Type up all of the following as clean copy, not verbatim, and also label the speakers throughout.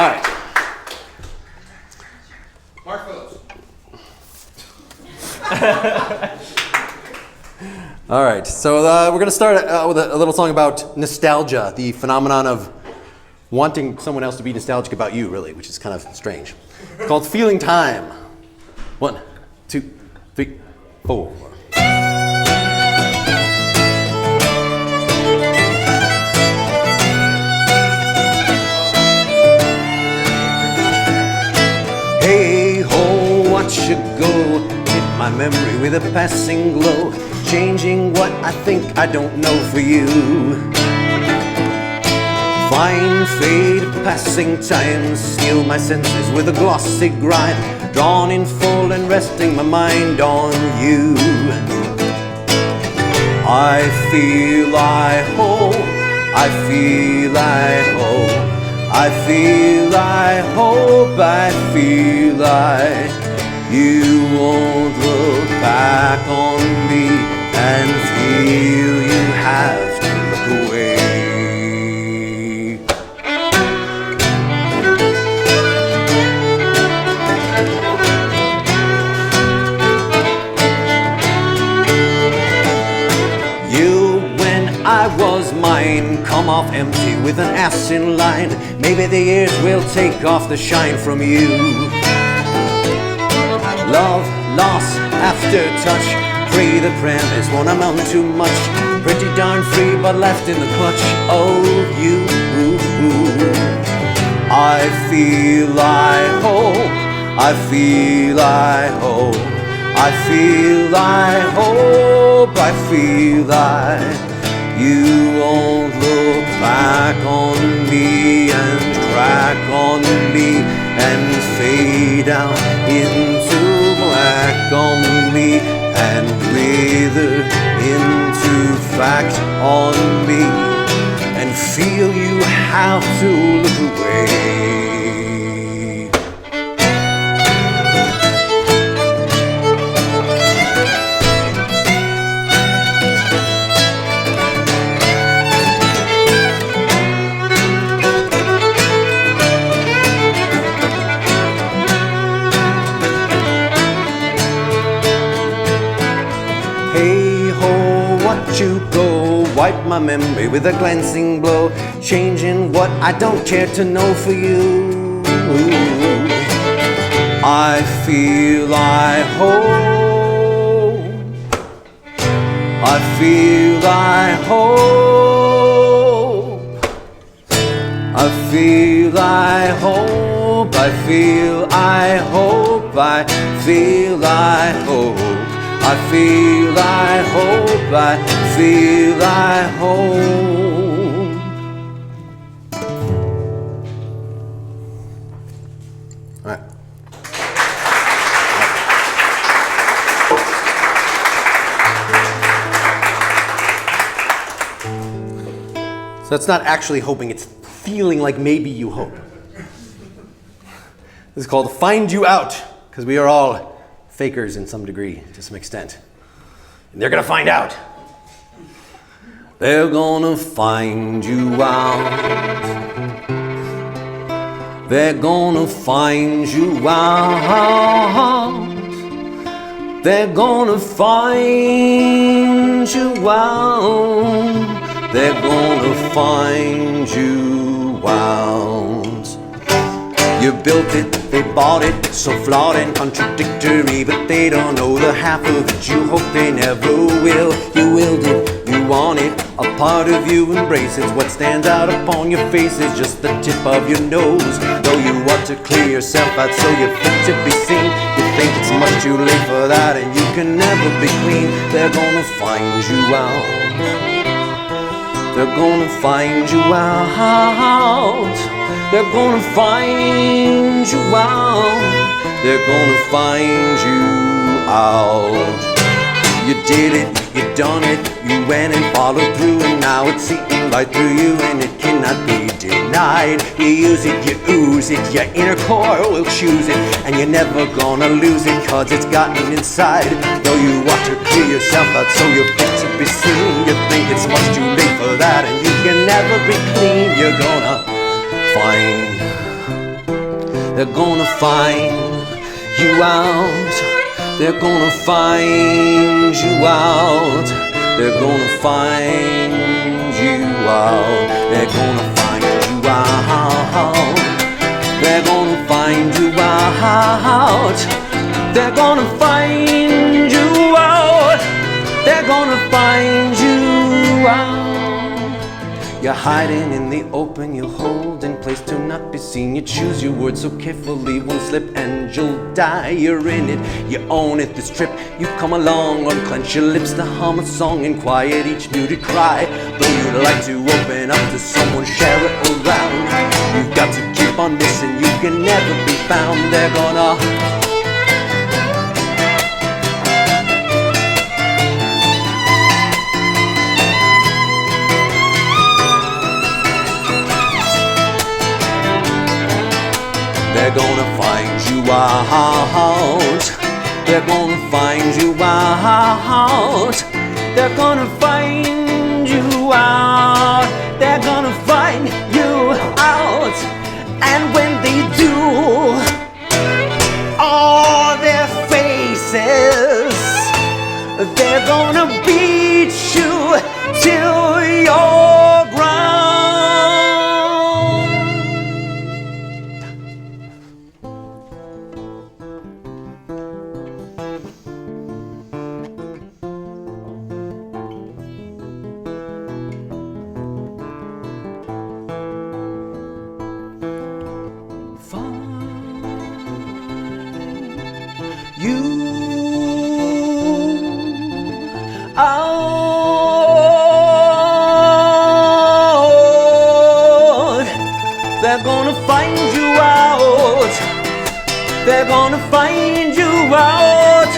Speaker 1: right.
Speaker 2: Mark Phillips.
Speaker 1: All right, so we're going to start with a little song about nostalgia, the phenomenon of wanting someone else to be nostalgic about you, really, which is kind of strange. It's called Feeling Time. 1, 2, 3, 4. Hey ho, watch you go, hit my memory with a passing glow, changing what I think I don't know for you. Fine fade, passing time, steal my senses with a glossy grind, drawn in full and resting my mind on you. I feel I hope, I feel I hope, I feel I hope, I feel you won't look back on me and feel you have to look away. I was mine, come off empty with an ass in line. Maybe the years will take off the shine from you. Love, loss, after-touch, pray the premise won't amount to much. Pretty darn free but left in the clutch. Oh, you. I feel I hope, I feel I hope, I feel I hope, I feel you won't look back on me and crack on me and fade out into black on me and wither into fact on me and feel you have to look away. You go, wipe my memory with a glancing blow, changing what I don't care to know for you. I feel I hope, I feel I hope, I feel I hope, I feel I hope, I feel I hope, I feel I hope, I feel I hope. All right. So that's not actually hoping, it's feeling like maybe you hope. This is called Find You Out, because we are all fakers in some degree, to some extent. And they're gonna find out. They're gonna find you out. They're gonna find you out. They're gonna find you out. They're gonna find you out. You built it, they bought it, so flawed and contradictory, but they don't know the half of it. You hope they never will. You willed it, you want it, a part of you embraces. What stands out upon your face is just the tip of your nose. Though you want to clear yourself out so you're fit to be seen, you think it's much too late for that and you can never be clean. They're gonna find you out. They're gonna find you out. They're gonna find you out. They're gonna find you out. You did it, you done it, you went and followed through, and now it's seeping right through you, and it cannot be denied. You use it, you ooze it, your inner core will choose it, and you're never gonna lose it, cause it's gotten inside. Though you want to clear yourself out so you're fit to be seen, you think it's much too late for that, and you can never be clean. You're gonna find They're gonna find you out. They're gonna find you out. They're gonna find you out. They're gonna find you out. They're gonna find you out. They're gonna find you out. They're gonna find you out. You're hiding in the open, you hold in place to not be seen. You choose your words so carefully, one slip and you'll die. You're in it, you own it, this trip. You've come along, unclench your lips to hum a song and quiet each muted cry. Though you'd like to open up to someone, share it around. You've got to keep on missing, you can never be found. They're gonna They're gonna find you out. They're gonna find you out. They're gonna find you out. They're gonna find you out. And when they do, all their faces, they're gonna beat you till you're ground. They're gonna find you out. They're gonna find you out.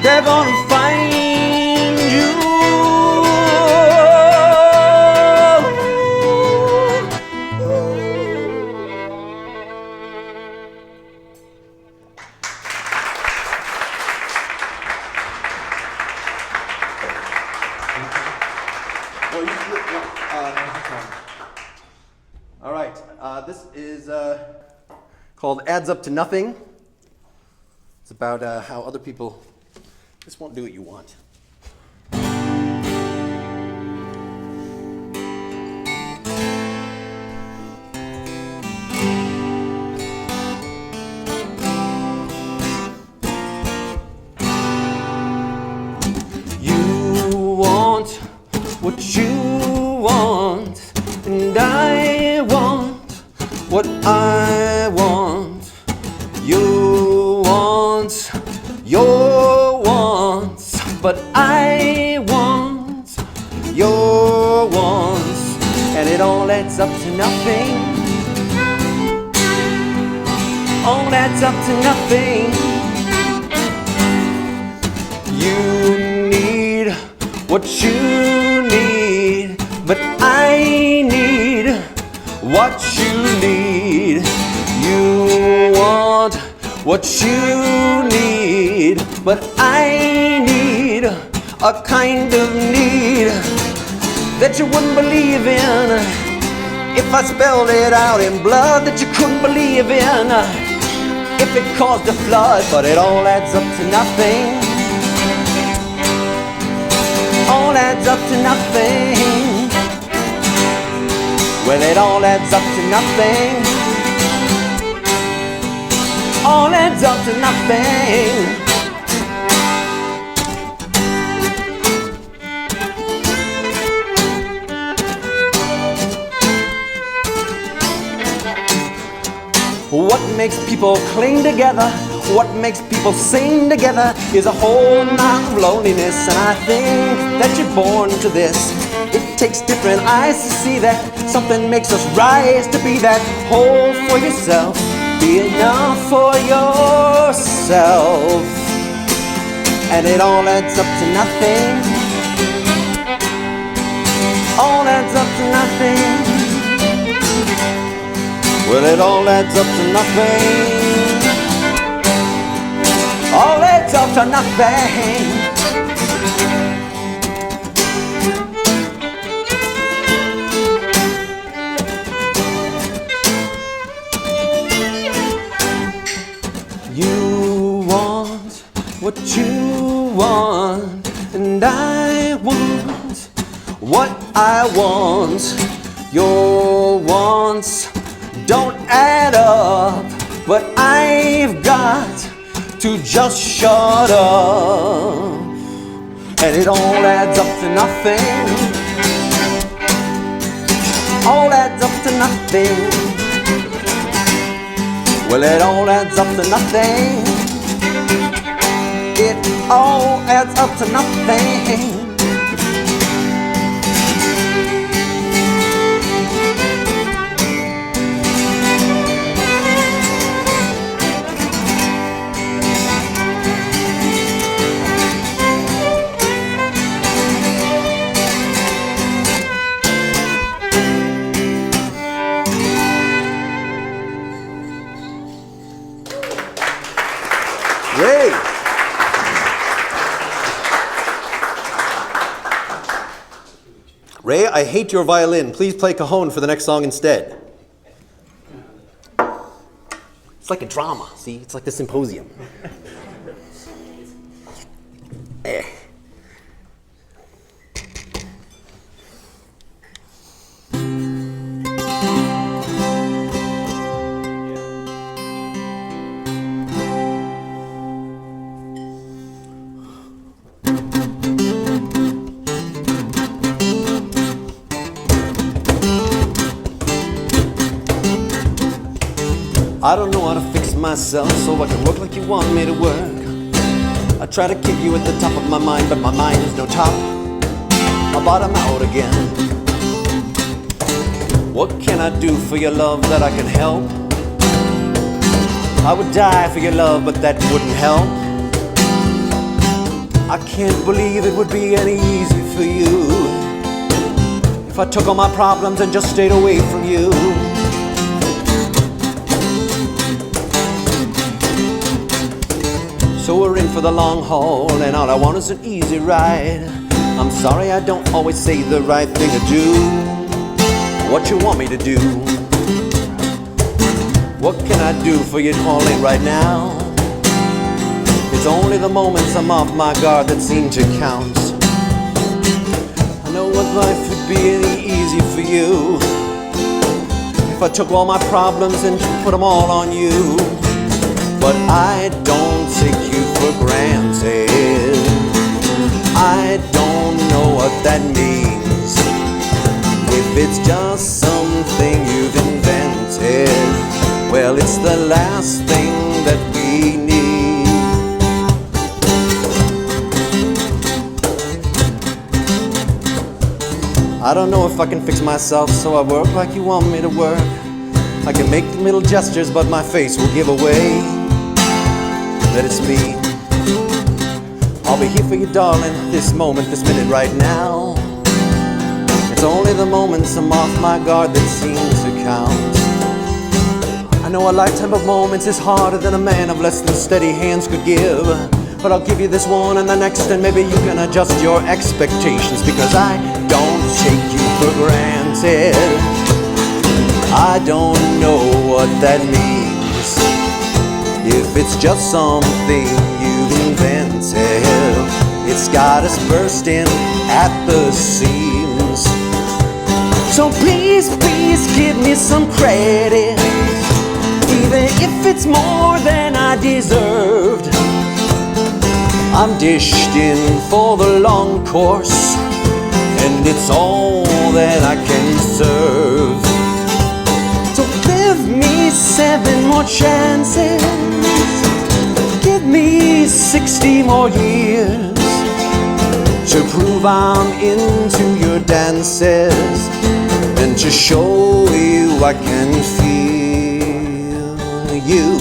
Speaker 1: They're gonna find you.
Speaker 2: All right, this is called Adds Up to Nothing. It's about how other people just won't do what you want.
Speaker 1: You want what you want, and I want what I want. You want your wants, but I want your wants, and it all adds up to nothing. All adds up to nothing. You need what you need, but I need what you need. You want what you need, but I need a kind of need that you wouldn't believe in if I spelled it out in blood, that you couldn't believe in if it caused a flood. But it all adds up to nothing. All adds up to nothing. Well, it all adds up to nothing. All adds up to nothing. What makes people cling together, what makes people sing together is a whole mountain of loneliness. And I think that you're born to this. It takes different eyes to see that. Something makes us rise to be that whole for yourself. Be enough for yourself. And it all adds up to nothing. All adds up to nothing. Well, it all adds up to nothing. All adds up to nothing. you want, and I want what I want. Your wants don't add up, but I've got to just shut up. And it all adds up to nothing. All adds up to nothing. Well, it all adds up to nothing. It all adds up to nothing.
Speaker 2: Ray. Ray, I hate your violin. Please play cajon for the next song instead. It's like a drama, see? It's like the Symposium. I don't know how to fix myself so I can work like you want me to work. I try to keep you at the top of my mind, but my mind is no top. I bottom out again. What can I do for your love that I can help? I would die for your love, but that wouldn't help. I can't believe it would be any easy for you if I took all my problems and just stayed away from you. So we're in for the long haul, and all I want is an easy ride. I'm sorry I don't always say the right thing to do. What you want me to do? What can I do for you darling right now? It's only the moments I'm off my guard that seem to count. I know what life would be any easy for you if I took all my problems and put them all on you. But I don't take you for granted. I don't know what that means. If it's just something you've invented, well, it's the last thing that we need. I don't know if I can fix myself, so I work like you want me to work. I can make the middle gestures, but my face will give away that it's me. I'll be here for you, darling, this moment, this minute, right now. It's only the moments I'm off my guard that seem to count. I know a lifetime of moments is harder than a man of less than steady hands could give, but I'll give you this one and the next, and maybe you can adjust your expectations, because I don't take you for granted. I don't know what that means. If it's just something you've invented, it's got us bursting at the seams. So please, please give me some credit, even if it's more than I deserved. I'm dished in for the long course, and it's all that I can serve. So give me 7 more chances, give me 60 more years to prove I'm into your dances, and to show you I can feel you.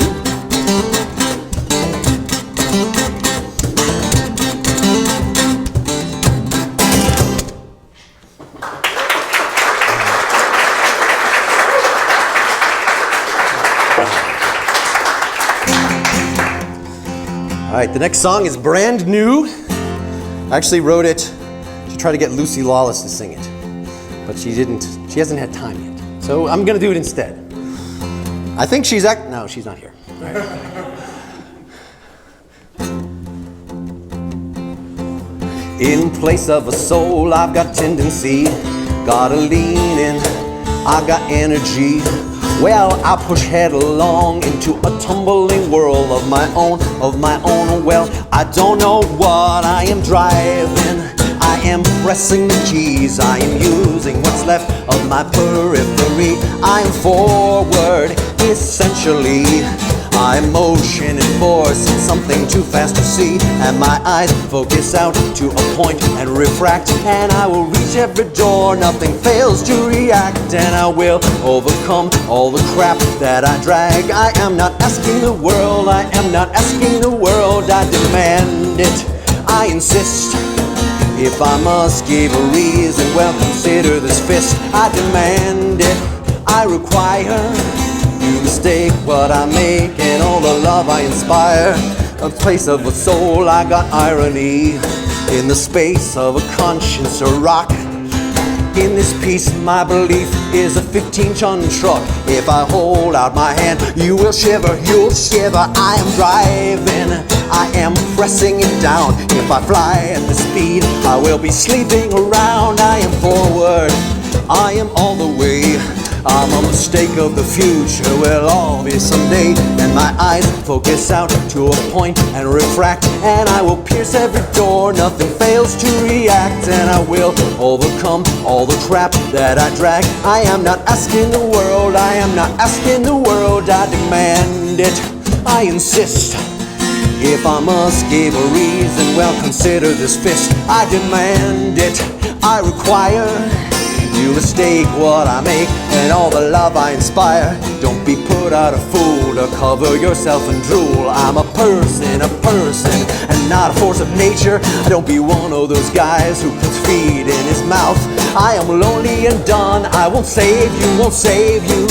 Speaker 2: All right, the next song is brand new. I actually wrote it to try to get Lucy Lawless to sing it, but she hasn't had time yet. So I'm gonna do it instead. I think no, she's not here. All right. In place of a soul, I've got tendency. Gotta lean in, I got energy. Well, I push headlong into a tumbling world of my own. Well, I don't know what I am driving. I am pressing the keys. I am using what's left of my periphery. I am forward, essentially. I am motion and force, and something too fast to see. And my eyes focus out to a point and refract. And I will reach every door, nothing fails to react. And I will overcome all the crap that I drag. I am not asking the world, I am not asking the world. I demand it, I insist. If I must give a reason, well, consider this fist. I demand it, I require. You mistake what I make and all the love I inspire. In place of a soul, I got irony. In the space of a conscience, a rock. In this piece, my belief is a 15-ton truck. If I hold out my hand, you will shiver, you'll shiver. I am driving, I am pressing it down. If I fly at this speed, I will be sleeping around. I am forward, I am all the way. I'm a mistake of the future, will all be someday. And my eyes focus out to a point and refract. And I will pierce every door, nothing fails to react. And I will overcome all the crap that I drag. I am not asking the world, I am not asking the world. I demand it, I insist. If I must give a reason, well, consider this fist. I demand it, I require. You mistake what I make and all the love I inspire. Don't be put out a fool to cover yourself in drool. I'm a person, and not a force of nature. Don't be one of those guys who puts feed in his mouth. I am lonely and done, I won't save you, won't save you.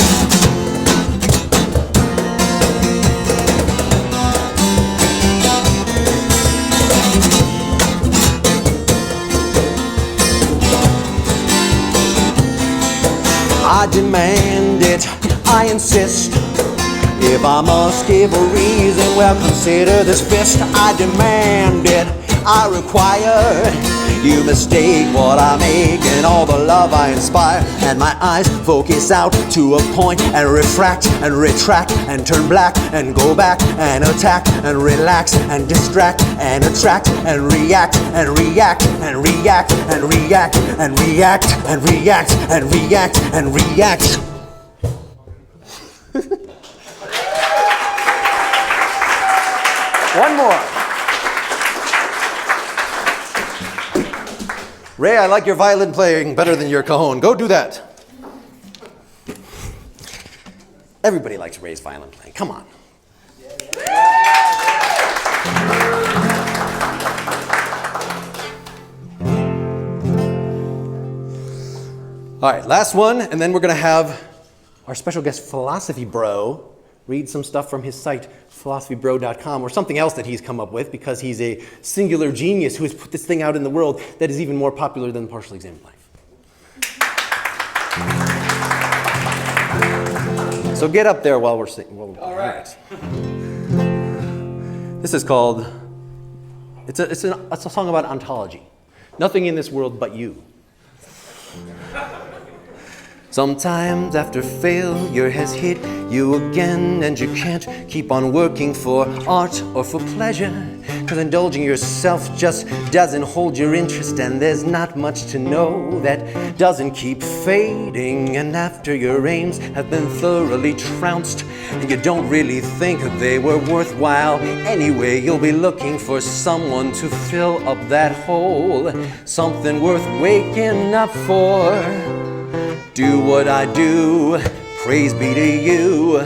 Speaker 2: I demand it, I insist. If I must give a reason, well, consider this fist. I demand it, I require. You mistake what I make and all the love I inspire. And my eyes focus out to a point and refract and retract and turn black and go back and attack and relax and distract and attract and react and react and react and react and react and react and react and react. One more. Ray, I like your violin playing better than your cajon. Go do that. Everybody likes Ray's violin playing. Come on. All right, last one, and then we're going to have our special guest, Philosophy Bro, read some stuff from his site, philosophybro.com, or something else that he's come up with, because he's a singular genius who has put this thing out in the world that is even more popular than Partially Examined Life. So get up there while we're singing. All right. This is called, it's a song about ontology. Nothing in this world but you. Sometimes after failure has hit you again and you can't keep on working for art or for pleasure, 'cause indulging yourself just doesn't hold your interest, and there's not much to know that doesn't keep fading. And after your aims have been thoroughly trounced and you don't really think they were worthwhile anyway, you'll be looking for someone to fill up that hole, something worth waking up for. Do what I do, praise be to you.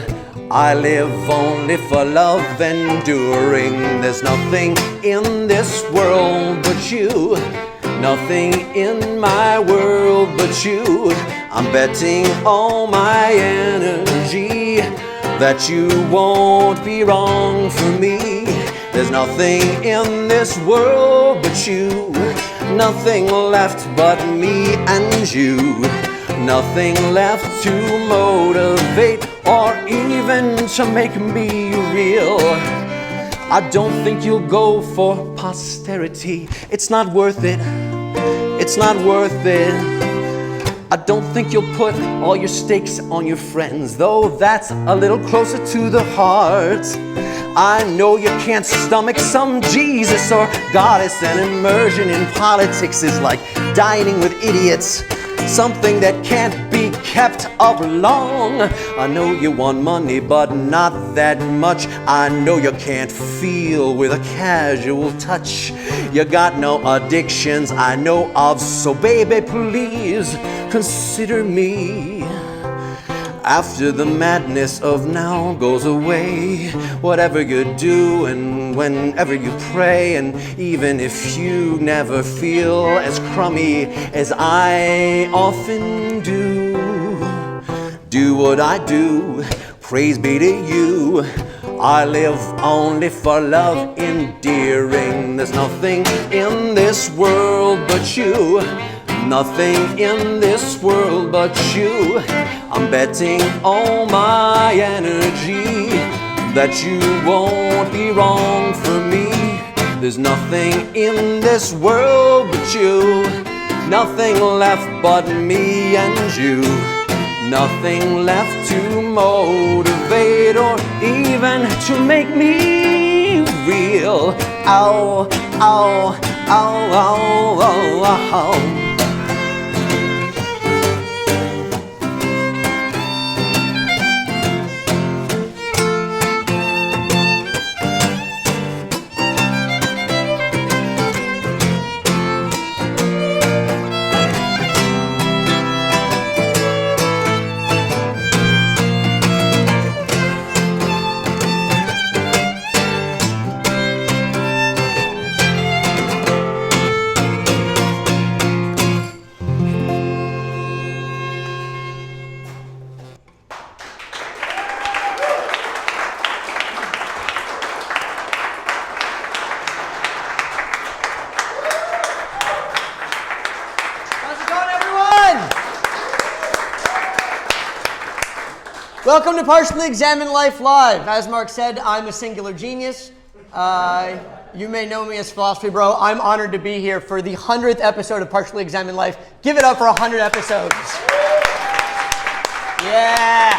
Speaker 2: I live only for love enduring. There's nothing in this world but you, nothing in my world but you. I'm betting all my energy that you won't be wrong for me. There's nothing in this world but you, nothing left but me and you. Nothing left to motivate or even to make me real. I don't think you'll go for posterity. It's not worth it. It's not worth it. I don't think you'll put all your stakes on your friends, though that's a little closer to the heart. I know you can't stomach some Jesus or goddess, and immersion in politics is like dining with idiots, something that can't be kept up long. I know you want money, but not that much. I know you can't feel with a casual touch. You got no addictions I know of, so baby, please consider me. After the madness of now goes away, whatever you do and whenever you pray, and even if you never feel as crummy as I often do what I do, praise be to you. I live only for love endearing. There's nothing in this world but you. Nothing in this world but you. I'm betting all my energy that you won't be wrong for me. There's nothing in this world but you. Nothing left but me and you. Nothing left to motivate or even to make me real. Ow, ow, ow, ow, ow, ow.
Speaker 3: Welcome to Partially Examined Life Live. As Mark said, I'm a singular genius. You may know me as Philosophy Bro. I'm honored to be here for the 100th episode of Partially Examined Life. Give it up for 100 episodes. Yeah.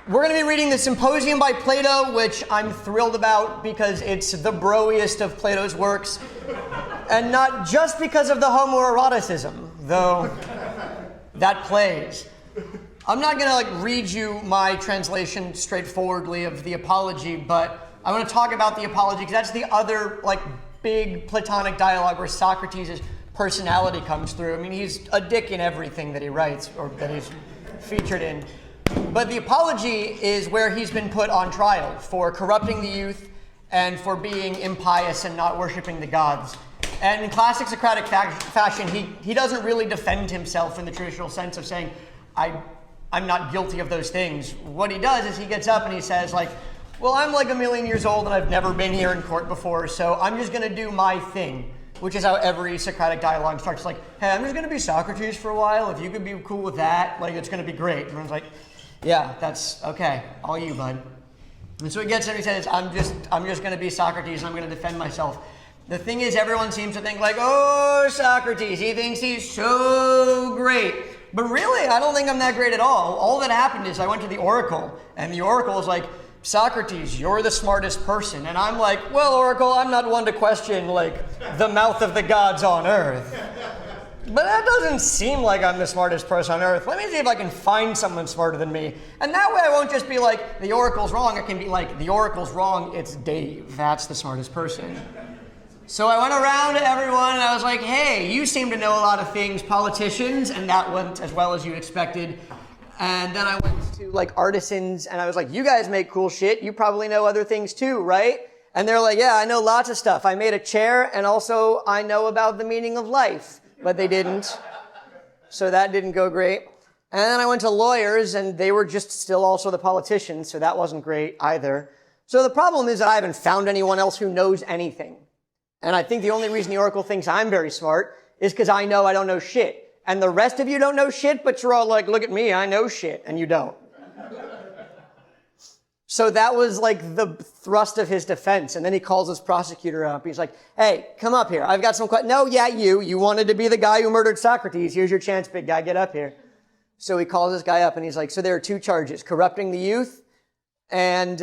Speaker 3: We're going to be reading the Symposium by Plato, which I'm thrilled about because it's the broiest of Plato's works. And not just because of the homoeroticism, though that plays. I'm not going to read you my translation straightforwardly of the Apology, but I want to talk about the Apology because that's the other big Platonic dialogue where Socrates' personality comes through. I mean, he's a dick in everything that he writes or that he's featured in. But the Apology is where he's been put on trial for corrupting the youth and for being impious and not worshiping the gods. And in classic Socratic fashion, he doesn't really defend himself in the traditional sense of saying, I'm not guilty of those things. What he does is he gets up and he says, well, I'm a million years old and I've never been here in court before, so I'm just going to do my thing, which is how every Socratic dialogue starts. Hey, I'm just going to be Socrates for a while. If you could be cool with that, it's going to be great. Everyone's like, yeah, that's okay. All you, bud. And so he gets up and he says, I'm just going to be Socrates and I'm going to defend myself. The thing is, everyone seems to think oh, Socrates, he thinks he's so great. But really, I don't think I'm that great at all. All that happened is I went to the Oracle, and the Oracle was like, Socrates, you're the smartest person. And I'm like, well, Oracle, I'm not one to question, the mouth of the gods on earth. But that doesn't seem like I'm the smartest person on earth. Let me see if I can find someone smarter than me. And that way I won't just be the Oracle's wrong. It can be the Oracle's wrong, it's Dave. That's the smartest person. So I went around to everyone and I was like, hey, you seem to know a lot of things, politicians, and that went as well as you expected. And then I went to artisans and I was like, you guys make cool shit. You probably know other things too, right? And they're like, yeah, I know lots of stuff. I made a chair and also I know about the meaning of life. But they didn't. So that didn't go great. And then I went to lawyers and they were just still also the politicians. So that wasn't great either. So the problem is that I haven't found anyone else who knows anything. And I think the only reason the Oracle thinks I'm very smart is because I know I don't know shit. And the rest of you don't know shit, but you're all like, look at me, I know shit. And you don't. So that was like the thrust of his defense. And then he calls his prosecutor up. He's like, hey, come up here. I've got some questions. No, yeah, you wanted to be the guy who murdered Socrates. Here's your chance, big guy. Get up here. So he calls this guy up and he's like, so there are 2 charges, corrupting the youth and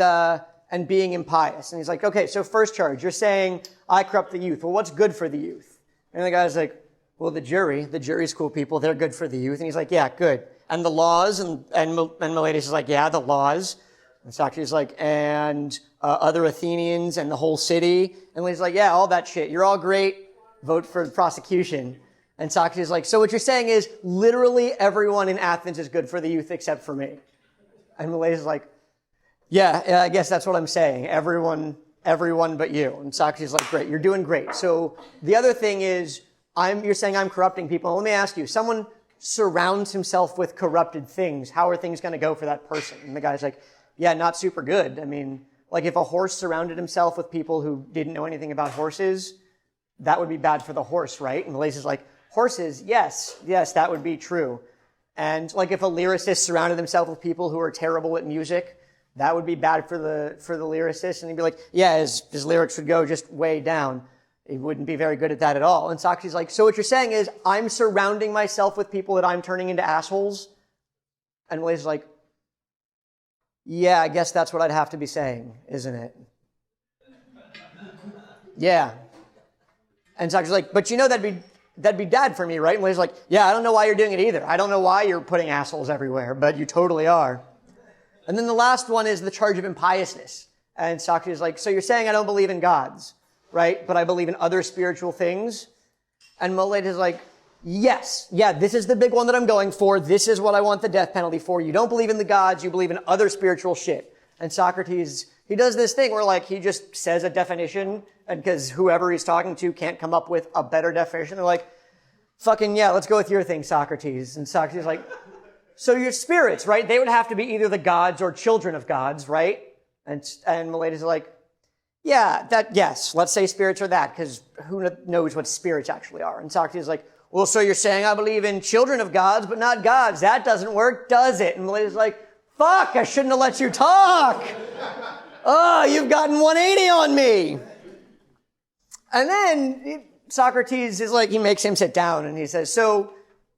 Speaker 3: being impious. And he's like, okay, so first charge, you're saying I corrupt the youth. Well, what's good for the youth? And the guy's like, well, the jury's cool people. They're good for the youth. And he's like, yeah, good. And the laws? And Miletus is like, yeah, the laws. And Socrates is like, and other Athenians and the whole city. And he's like, yeah, all that shit. You're all great. Vote for the prosecution. And Socrates is like, so what you're saying is literally everyone in Athens is good for the youth except for me. And Miletus is like, yeah, I guess that's what I'm saying. Everyone but you. And Socrates is like, great, you're doing great. So the other thing is, you're saying I'm corrupting people. Let me ask you, someone surrounds himself with corrupted things. How are things going to go for that person? And the guy's like, yeah, not super good. I mean, like if a horse surrounded himself with people who didn't know anything about horses, that would be bad for the horse, right? And Miletus is like, horses, yes, that would be true. And like if a lyricist surrounded himself with people who are terrible at music, that would be bad for the lyricist. And he'd be like, yeah, his lyrics would go just way down. He wouldn't be very good at that at all. And Socrates is like, so what you're saying is I'm surrounding myself with people that I'm turning into assholes? And Miletus is like, yeah, I guess that's what I'd have to be saying, isn't it? Yeah. And Socrates is like, but you know that'd be bad for me, right? And Miletus is like, yeah, I don't know why you're doing it either. I don't know why you're putting assholes everywhere, but you totally are. And then the last one is the charge of impiousness. And Socrates is like, so you're saying I don't believe in gods, right? But I believe in other spiritual things? And Miletus is like, yes, yeah, this is the big one that I'm going for. This is what I want the death penalty for. You don't believe in the gods, you believe in other spiritual shit. And Socrates, he does this thing where like he just says a definition, and because whoever he's talking to can't come up with a better definition, they're like, fucking yeah, let's go with your thing, Socrates. And Socrates is like, so your spirits, right? They would have to be either the gods or children of gods, right? And Miletus is like, yeah, yes, let's say spirits are that, because who knows what spirits actually are? And Socrates is like, well, so you're saying I believe in children of gods, but not gods. That doesn't work, does it? And Miletus is like, fuck, I shouldn't have let you talk. Oh, you've gotten 180 on me. And then Socrates is like, he makes him sit down and he says, so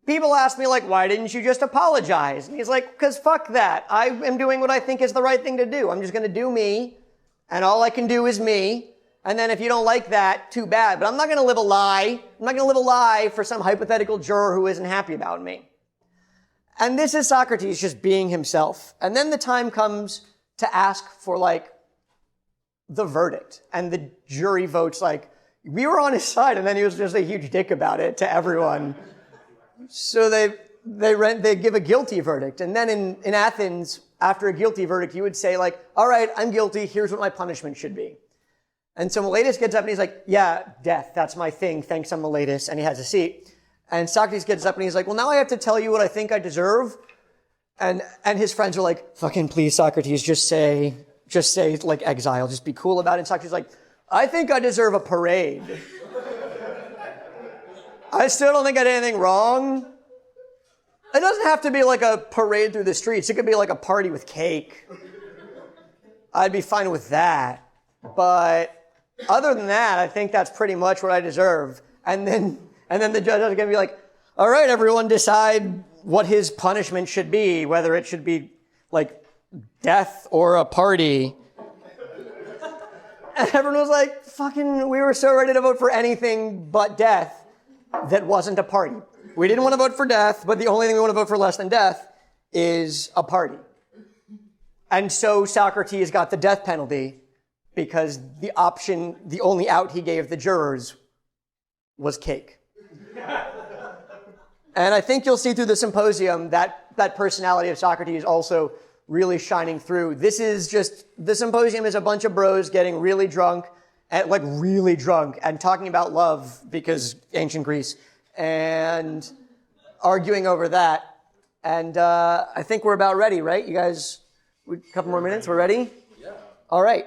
Speaker 3: people ask me like, why didn't you just apologize? And he's like, because fuck that. I am doing what I think is the right thing to do. I'm just going to do me. And all I can do is me. And then if you don't like that, too bad. But I'm not going to live a lie. I'm not going to live a lie for some hypothetical juror who isn't happy about me. And this is Socrates just being himself. And then the time comes to ask for like the verdict. And the jury votes like, we were on his side. And then he was just a huge dick about it to everyone. So they give a guilty verdict. And then in Athens, after a guilty verdict, you would say like, all right, I'm guilty. Here's what my punishment should be. And so Miletus gets up and he's like, yeah, death, that's my thing. Thanks, I'm Miletus. And he has a seat. And Socrates gets up and he's like, well, now I have to tell you what I think I deserve. And his friends are like, fucking please, Socrates, just say like exile. Just be cool about it. And Socrates is like, I think I deserve a parade. I still don't think I did anything wrong. It doesn't have to be like a parade through the streets. It could be like a party with cake. I'd be fine with that. But other than that, I think that's pretty much what I deserve. And then the judge is going to be like, all right, everyone decide what his punishment should be, whether it should be like death or a party. And everyone was like, fucking, we were so ready to vote for anything but death that wasn't a party. We didn't want to vote for death, but the only thing we want to vote for less than death is a party. And so Socrates got the death penalty because the only out he gave the jurors was cake. And I think you'll see through the Symposium that personality of Socrates also really shining through. The Symposium is a bunch of bros getting really drunk, and talking about love, because ancient Greece, and arguing over that. And I think we're about ready, right? You guys, a couple more minutes, we're ready? Yeah. All right.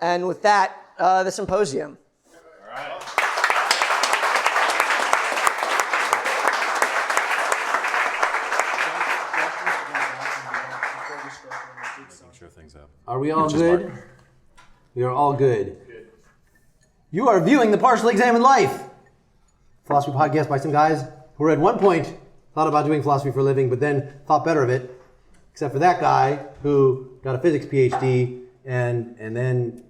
Speaker 3: And with that, the Symposium.
Speaker 4: All right.
Speaker 2: Making sure things up. Are we all good? We are all good. You are viewing the Partially Examined Life, philosophy podcast by some guys who at one point thought about doing philosophy for a living, but then thought better of it, except for that guy who got a physics PhD and then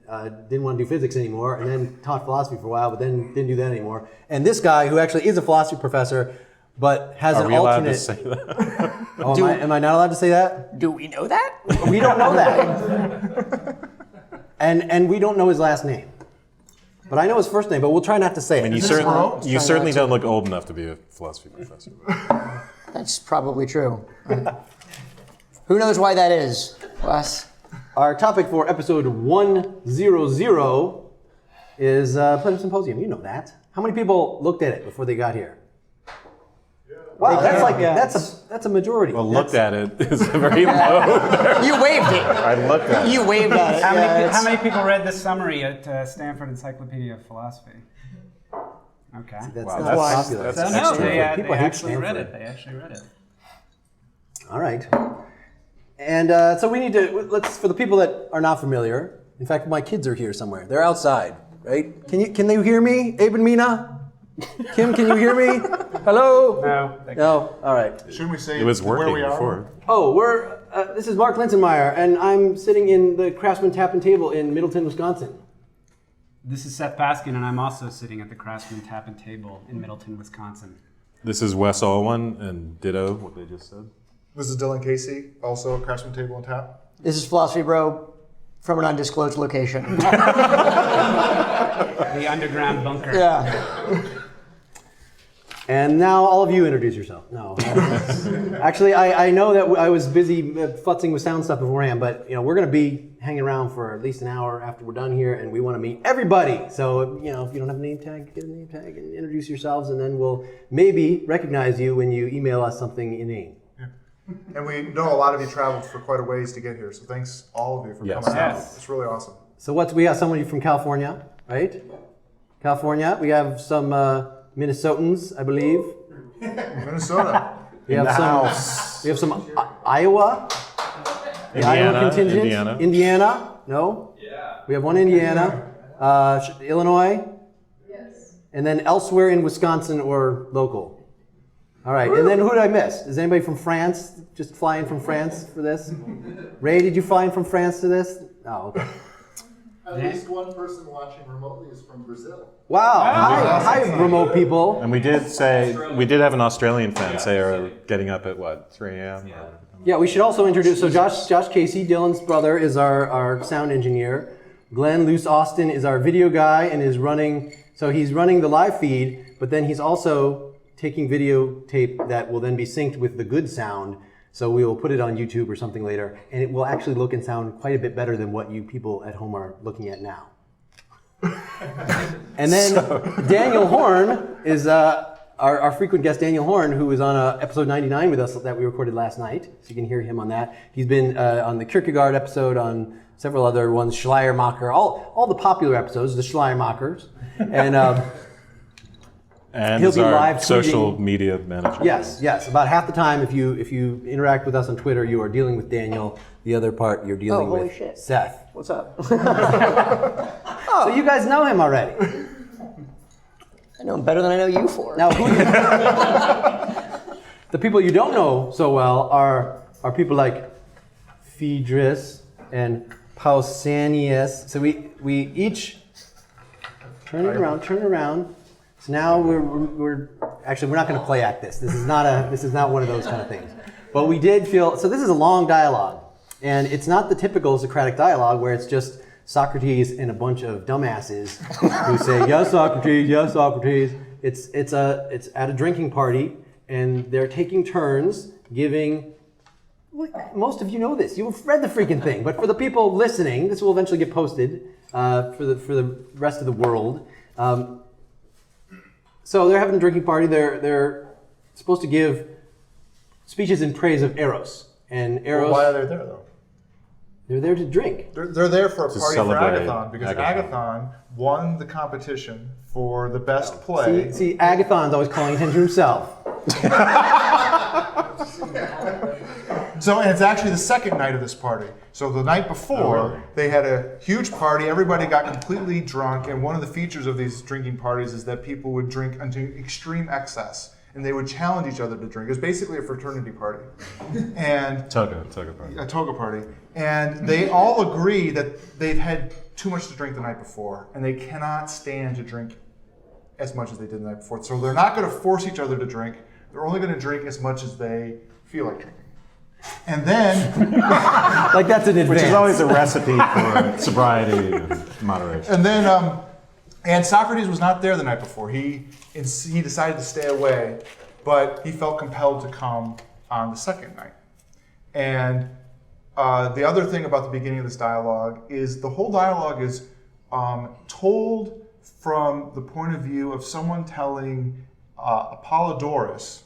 Speaker 2: didn't want to do physics anymore, and then taught philosophy for a while, but then didn't do that anymore. And this guy who actually is a philosophy professor, but has an alternate...
Speaker 4: Are we allowed to say that?
Speaker 2: Oh, am I not allowed to say that?
Speaker 3: Do we know that?
Speaker 2: We don't know that. And we don't know his last name. But I know his first name, but we'll try not to say it.
Speaker 4: And you certainly don't look old enough to be a philosophy professor.
Speaker 3: That's probably true. Who knows why that is, Wes?
Speaker 2: Our topic for episode 100 is Plato Symposium. You know that. How many people looked at it before they got here? Wow, that's a majority.
Speaker 4: Well, looked at it is very low.
Speaker 3: You waved it.
Speaker 4: I looked at it.
Speaker 3: You waved at it.
Speaker 5: How many people read the summary at Stanford Encyclopedia of Philosophy? Okay.
Speaker 2: That's
Speaker 4: Wow,
Speaker 2: not popular.
Speaker 4: that's
Speaker 5: No,
Speaker 4: extra.
Speaker 5: they
Speaker 2: People hate
Speaker 5: actually read
Speaker 2: Stanford.
Speaker 5: it. They actually read it.
Speaker 2: All right. And so we need to, for the people that are not familiar, in fact, my kids are here somewhere. They're outside, right? Can they hear me? Abe and Mina? Kim, can you hear me? Hello? No? All right.
Speaker 6: Shouldn't we say
Speaker 4: It was
Speaker 6: where
Speaker 4: working
Speaker 6: we are?
Speaker 4: before.
Speaker 2: Oh, this is Mark Linsenmayer, and I'm sitting in the Craftsman Table in Middleton, Wisconsin.
Speaker 5: This is Seth Paskin, and I'm also sitting at the Craftsman Table in Middleton, Wisconsin.
Speaker 4: This is Wes Alwan, and ditto what they just said.
Speaker 6: This is Dylan Casey, also a Craftsman Table Tap.
Speaker 3: This is Philosophy Bro from an undisclosed location.
Speaker 5: The underground bunker.
Speaker 3: Yeah.
Speaker 2: And now all of you introduce yourself. No. Actually, I know that I was busy futzing with sound stuff beforehand, but we're going to be hanging around for at least an hour after we're done here, and we want to meet everybody. So, if you don't have a name tag, get a name tag and introduce yourselves, and then we'll maybe recognize you when you email us something inane.
Speaker 6: And we know a lot of you traveled for quite a ways to get here, so thanks all of you for coming out.
Speaker 5: Yes.
Speaker 6: It's really awesome.
Speaker 2: So we got somebody from California, right? California. We have some Minnesotans, I believe.
Speaker 6: Minnesota.
Speaker 2: We have some Iowa. The Iowa contingent. Indiana. No? Yeah. We have one Indiana. Illinois. Yes. And then elsewhere in Wisconsin or local. All right. And then who did I miss? Is anybody from France? Just fly in from France for this? Ray, did you fly in from France to this? Oh, okay.
Speaker 7: At least one person watching remotely is from Brazil.
Speaker 2: Wow. Hi, remote people.
Speaker 4: And we did have an Australian fan say are getting up at 3 a.m.?
Speaker 2: Yeah, we should also introduce, so Josh Casey, Dylan's brother, is our sound engineer. Glenn Loos-Austin is our video guy and he's running the live feed, but then he's also taking videotape that will then be synced with the good sound. So we will put it on YouTube or something later, and it will actually look and sound quite a bit better than what you people at home are looking at now. And then Daniel Horn is our frequent guest, Daniel Horn, who was on episode 99 with us that we recorded last night. So you can hear him on that. He's been on the Kierkegaard episode, on several other ones, Schleiermacher, all the popular episodes, the Schleiermachers.
Speaker 4: And
Speaker 2: he'll
Speaker 4: is
Speaker 2: be
Speaker 4: our
Speaker 2: live
Speaker 4: social
Speaker 2: tweeting.
Speaker 4: media manager.
Speaker 2: Yes. About half the time, if you interact with us on Twitter, you are dealing with Daniel. The other part, you're dealing
Speaker 3: holy
Speaker 2: with
Speaker 3: shit.
Speaker 2: Seth.
Speaker 3: What's up?
Speaker 2: So you guys know him already.
Speaker 3: I know him better than I know you for.
Speaker 2: Now, the people you don't know so well are people like Phaedrus and Pausanias. So we each turn it around. So now we're not going to play act this. This is not one of those kind of things. But we did feel, so this is a long dialogue, and it's not the typical Socratic dialogue where it's just Socrates and a bunch of dumbasses who say yes Socrates, yes Socrates. It's at a drinking party, and they're taking turns giving. Most of you know this. You've read the freaking thing, but for the people listening, this will eventually get posted for the rest of the world. So they're having a drinking party. They're supposed to give speeches in praise of Eros. And Eros.
Speaker 6: Well, why are they there though?
Speaker 2: They're there to drink.
Speaker 6: They're there for a party for
Speaker 4: celebrate
Speaker 6: Agathon because
Speaker 4: Agathon.
Speaker 6: Agathon won the competition for the best play.
Speaker 2: See, Agathon's always calling attention to himself.
Speaker 6: So, and it's actually the second night of this party. So the night before, they had a huge party. Everybody got completely drunk. And one of the features of these drinking parties is that people would drink unto extreme excess. And they would challenge each other to drink. It was basically a fraternity party. And
Speaker 4: Toga party.
Speaker 6: a toga party. And they all agree that they've had too much to drink the night before. And they cannot stand to drink as much as they did the night before. So they're not going to force each other to drink. They're only going to drink as much as they feel like drinking. And then...
Speaker 2: Like that's an advance.
Speaker 4: Which is always a recipe for sobriety and moderation.
Speaker 6: And then, and Socrates was not there the night before. He decided to stay away, but he felt compelled to come on the second night. And the other thing about the beginning of this dialogue is the whole dialogue is told from the point of view of someone telling Apollodorus,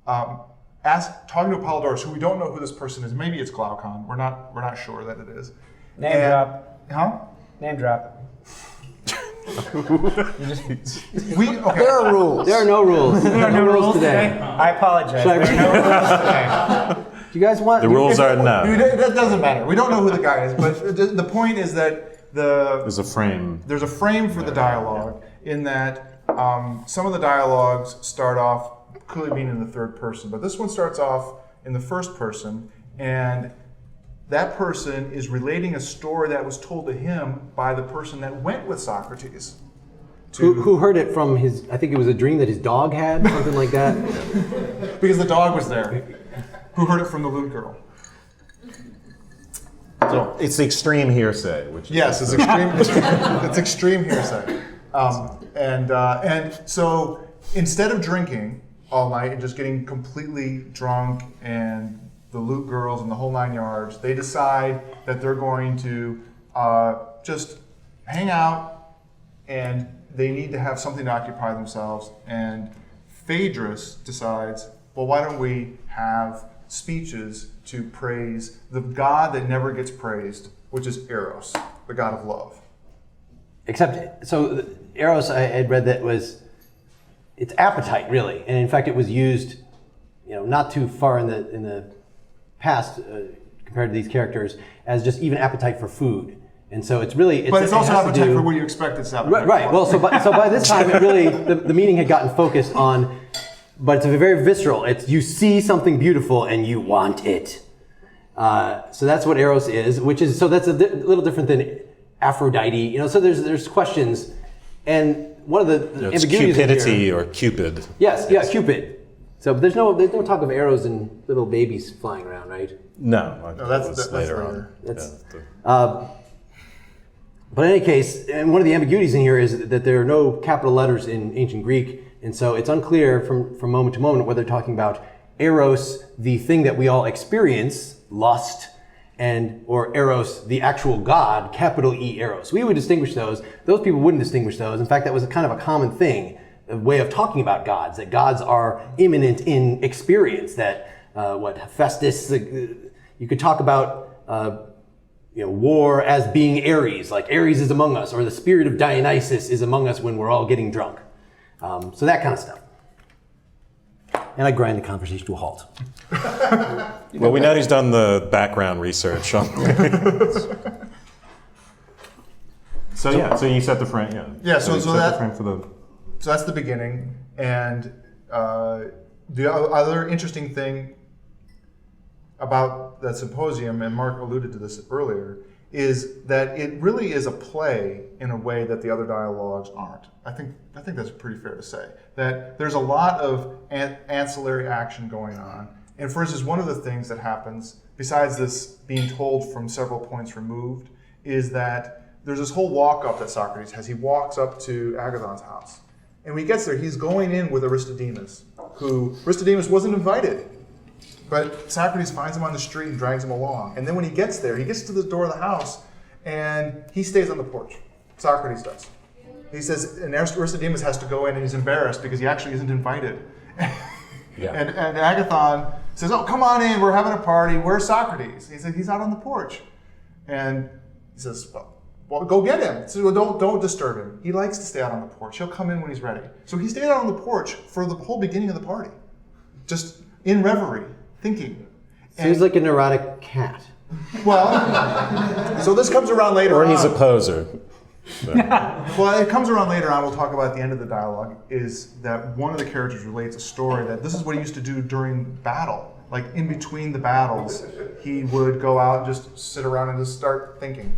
Speaker 6: talking to Apollodorus, who we don't know who this person is. Maybe it's Glaucon. We're not sure that it is.
Speaker 5: Name drop.
Speaker 6: Huh?
Speaker 5: Name drop.
Speaker 3: There are rules.
Speaker 2: There are no rules.
Speaker 5: There are no rules today. I apologize. There are no rules today.
Speaker 2: Do you guys want...
Speaker 4: The rules are no.
Speaker 6: That doesn't matter. We don't know who the guy is, but the point is that
Speaker 4: There's a frame.
Speaker 6: There's a frame for the dialogue in that some of the dialogues start off clearly being in the third person, but this one starts off in the first person, and that person is relating a story that was told to him by the person that went with Socrates.
Speaker 2: Who heard it from his, I think it was a dream that his dog had, something like that.
Speaker 6: Because the dog was there. Who heard it from the lute girl.
Speaker 4: So it's extreme hearsay, which is
Speaker 6: Yes, it's extreme. It's extreme hearsay, and so instead of drinking all night and just getting completely drunk and the lute girls and the whole 9 yards, they decide that they're going to just hang out and they need to have something to occupy themselves. And Phaedrus decides, well, why don't we have speeches to praise the god that never gets praised, which is Eros, the god of love.
Speaker 2: Except, so Eros, I had read that it's appetite, really. And in fact, it was used, not too far in the past compared to these characters, as just even appetite for food. And so it's really...
Speaker 6: But it's also appetite for what you expect it's appetite
Speaker 2: right.
Speaker 6: for.
Speaker 2: Well, so by this time, it really, the meaning had gotten focused on, but it's very visceral. It's you see something beautiful and you want it. So that's what Eros is, so that's a little different than Aphrodite. So there's questions, and one of the
Speaker 4: it's
Speaker 2: ambiguities
Speaker 4: cupidity
Speaker 2: here,
Speaker 4: or Cupid.
Speaker 2: Yes, yeah, Cupid. So there's no talk of arrows and little babies flying around, right?
Speaker 6: No, that's later on.
Speaker 2: But in any case, and one of the ambiguities in here is that there are no capital letters in ancient Greek, and so it's unclear from moment to moment whether they're talking about Eros, the thing that we all experience, lust, or Eros, the actual god, capital E Eros. We would distinguish those. Those people wouldn't distinguish those. In fact, that was kind of a common thing, a way of talking about gods, that gods are immanent in experience, that Hephaestus, you could talk about war as being Ares, like Ares is among us, or the spirit of Dionysus is among us when we're all getting drunk. So that kind of stuff. And I grind the conversation to a halt.
Speaker 4: Well, we know he's done the background research on. So you set the frame, yeah.
Speaker 6: Yeah, so that
Speaker 4: the frame for the.
Speaker 6: So that's the beginning, and the other interesting thing about that symposium, and Mark alluded to this earlier, is that it really is a play in a way that the other dialogues aren't. I think that's pretty fair to say. That there's a lot of ancillary action going on. And for instance, one of the things that happens, besides this being told from several points removed, is that there's this whole walk-up that Socrates has. He walks up to Agathon's house. And when he gets there, he's going in with Aristodemus, who Aristodemus wasn't invited. But Socrates finds him on the street and drags him along. And then when he gets there, he gets to the door of the house, and he stays on the porch. Socrates does. He says, and Aristodemus has to go in, and he's embarrassed because he actually isn't invited.
Speaker 4: Yeah.
Speaker 6: And Agathon says, oh, come on in, we're having a party. Where's Socrates? He said, he's out on the porch. And he says, well, go get him. So well, don't disturb him. He likes to stay out on the porch. He'll come in when he's ready. So he stayed out on the porch for the whole beginning of the party. Just in reverie, thinking.
Speaker 2: Seems like a neurotic cat.
Speaker 6: Well, so this comes around later
Speaker 4: Or
Speaker 6: on.
Speaker 4: he's a poser.
Speaker 6: Well, it comes around later on. We'll talk about at the end of the dialogue. Is that one of the characters relates a story that this is what he used to do during battle. Like in between the battles, he would go out and just sit around and just start thinking.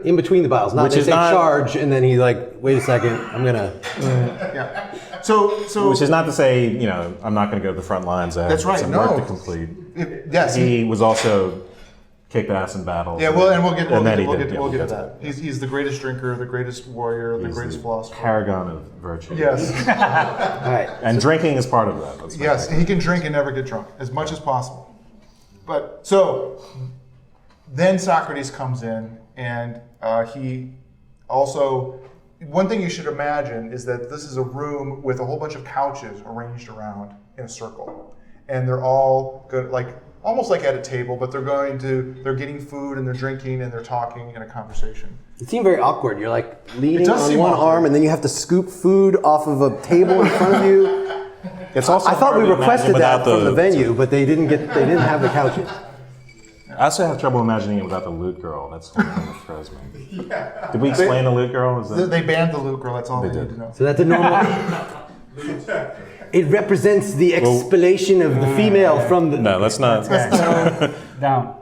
Speaker 2: In between the battles, not
Speaker 4: Which
Speaker 2: they
Speaker 4: is
Speaker 2: take
Speaker 4: not-
Speaker 2: charge and then he like, wait a second, I'm gonna.
Speaker 6: Yeah. So
Speaker 4: Which is not to say, I'm not going to go to the front lines. I have
Speaker 6: That's right,
Speaker 4: some
Speaker 6: no.
Speaker 4: work to complete.
Speaker 6: yes.
Speaker 4: He was also kicked ass in battle.
Speaker 6: Yeah, well, and we'll get
Speaker 4: and then
Speaker 6: to
Speaker 4: he did,
Speaker 6: we'll get to
Speaker 4: to
Speaker 6: that. He's the greatest drinker, the greatest warrior, the
Speaker 4: He's
Speaker 6: greatest philosopher.
Speaker 4: Paragon of virtue.
Speaker 6: Yes.
Speaker 2: All right.
Speaker 4: And drinking is part of that. Let's
Speaker 6: Yes,
Speaker 4: make
Speaker 6: he can drink and never get drunk as much as possible. But so then Socrates comes in, and he also. One thing you should imagine is that this is a room with a whole bunch of couches arranged around in a circle, and they're all good, like almost like at a table, but they're getting food and they're drinking and they're talking in a conversation.
Speaker 2: It seemed very awkward. You're like leaning
Speaker 6: does
Speaker 2: on
Speaker 6: seem
Speaker 2: one
Speaker 6: awkward.
Speaker 2: arm and then you have to scoop food off of a table in front of you.
Speaker 4: It's also
Speaker 2: I thought we
Speaker 4: hard to
Speaker 2: requested
Speaker 4: imagine
Speaker 2: that
Speaker 4: without
Speaker 2: from the venue, but they didn't have the couches.
Speaker 4: I also have trouble imagining it without the loot girl. That's one thing that throws me. Did we explain the loot girl? Is that...
Speaker 6: They banned the loot girl. That's all they
Speaker 4: They
Speaker 6: need
Speaker 4: did.
Speaker 6: to know.
Speaker 2: So that's a normal. It represents the expellation of the female from the.
Speaker 4: No, let's not.
Speaker 5: Down.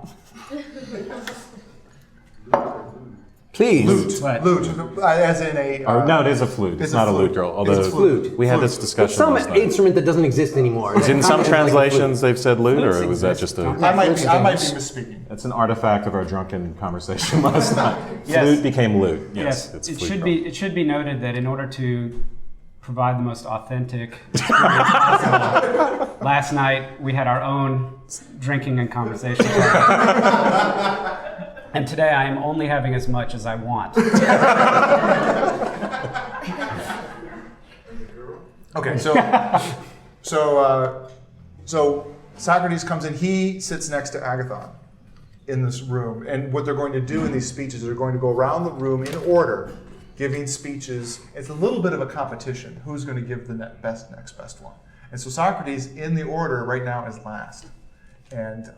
Speaker 2: Please.
Speaker 5: What?
Speaker 6: Loot, as in a.
Speaker 4: No, it is a flute. It's not a
Speaker 6: flute.
Speaker 4: loot girl.
Speaker 6: It's
Speaker 4: Although
Speaker 6: a flute.
Speaker 4: we had this
Speaker 2: It's
Speaker 4: discussion
Speaker 2: some
Speaker 4: last night.
Speaker 2: instrument that doesn't exist anymore.
Speaker 4: In some
Speaker 2: It's like a flute.
Speaker 4: translations, they've said loot, or was that just a?
Speaker 6: I might be misspeaking.
Speaker 4: It's an artifact of our drunken conversation last night.
Speaker 5: Yes.
Speaker 4: Flute became loot. Yes,
Speaker 5: Yes,
Speaker 4: it's
Speaker 5: it
Speaker 4: flute
Speaker 5: should
Speaker 4: girl.
Speaker 5: be. It should be noted that in order to provide the most authentic experience possible, last night we had our own drinking and conversation. And today I am only having as much as I want.
Speaker 6: Okay, so Socrates comes in. He sits next to Agathon in this room, and what they're going to do in these speeches, they're going to go around the room in order, giving speeches. It's a little bit of a competition. Who's going to give the next best one? And so Socrates, in the order right now, is last, and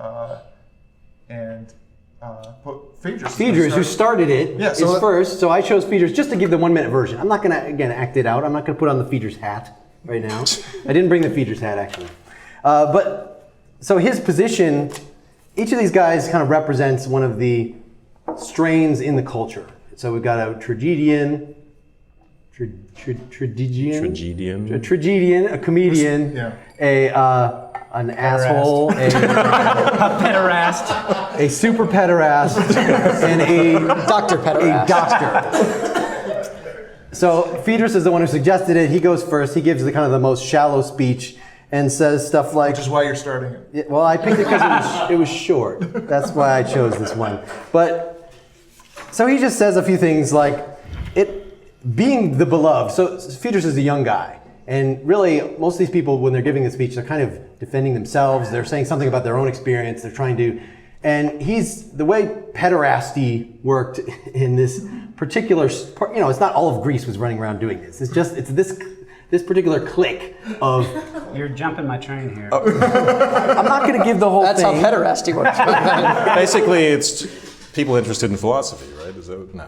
Speaker 6: Phaedrus,
Speaker 2: who started it,
Speaker 6: Yeah,
Speaker 2: is
Speaker 6: so
Speaker 2: first. So I chose Phaedrus just to give the 1 minute version. I'm not going to, again, act it out. I'm not going to put on the Phaedrus hat right now. I didn't bring the Phaedrus hat, actually. But so his position, each of these guys kind of represents one of the strains in the culture. So we've got a tragedian, a comedian,
Speaker 6: Yeah.
Speaker 2: an asshole, a
Speaker 5: Pederast.
Speaker 2: a super pederast, and a
Speaker 3: Dr. Pederast.
Speaker 2: a doctor. So Phaedrus is the one who suggested it. He goes first. He gives the kind of the most shallow speech and says stuff like,
Speaker 6: which is why you're starting it.
Speaker 2: yeah, well, I picked it because it was short. That's why I chose this one. But so he just says a few things like it being the beloved. So Phaedrus is a young guy. And really, most of these people, when they're giving the speech, they're kind of defending themselves. They're saying something about their own experience. They're trying to, and the way pederasty worked in this particular, it's not all of Greece was running around doing this. It's this particular clique of.
Speaker 5: You're jumping my train here.
Speaker 2: I'm not going to give the whole
Speaker 3: That's
Speaker 2: thing.
Speaker 3: how pederasty works.
Speaker 4: Basically, it's people interested in philosophy, right? Is that no?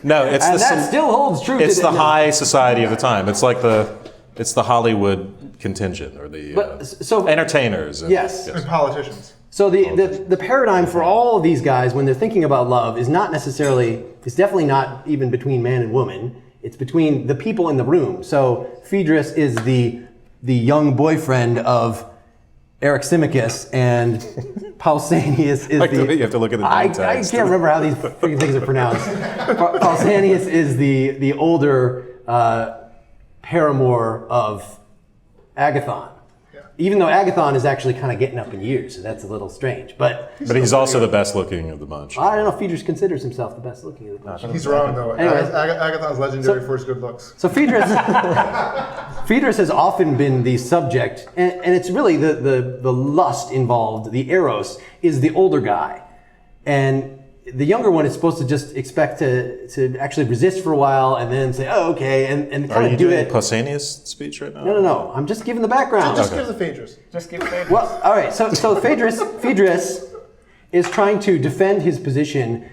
Speaker 4: No, it's
Speaker 2: And
Speaker 4: the
Speaker 2: that still holds true
Speaker 4: it's
Speaker 2: today.
Speaker 4: the high society of the time. It's like the Hollywood contingent or the entertainers. And,
Speaker 2: Yes.
Speaker 6: And politicians.
Speaker 2: So the paradigm for all of these guys when they're thinking about love is it's definitely not even between man and woman. It's between the people in the room. So Phaedrus is the young boyfriend of Eryximachus, and Pausanias is
Speaker 4: You have to look at the
Speaker 2: I
Speaker 4: text.
Speaker 2: can't remember how these freaking things are pronounced. Pausanias is the older paramour of Agathon. Even though Agathon is actually kind of getting up in years, so that's a little strange. But
Speaker 4: he's also the best looking of the bunch.
Speaker 2: I don't know if Phaedrus considers himself the best looking of the bunch.
Speaker 6: He's wrong, though.
Speaker 2: Anyways.
Speaker 6: Agathon's legendary for his good looks.
Speaker 2: So Phaedrus has often been the subject, and it's really the lust involved, the eros, is the older guy. And the younger one is supposed to just expect to actually resist for a while and then say, oh, okay, and kind of do it.
Speaker 4: Are you doing Pausanias' speech right now?
Speaker 2: No. I'm just giving the background.
Speaker 6: Just give the Phaedrus.
Speaker 5: Just give Phaedrus.
Speaker 2: Well, all right. So Phaedrus is trying to defend his position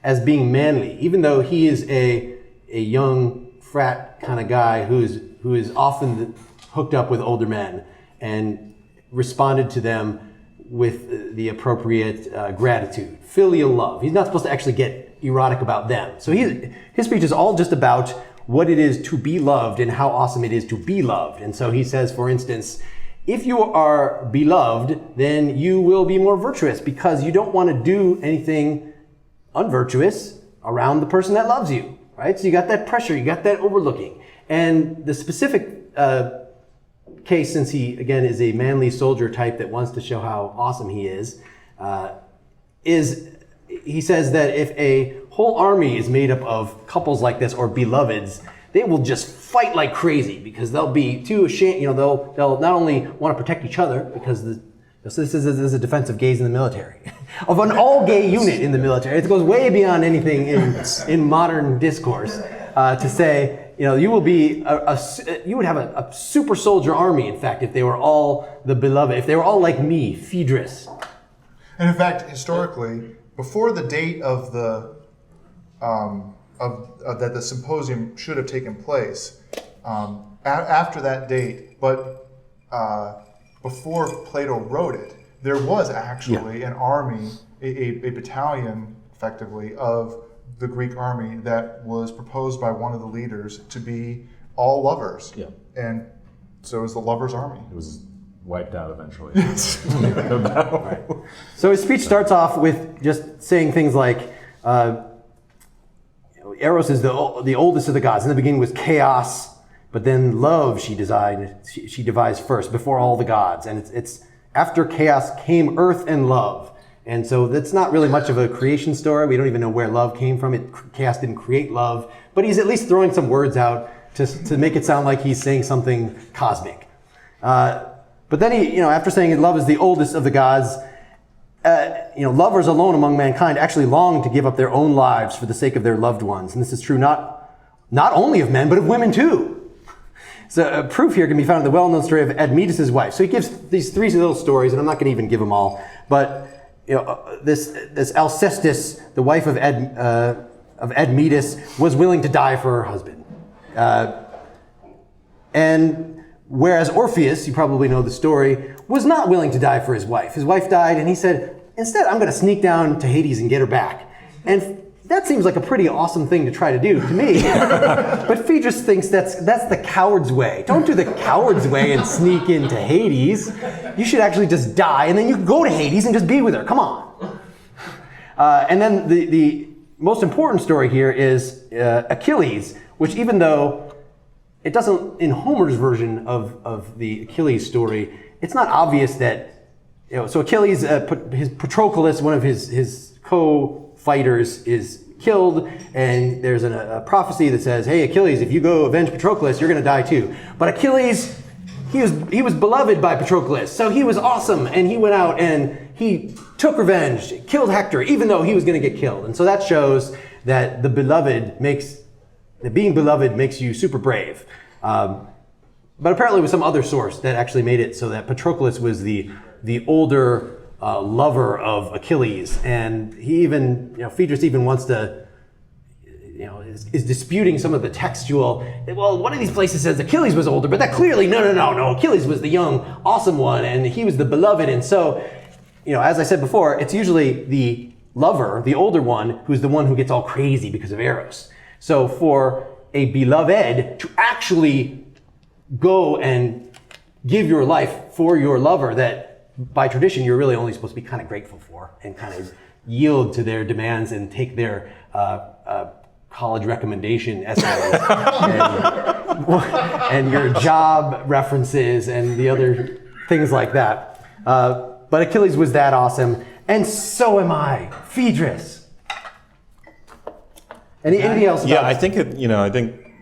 Speaker 2: as being manly, even though he is a young frat kind of guy who is often hooked up with older men and responded to them with the appropriate gratitude, filial love. He's not supposed to actually get erotic about them. So his speech is all just about what it is to be loved and how awesome it is to be loved. And so he says, for instance, if you are beloved, then you will be more virtuous because you don't want to do anything unvirtuous around the person that loves you, right? So you got that pressure, you got that overlooking. And the specific case, since he, again, is a manly soldier type that wants to show how awesome he is he says that if a whole army is made up of couples like this or beloveds, they will just fight like crazy because they'll be too ashamed. They'll not only want to protect each other because this is a defense of gays in the military, of an all-gay unit in the military. It goes way beyond anything in modern discourse to say, you will be you would have a super soldier army. In fact, if they were all the beloved, if they were all like me, Phaedrus.
Speaker 6: And in fact, historically, before the date of the that the symposium should have taken place, after that date, but before Plato wrote it, there was actually an army, a battalion, effectively, of the Greek army that was proposed by one of the leaders to be all lovers. Yeah. And so it was the lovers' army.
Speaker 4: It was wiped out eventually.
Speaker 2: Right. So his speech starts off with just saying things like, Eros is the oldest of the gods. In the beginning was chaos, but then love she devised first, before all the gods. And it's after chaos came earth and love. And so that's not really much of a creation story. We don't even know where love came from. Chaos didn't create love, but he's at least throwing some words out to make it sound like he's saying something cosmic. But then he, after saying love is the oldest of the gods, lovers alone among mankind actually long to give up their own lives for the sake of their loved ones. And this is true not only of men, but of women too. So proof here can be found in the well-known story of Admetus' wife. So he gives these three little stories, and I'm not going to even give them all, but this Alcestis, the wife of Admetus, was willing to die for her husband. And whereas Orpheus, you probably know the story, was not willing to die for his wife. His wife died, and he said, instead, I'm going to sneak down to Hades and get her back. And that seems like a pretty awesome thing to try to do to me. But Phaedrus thinks that's the coward's way. Don't do the coward's way and sneak into Hades. You should actually just die, and then you can go to Hades and just be with her. Come on. And then the most important story here is Achilles, which even though it doesn't, in Homer's version of the Achilles story, it's not obvious that, so Achilles, his Patroclus, one of his co-fighters, is killed, and there's a prophecy that says, hey, Achilles, if you go avenge Patroclus, you're going to die too. But Achilles, he was beloved by Patroclus, so he was awesome, and he went out and he took revenge, killed Hector, even though he was going to get killed. And so that shows that being beloved makes you super brave. But apparently it was some other source that actually made it so that Patroclus was the older lover of Achilles, and he even, Phaedrus even wants to, is disputing some of the textual. Well, one of these places says Achilles was older, but that clearly, no, Achilles was the young, awesome one, and he was the beloved. And so, as I said before, it's usually the lover, the older one, who's the one who gets all crazy because of Eros. So for a beloved to actually go and give your life for your lover that by tradition you're really only supposed to be kind of grateful for and kind of yield to their demands and take their college recommendation essays and your job references and the other things like that. But Achilles was that awesome, and so am I, Phaedrus. Anything else about
Speaker 4: I think I think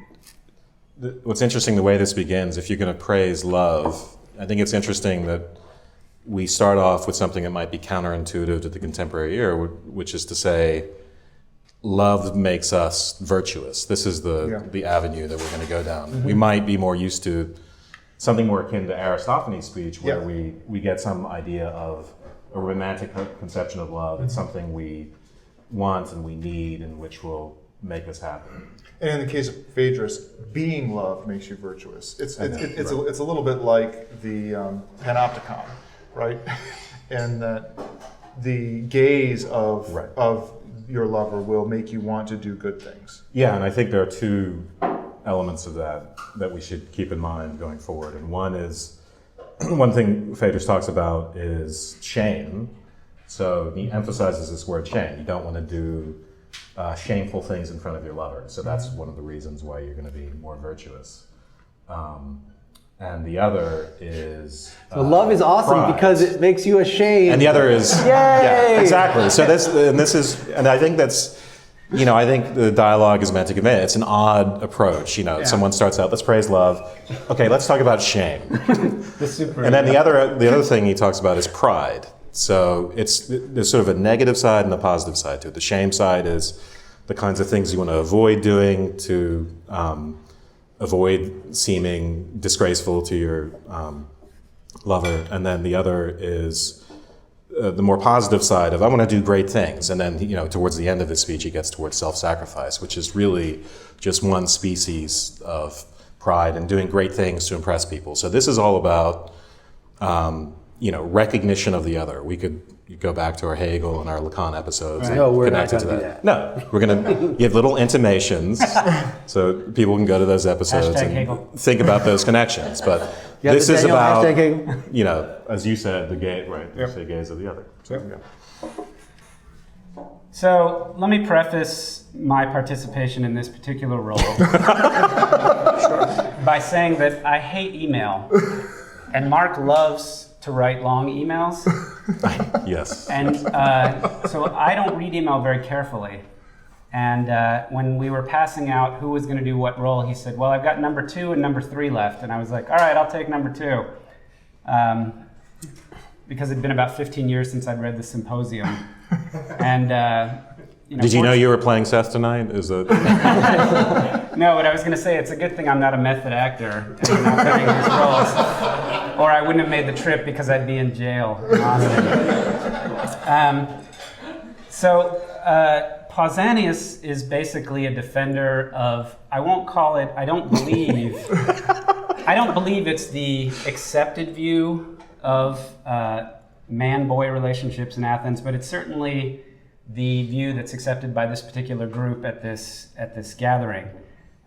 Speaker 4: what's interesting, the way this begins, if you're going to praise love, I think it's interesting that we start off with something that might be counterintuitive to the contemporary era, which is to say, love makes us virtuous. This is the avenue that we're going to go down. Mm-hmm. We might be more used to something more akin to Aristophanes' speech, where we get some idea of a romantic conception of love. It's something we want and we need, and which will make us happy.
Speaker 6: And in the case of Phaedrus, being love makes you virtuous. It's a little bit like the panopticon, right? And that the gaze of your lover will make you want to do good things.
Speaker 4: Yeah, and I think there are two elements of that we should keep in mind going forward. And one thing Phaedrus talks about is shame. So he emphasizes this word shame. You don't want to do shameful things in front of your lover. So that's one of the reasons why you're going to be more virtuous. And the other is
Speaker 2: so love is awesome
Speaker 4: pride.
Speaker 2: Because it makes you ashamed.
Speaker 4: And the other is
Speaker 2: Yay!
Speaker 4: Yeah, exactly. So I think that's, I think the dialogue is meant to convey it. It's an odd approach. Someone starts out, let's praise love. Okay, let's talk about shame. And then the other thing he talks about is pride. So there's sort of a negative side and a positive side to it. The shame side is the kinds of things you want to avoid doing to avoid seeming disgraceful to your lover. And then the other is the more positive side of I want to do great things. And then, towards the end of his speech, he gets towards self-sacrifice, which is really just one species of pride and doing great things to impress people. So this is all about recognition of the other. We could go back to our Hegel and our Lacan episodes.
Speaker 2: Right. No, we're not
Speaker 4: going to
Speaker 2: do that.
Speaker 4: No, we're going to give little intimations so people can go to those episodes and
Speaker 5: Hegel.
Speaker 4: Think about those connections. But this is about, as you said, the gaze, right? Yep. The gaze of the other.
Speaker 5: So let me preface my participation in this particular role by saying that I hate email, and Mark loves to write long emails.
Speaker 4: Yes.
Speaker 5: And so I don't read email very carefully. And when we were passing out who was going to do what role, he said, well, I've got number 2 and number 3 left. And I was like, all right, I'll take number 2. Because it'd been about 15 years since I'd read the Symposium. And
Speaker 4: did you know you were playing Seth tonight?
Speaker 5: No, but I was going to say it's a good thing I'm not a method actor and I'm not playing these roles, or I wouldn't have made the trip because I'd be in jail in Austin. Pausanias is basically a defender of, I don't believe it's the accepted view of man-boy relationships in Athens, but it's certainly the view that's accepted by this particular group at this gathering.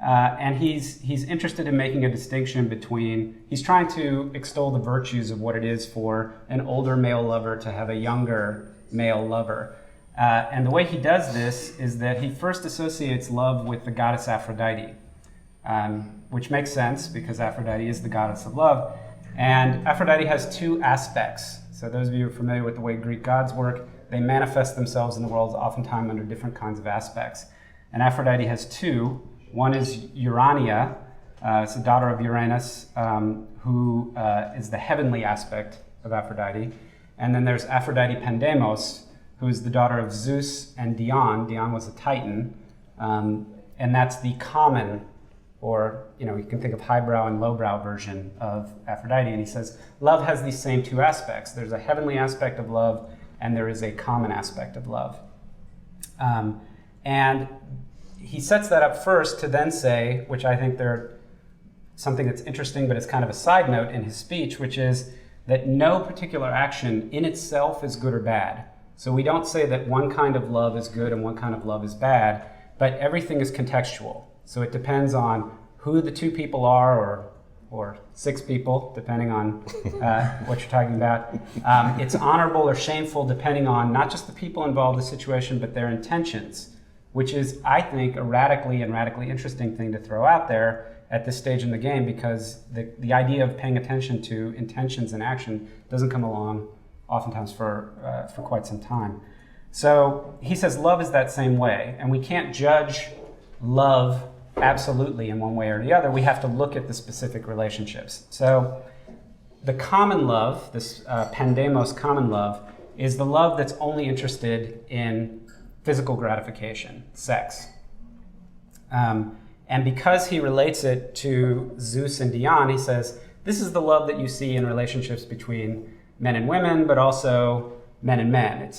Speaker 5: And he's interested in making a distinction between, he's trying to extol the virtues of what it is for an older male lover to have a younger male lover. And the way he does this is that he first associates love with the goddess Aphrodite, which makes sense because Aphrodite is the goddess of love. And Aphrodite has 2 aspects. So those of you who are familiar with the way Greek gods work, they manifest themselves in the world oftentimes under different kinds of aspects. And Aphrodite has 2. One is Urania, it's the daughter of Uranus, who is the heavenly aspect of Aphrodite. And then there's Aphrodite Pandemos, who is the daughter of Zeus and Dion. Dion was a Titan, and that's the common, or you can think of highbrow and lowbrow version of Aphrodite. And he says, love has these same 2 aspects. There's a heavenly aspect of love, and there is a common aspect of love. And he sets that up first to then say, which I think something that's interesting, but it's kind of a side note in his speech, which is that no particular action in itself is good or bad. So we don't say that one kind of love is good and one kind of love is bad, but everything is contextual. So it depends on who the 2 people are, or 6 people, depending on what you're talking about. It's honorable or shameful depending on not just the people involved in the situation, but their intentions, which is, I think, a radically interesting thing to throw out there at this stage in the game, because the idea of paying attention to intentions and action doesn't come along oftentimes for quite some time. So he says love is that same way, and we can't judge love absolutely in one way or the other. We have to look at the specific relationships. So the common love, this pandemos common love, is the love that's only interested in physical gratification, sex. And because he relates it to Zeus and Dion, he says, this is the love that you see in relationships between men and women, but also men and men.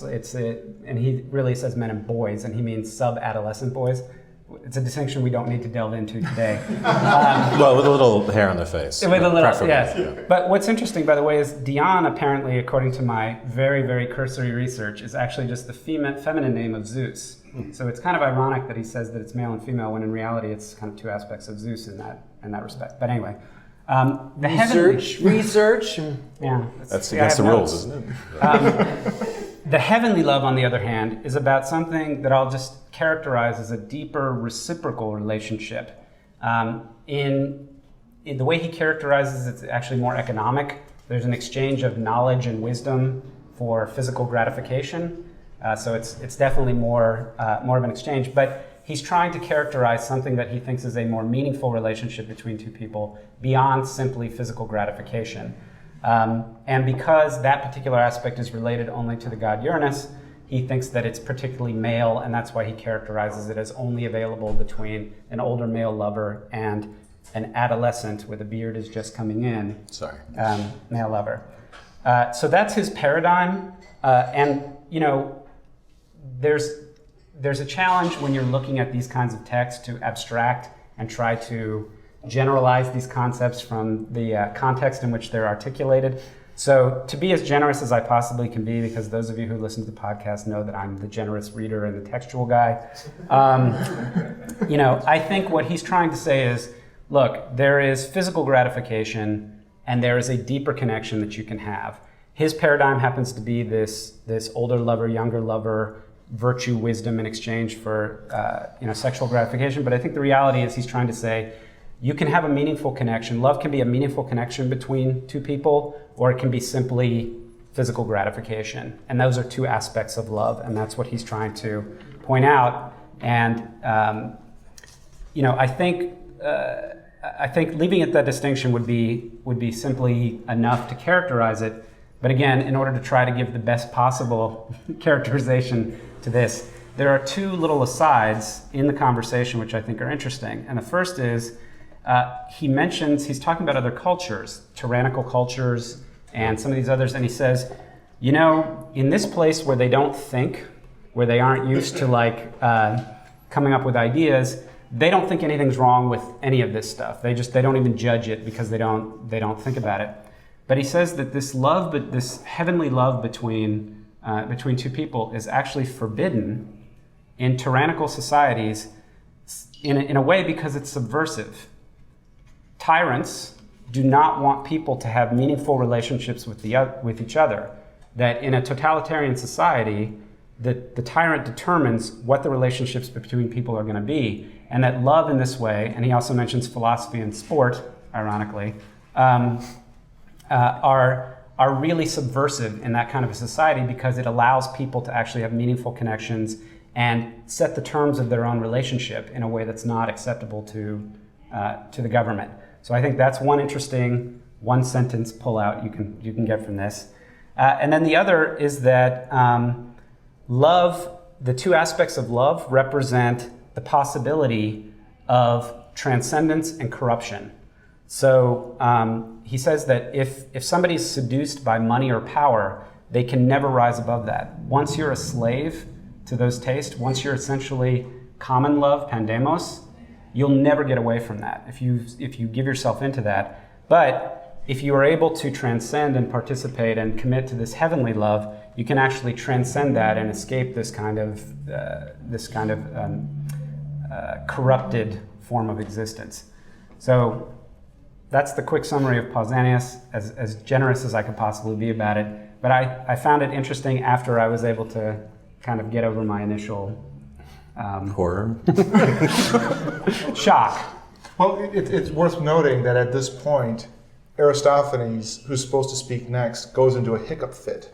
Speaker 5: And he really says men and boys, and he means sub-adolescent boys. It's a distinction we don't need to delve into today.
Speaker 4: Well, with a little hair on their face.
Speaker 5: With a little,
Speaker 4: preferably,
Speaker 5: yes.
Speaker 4: yeah.
Speaker 5: But what's interesting, by the way, is Dion, apparently, according to my very, very cursory research, is actually just the feminine name of Zeus. So it's kind of ironic that he says that it's male and female, when in reality it's kind of two aspects of Zeus in that respect. But anyway,
Speaker 2: research.
Speaker 5: Yeah,
Speaker 4: That's against the rules, isn't it?
Speaker 5: The heavenly love, on the other hand, is about something that I'll just characterize as a deeper reciprocal relationship. In the way he characterizes it, it's actually more economic. There's an exchange of knowledge and wisdom for physical gratification. So it's definitely more of an exchange. But he's trying to characterize something that he thinks is a more meaningful relationship between two people beyond simply physical gratification. And because that particular aspect is related only to the god Uranus, he thinks that it's particularly male, and that's why he characterizes it as only available between an older male lover and an adolescent with a beard is just coming in, male lover. So that's his paradigm. And, you know, there's a challenge when you're looking at these kinds of texts to abstract and try to generalize these concepts from the context in which they're articulated. So to be as generous as I possibly can be, because those of you who listen to the podcast know that I'm the generous reader and the textual guy, you know, I think what he's trying to say is, look, there is physical gratification and there is a deeper connection that you can have. His paradigm happens to be this older lover, younger lover, virtue, wisdom in exchange for sexual gratification. But I think the reality is he's trying to say, you can have a meaningful connection. Love can be a meaningful connection between two people, or it can be simply physical gratification. And those are two aspects of love, and that's what he's trying to point out. And I think leaving it that distinction would be simply enough to characterize it. But again, in order to try to give the best possible characterization to this, there are two little asides in the conversation which I think are interesting. And the first is, he's talking about other cultures, tyrannical cultures, and some of these others, and he says, you know, in this place where they don't think, where they aren't used to coming up with ideas, they don't think anything's wrong with any of this stuff. They don't even judge it because they don't think about it. But he says that this love, but this heavenly love between two people is actually forbidden in tyrannical societies in a way because it's subversive. Tyrants do not want people to have meaningful relationships with each other. That in a totalitarian society, the tyrant determines what the relationships between people are going to be, and that love in this way, and he also mentions philosophy and sport, ironically, are really subversive in that kind of a society because it allows people to actually have meaningful connections and set the terms of their own relationship in a way that's not acceptable to the government. So I think that's one interesting one-sentence pullout you can get from this. And then the other is that love, the two aspects of love represent the possibility of transcendence and corruption. So he says that if somebody's seduced by money or power, they can never rise above that. Once you're a slave to those tastes, once you're essentially common love, pandemos, you'll never get away from that if you give yourself into that. But if you are able to transcend and participate and commit to this heavenly love, you can actually transcend that and escape this kind of corrupted form of existence. So that's the quick summary of Pausanias, as generous as I could possibly be about it. But I found it interesting after I was able to kind of get over my initial
Speaker 4: horror.
Speaker 5: Shock.
Speaker 6: Well, it's worth noting that at this point, Aristophanes, who's supposed to speak next, goes into a hiccup fit.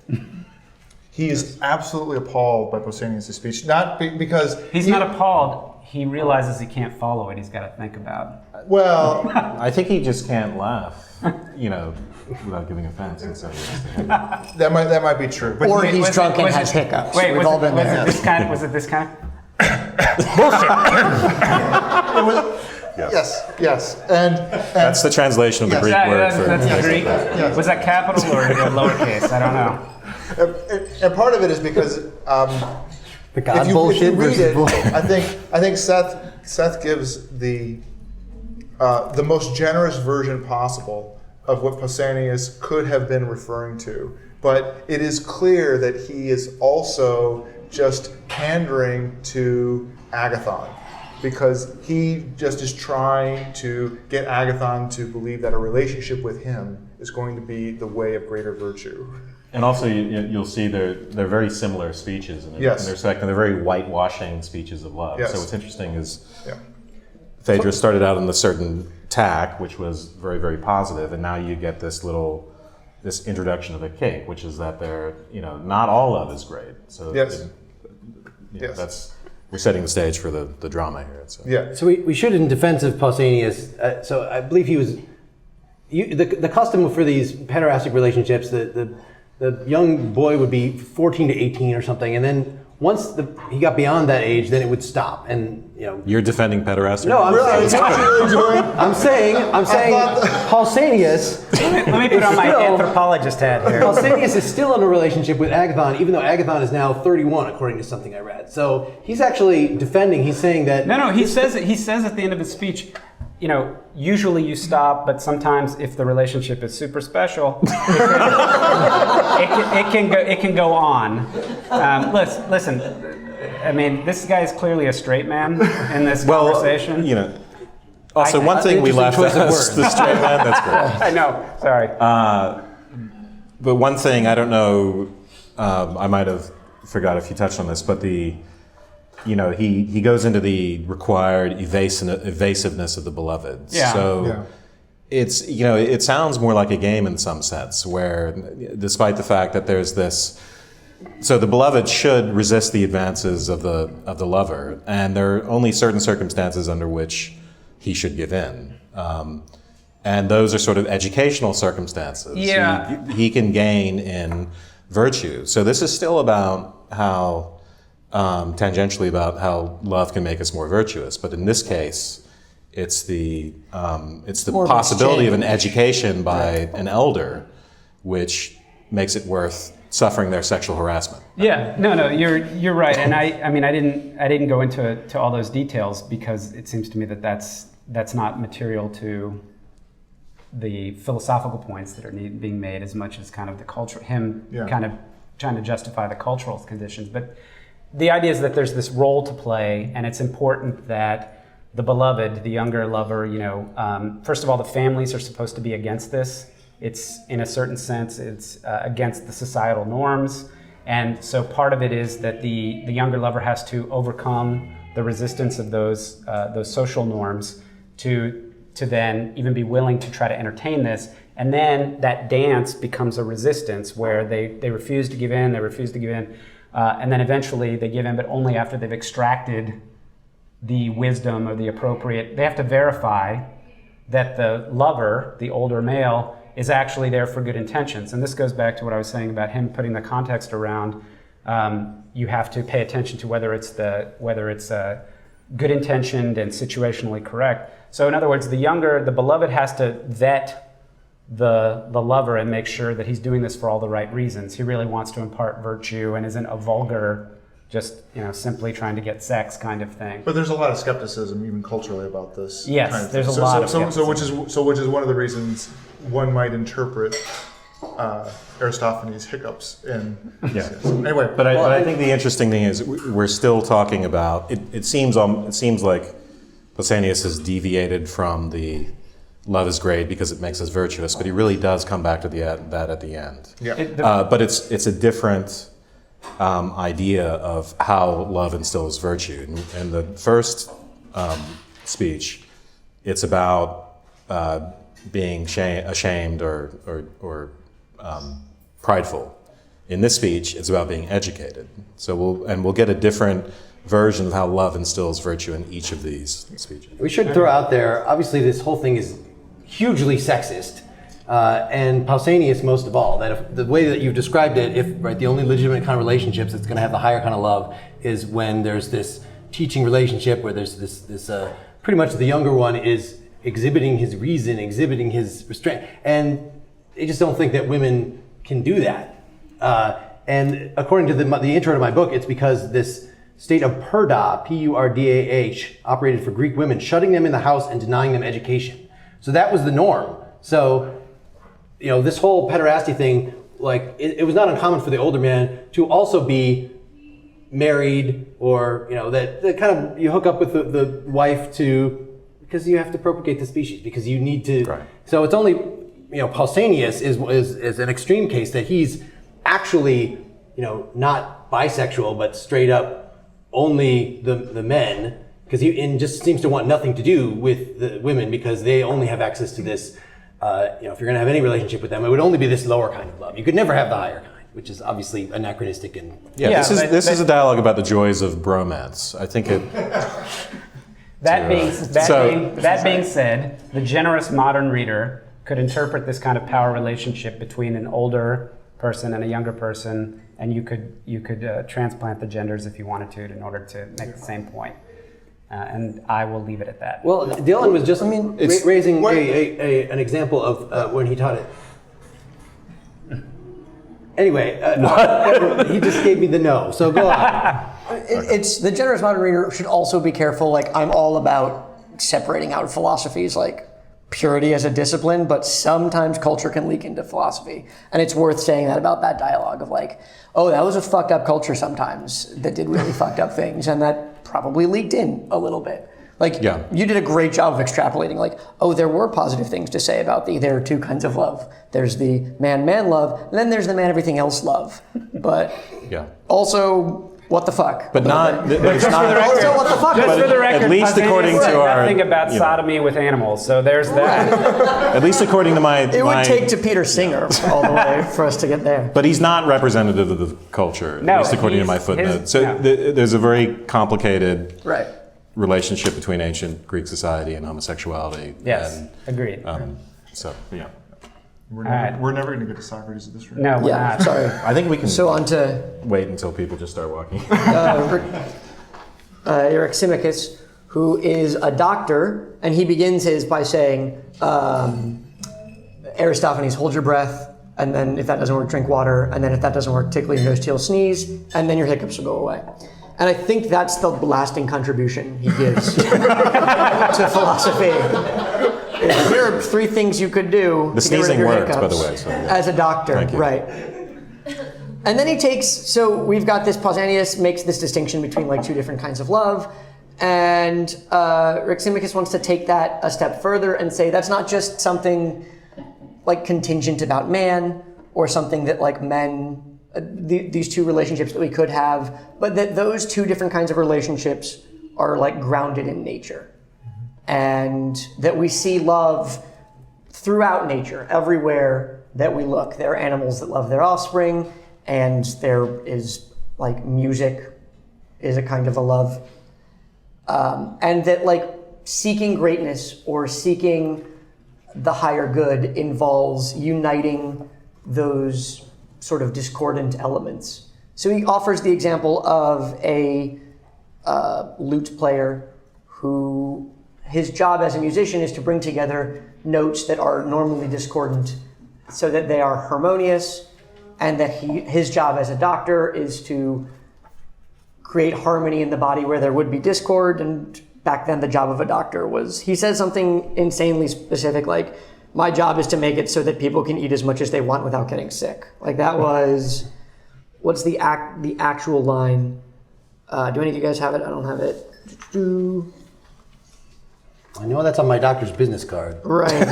Speaker 6: He is absolutely appalled by Pausanias' speech, not because...
Speaker 5: He's not appalled. He realizes he can't follow it. He's got to think about it.
Speaker 6: Well...
Speaker 4: I think he just can't laugh, without giving offense. And so
Speaker 6: That might be true. But
Speaker 3: Or
Speaker 5: Wait,
Speaker 3: he's
Speaker 5: was it-
Speaker 3: drunk and
Speaker 5: was
Speaker 3: has
Speaker 5: it-
Speaker 3: hiccups.
Speaker 5: Wait,
Speaker 3: We've
Speaker 5: was
Speaker 3: all
Speaker 5: it,
Speaker 3: been
Speaker 5: was
Speaker 3: there.
Speaker 5: it this kind? Was it this kind?
Speaker 6: yes, and
Speaker 4: that's the translation of the Greek
Speaker 5: Yeah,
Speaker 4: word
Speaker 5: that's
Speaker 4: for.
Speaker 5: the Greek.
Speaker 6: Yes.
Speaker 5: Was that capital or lowercase? I don't know.
Speaker 6: and part of it is because
Speaker 3: The God
Speaker 6: if you
Speaker 3: bullshit
Speaker 6: read
Speaker 3: versus
Speaker 6: it,
Speaker 3: bullshit.
Speaker 6: I think Seth gives the most generous version possible of what Pausanias could have been referring to, but it is clear that he is also just pandering to Agathon, because he just is trying to get Agathon to believe that a relationship with him is going to be the way of greater virtue.
Speaker 4: And also, you'll see they're very similar speeches in
Speaker 6: Yes.
Speaker 4: intersect, and they're very whitewashing speeches of love.
Speaker 6: Yes.
Speaker 4: So what's interesting is
Speaker 6: Yeah.
Speaker 4: Phaedrus started out in a certain tack, which was very, very positive, and now you get this introduction of a cake, which is that not all love is great. So
Speaker 6: Yes.
Speaker 4: that's we're setting the stage for the drama here. So.
Speaker 6: Yeah.
Speaker 2: So we should, in defense of Pausanias, so I believe he was, the custom for these pederastic relationships, the young boy would be 14 to 18 or something, and then once he got beyond that age, then it would stop. And
Speaker 4: You're defending pederasty?
Speaker 2: no,
Speaker 6: Really? Is that what you're really doing?
Speaker 2: I'm saying Pausanias.
Speaker 5: Let me put on my
Speaker 2: Still-
Speaker 5: anthropologist hat here.
Speaker 2: Pausanias is still in a relationship with Agathon, even though Agathon is now 31, according to something I read. So he's actually defending. He's saying that
Speaker 5: No, he says at the end of his speech, usually you stop, but sometimes if the relationship is super special, it can go on. Listen, I mean, this guy is clearly a straight man in this conversation.
Speaker 4: Also, one thing we left
Speaker 2: choice of
Speaker 4: as
Speaker 2: words.
Speaker 4: the straight man. That's great.
Speaker 5: I know. Sorry.
Speaker 4: But one thing, I don't know, I might have forgot if you touched on this, but he goes into the required evasiveness of the beloved.
Speaker 5: Yeah.
Speaker 4: So it's, it sounds more like a game in some sense, where despite the fact that there's this, so the beloved should resist the advances of the lover, and there are only certain circumstances under which he should give in. And those are sort of educational circumstances.
Speaker 5: Yeah.
Speaker 4: He can gain in virtue. So this is still about how, tangentially about how love can make us more virtuous. But in this case, it's the
Speaker 3: More of an
Speaker 4: possibility of an
Speaker 3: exchange.
Speaker 4: education by an elder, which makes it worth suffering their sexual harassment.
Speaker 5: Yeah, no, you're right, and I mean, I didn't go into all those details because it seems to me that that's not material to the philosophical points that are being made as much as kind of the culture, kind of trying to justify the cultural conditions. But the idea is that there's this role to play, and it's important that the beloved, the younger lover, first of all, the families are supposed to be against this. It's, in a certain sense, it's against the societal norms. And so part of it is that the younger lover has to overcome the resistance of those social norms to then even be willing to try to entertain this. And then that dance becomes a resistance where they refuse to give in, and then eventually they give in, but only after they've extracted the wisdom or the appropriate. They have to verify that the lover, the older male, is actually there for good intentions. And this goes back to what I was saying about him putting the context around. You have to pay attention to whether it's good intentioned and situationally correct. So in other words, the beloved has to vet the lover and make sure that he's doing this for all the right reasons. He really wants to impart virtue and isn't a vulgar, just simply trying to get sex kind of thing.
Speaker 6: But there's a lot of skepticism, even culturally, about this.
Speaker 5: Yes,
Speaker 6: kind of
Speaker 5: there's
Speaker 6: thing.
Speaker 5: a lot of
Speaker 6: which is one of the reasons one might interpret Aristophanes' hiccups in.
Speaker 4: Yeah.
Speaker 6: Anyway,
Speaker 4: But I think the interesting thing is we're still talking about. It seems like Pausanias has deviated from the love is great because it makes us virtuous, but he really does come back to that at the end.
Speaker 6: Yeah.
Speaker 4: But it's a different idea of how love instills virtue. In the first speech, it's about being ashamed or prideful. In this speech, it's about being educated. So we'll get a different version of how love instills virtue in each of these speeches.
Speaker 2: We should throw out there, obviously this whole thing is hugely sexist. and Pausanias most of all. That if, the way that you've described it, if right, the only legitimate kind of relationships that's going to have the higher kind of love is when there's this teaching relationship where there's this pretty much the younger one is exhibiting his reason, exhibiting his restraint, and they just don't think that women can do that. And according to the intro to my book, it's because this state of purdah, P-U-R-D-A-H, operated for Greek women, shutting them in the house and denying them education. So that was the norm. So, you know, this whole pederasty thing, like, it was not uncommon for the older man to also be married, or, you know, that kind of, you hook up with the wife to, because you have to propagate the species, because you need to. Right. So it's only, you know, Pausanias is an extreme case that he's actually, you know, not bisexual, but straight up only the men, because he just seems to want nothing to do with the women because they only have access to this. You know, if you're going to have any relationship with them, it would only be this lower kind of love. You could never have the higher kind, which is obviously anachronistic. And
Speaker 4: this is a dialogue about the joys of bromance. I think it.
Speaker 5: That being said, the generous modern reader could interpret this kind of power relationship between an older person and a younger person, and you could transplant the genders if you wanted to in order to make the same point. And I will leave it at that.
Speaker 2: Well, Dylan was just raising an example of when he taught it. Anyway, he just gave me the no, so go on.
Speaker 3: It's the generous modern reader should also be careful. Like, I'm all about separating out philosophies, like purity as a discipline, but sometimes culture can leak into philosophy. And it's worth saying that about that dialogue of like, oh, that was a fucked up culture sometimes that did really fucked up things, and that probably leaked in a little bit. Like, you did a great job of extrapolating, like, oh, there were positive things to say about thee. There are two kinds of love. There's the man-man love, and then there's the man-everything else love. But also, what the fuck?
Speaker 4: But not.
Speaker 3: It's not also what the fuck.
Speaker 5: Just for the record,
Speaker 4: at least according to our
Speaker 5: nothing about sodomy with animals. So there's that.
Speaker 4: At least according to my.
Speaker 3: It would take to Peter Singer all the way for us to get there.
Speaker 4: But he's not representative of the culture. At least according to my footnote. There's a very complicated relationship between ancient Greek society and homosexuality.
Speaker 5: Yes, agreed.
Speaker 6: We're never going to get to Socrates at this rate.
Speaker 5: No, we're not.
Speaker 3: Sorry.
Speaker 4: I think we can
Speaker 3: wait
Speaker 4: until people just start walking.
Speaker 3: Eryximachus, who is a doctor, and he begins his by saying, Aristophanes, hold your breath, and then if that doesn't work, drink water, and then if that doesn't work, tickle your nose till sneeze, and then your hiccups will go away. And I think that's the lasting contribution he gives to philosophy. Here are three things you could do
Speaker 4: to get rid of your hiccups, by the way,
Speaker 3: as a doctor, right? And then he takes, so we've got this, Pausanias makes this distinction between like two different kinds of love, and Eryximachus wants to take that a step further and say that's not just something like contingent about man, or something that like men, these two relationships that we could have, but that those two different kinds of relationships are like grounded in nature. And that we see love throughout nature, everywhere that we look. There are animals that love their offspring, and there is, like, music is a kind of a love. And that, like, seeking greatness or seeking the higher good involves uniting those sort of discordant elements. So he offers the example of a lute player who his job as a musician is to bring together notes that are normally discordant so that they are harmonious, and that his job as a doctor is to create harmony in the body where there would be discord. And back then the job of a doctor was, he says something insanely specific like, my job is to make it so that people can eat as much as they want without getting sick. Like that was, what's the actual line? Do any of you guys have it? I don't have it.
Speaker 2: I know that's on my doctor's business card.
Speaker 3: Right.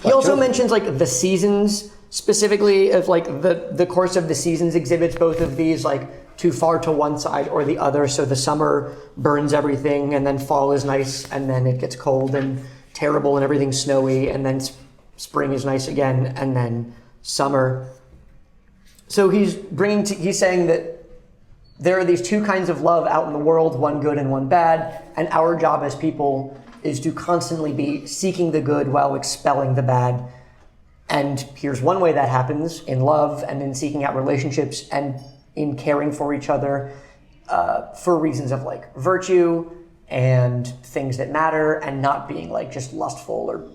Speaker 3: He also mentions like the seasons specifically, of like the course of the seasons exhibits both of these like too far to one side or the other. So the summer burns everything, and then fall is nice, and then it gets cold and terrible and everything's snowy, and then spring is nice again, and then summer. So he's saying that there are these two kinds of love out in the world, one good and one bad, and our job as people is to constantly be seeking the good while expelling the bad. And here's one way that happens in love and in seeking out relationships and in caring for each other for reasons of like virtue and things that matter, and not being like just lustful or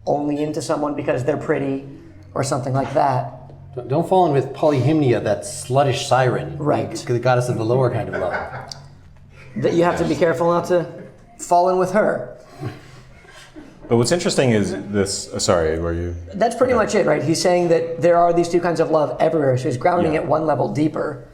Speaker 3: only into someone because they're pretty or something like that.
Speaker 2: Don't fall in with polyhymnia, that sluttish siren.
Speaker 3: Right.
Speaker 2: The goddess of the lower kind of love.
Speaker 3: That you have to be careful not to fall in with her.
Speaker 4: But what's interesting is this. Sorry, were you?
Speaker 3: That's pretty much it, right? He's saying that there are these two kinds of love everywhere, so he's grounding it one level deeper,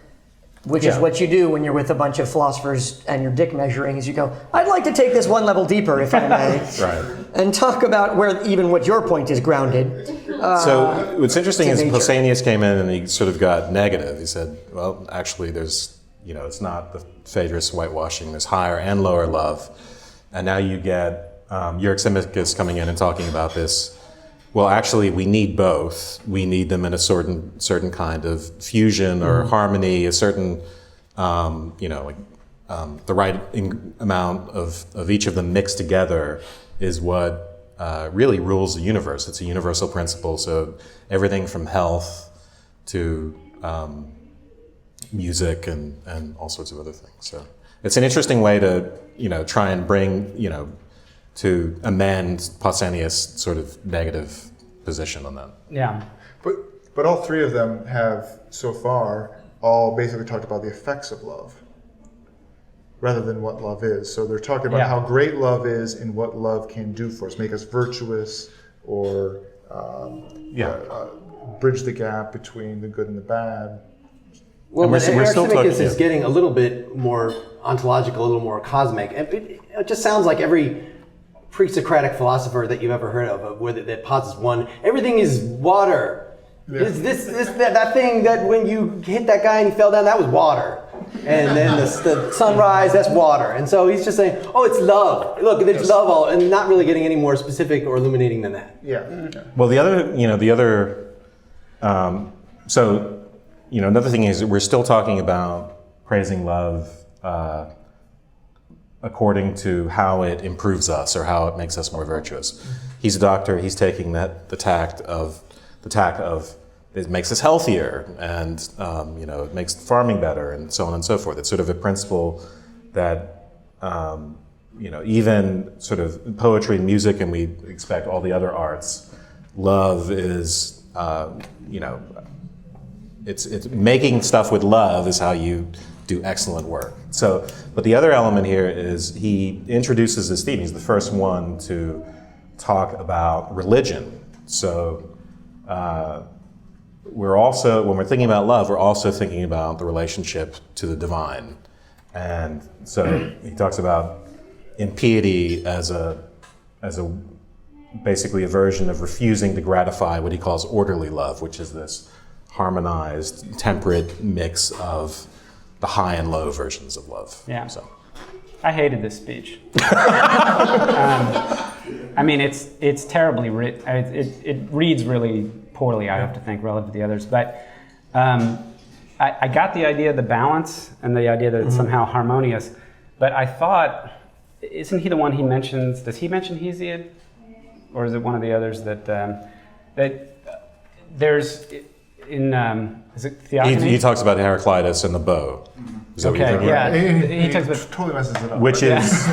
Speaker 3: which is what you do when you're with a bunch of philosophers and you're dick measuring, is you go, I'd like to take this one level deeper, if I may,
Speaker 4: Right.
Speaker 3: and talk about where even what your point is grounded.
Speaker 4: So what's interesting is
Speaker 3: nature.
Speaker 4: Pausanias came in and he sort of got negative. He said, well, actually there's, it's not the Phaedrus whitewashing, there's higher and lower love. And now you get Eryximachus coming in and talking about this. Well, actually, we need both. We need them in a certain kind of fusion or harmony, a certain, the right amount of each of them mixed together is what really rules the universe. It's a universal principle. So everything from health to music and all sorts of other things. So it's an interesting way to, try and bring, to amend Pausanias' sort of negative position on that.
Speaker 5: Yeah.
Speaker 6: But all three of them have, so far, all basically talked about the effects of love, rather than what love is. So they're talking about how great love is and what love can do for us, make us virtuous, or bridge the gap between the good and the bad.
Speaker 2: Well, but Eryximachus is
Speaker 4: talking,
Speaker 2: getting a little bit more ontological, a little more cosmic. It just sounds like every pre-Socratic philosopher that you've ever heard of that posits one, everything is water. Yeah. That thing that when you hit that guy and he fell down, that was water. And then the sunrise, that's water. And so he's just saying, oh, it's love. Look, there's love all, and not really getting any more specific or illuminating than that.
Speaker 6: Yeah.
Speaker 4: Well, another thing is that we're still talking about praising love according to how it improves us or how it makes us more virtuous. He's a doctor. He's taking the tack of it makes us healthier, and it makes farming better, and so on and so forth. It's sort of a principle that even sort of poetry and music, and we expect all the other arts, love is it's making stuff with love is how you do excellent work. So, but the other element here is he introduces this theme. He's the first one to talk about religion. So we're also, when we're thinking about love, we're also thinking about the relationship to the divine. And so he talks about impiety as basically a version of refusing to gratify what he calls orderly love, which is this harmonized, temperate mix of the high and low versions of love.
Speaker 5: Yeah.
Speaker 4: So.
Speaker 5: I hated this speech. It's terribly written. It reads really poorly, I have to think, relative to the others. But I got the idea of the balance and the idea that it's somehow harmonious. But I thought, isn't he the one he mentions? Does he mention Hesiod, or is it one of the others that there's in? Is it Theogony?
Speaker 4: He talks about Heraclitus and the bow. Is that what you're thinking about?
Speaker 5: He talks about
Speaker 6: totally messes it up.
Speaker 4: Which is,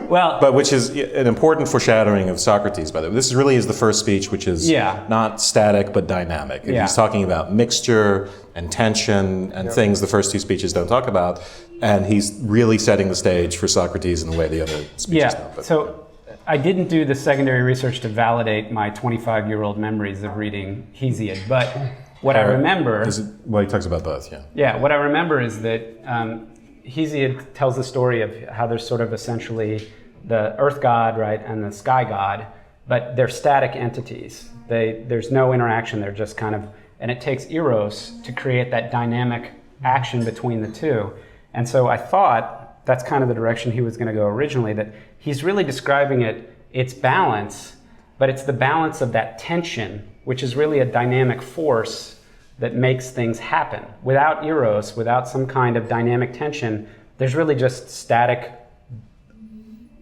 Speaker 5: well,
Speaker 4: but which is an important foreshadowing of Socrates. By the way, this really is the first speech, which is not static but dynamic.
Speaker 5: Yeah.
Speaker 4: He's talking about mixture and tension and things the first two speeches don't talk about, and he's really setting the stage for Socrates in the way the other speeches don't. But,
Speaker 5: so I didn't do the secondary research to validate my 25-year-old memories of reading Hesiod, but what I remember...
Speaker 4: he talks about both, yeah.
Speaker 5: Yeah, what I remember is that Hesiod tells the story of how there's sort of essentially the earth god, right, and the sky god, but they're static entities. There's no interaction, they're just kind of... And it takes Eros to create that dynamic action between the two. And so I thought that's kind of the direction he was going to go originally, that he's really describing its balance, but it's the balance of that tension, which is really a dynamic force that makes things happen. Without Eros, without some kind of dynamic tension, there's really just static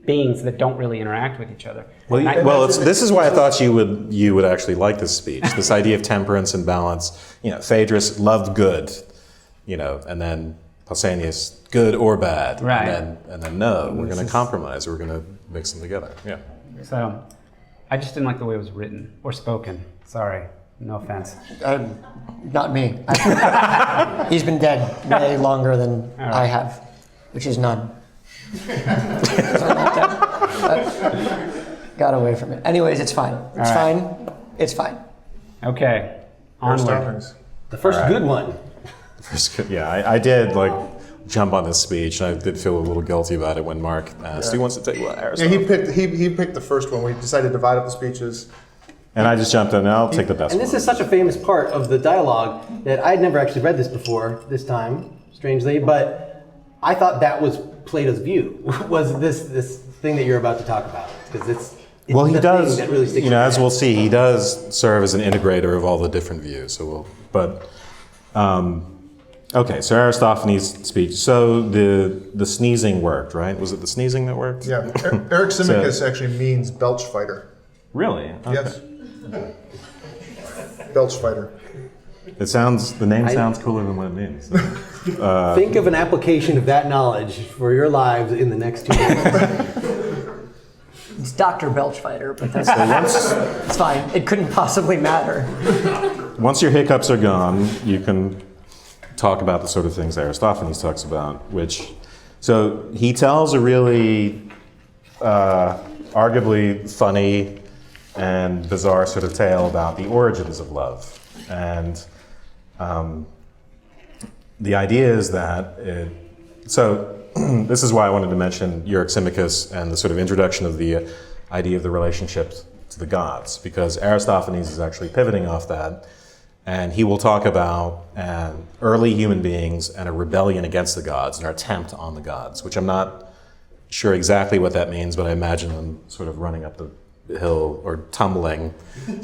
Speaker 5: beings that don't really interact with each other.
Speaker 4: This is why I thought you would actually like this speech. This idea of temperance and balance. Phaedrus loved good, and then Pausanias, good or bad,
Speaker 5: right?
Speaker 4: And then no, we're going to compromise. We're going to mix them together. Yeah.
Speaker 5: So, I just didn't like the way it was written or spoken. Sorry, no offense.
Speaker 3: Not me. He's been dead way longer than I have, which is none. Got away from it. Anyways, it's fine. It's fine.
Speaker 5: Okay. Onward.
Speaker 2: The first good one.
Speaker 4: I did jump on this speech, and I did feel a little guilty about it when Mark asked who wants to take Aristotle.
Speaker 6: He picked the first one. We decided to divide up the speeches.
Speaker 4: And I just jumped in, and I'll take the best one.
Speaker 2: And this is such a famous part of the dialogue that I'd never actually read this before, this time, strangely, but I thought that was Plato's view, was this thing that you're about to talk about. Because it's
Speaker 4: he
Speaker 2: the
Speaker 4: does,
Speaker 2: thing that really sticks
Speaker 4: as we'll see, he does serve as an integrator of all the different views. Okay, so Aristophanes' speech. So the sneezing worked, right? Was it the sneezing that worked?
Speaker 6: Yeah, Eryximachus actually means belch fighter.
Speaker 4: Really? Okay.
Speaker 6: Yes. Belch fighter.
Speaker 4: The name sounds cooler than what it means.
Speaker 2: Think of an application of that knowledge for your lives in the next 2 years.
Speaker 3: It's Dr. Belchfighter, but that's it's fine. It couldn't possibly matter.
Speaker 4: Once your hiccups are gone, you can talk about the sort of things Aristophanes talks about, so he tells a really arguably funny and bizarre sort of tale about the origins of love. And the idea is that this is why I wanted to mention Eryximachus and the sort of introduction of the idea of the relationship to the gods, because Aristophanes is actually pivoting off that, and he will talk about early human beings and a rebellion against the gods, and an attempt on the gods, which I'm not sure exactly what that means, but I imagine them sort of running up the hill or tumbling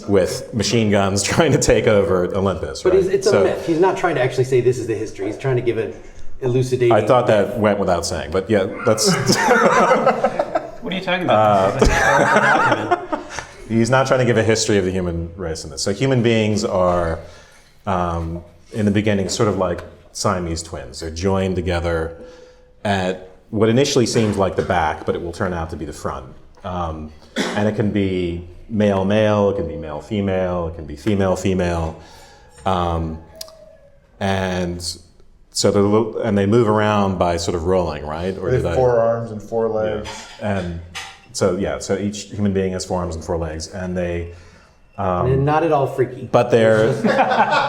Speaker 4: with machine guns trying to take over Olympus.
Speaker 2: But
Speaker 4: right?
Speaker 2: it's a myth. He's not trying to actually say this is the history. He's trying to give an elucidating.
Speaker 4: I thought that went without saying, but yeah, that's.
Speaker 5: What are you talking about?
Speaker 4: He's not trying to give a history of the human race in this. So human beings are, in the beginning, sort of like Siamese twins. They're joined together at what initially seems like the back, but it will turn out to be the front. And it can be male-male, it can be male-female, it can be female-female. And so they move around by sort of rolling, right? Or
Speaker 6: they have 4 arms and 4 legs.
Speaker 4: Yeah. And so each human being has 4 arms and 4 legs, and they...
Speaker 2: and not at all freaky.
Speaker 4: But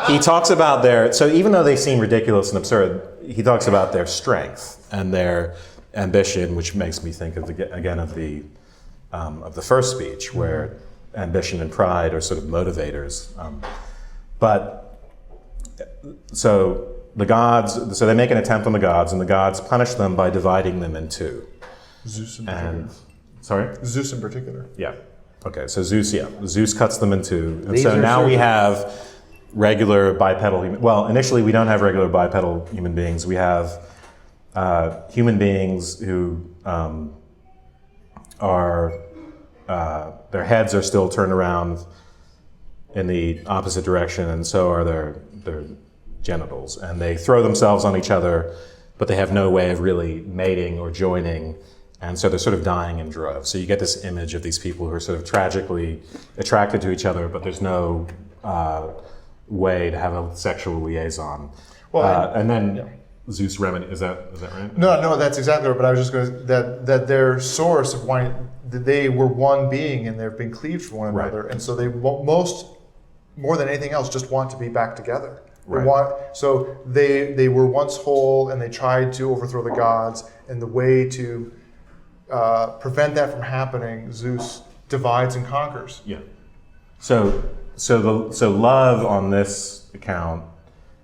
Speaker 4: he talks about so even though they seem ridiculous and absurd, he talks about their strength and their ambition, which makes me think of the first speech, where ambition and pride are sort of motivators. So the gods, so they make an attempt on the gods, and the gods punish them by dividing them in 2.
Speaker 6: Zeus in particular.
Speaker 4: Sorry?
Speaker 6: Zeus in particular.
Speaker 4: Yeah. Okay, so Zeus cuts them in 2. And so now we have regular bipedal initially we don't have regular bipedal human beings. We have human beings who are their heads are still turned around in the opposite direction, and so are their genitals. And they throw themselves on each other, but they have no way of really mating or joining, and so they're sort of dying in droves. So you get this image of these people who are sort of tragically attracted to each other, but there's no way to have a sexual liaison. And then Zeus remedy, is that right?
Speaker 6: No, that's exactly right. But I was just going to that their source of wanting, that they were one being and they've been cleaved from one another, and so they more than anything else just want to be back together. They were once whole, and they tried to overthrow the gods, and the way to prevent that from happening, Zeus divides and conquers.
Speaker 4: Yeah. So love on this account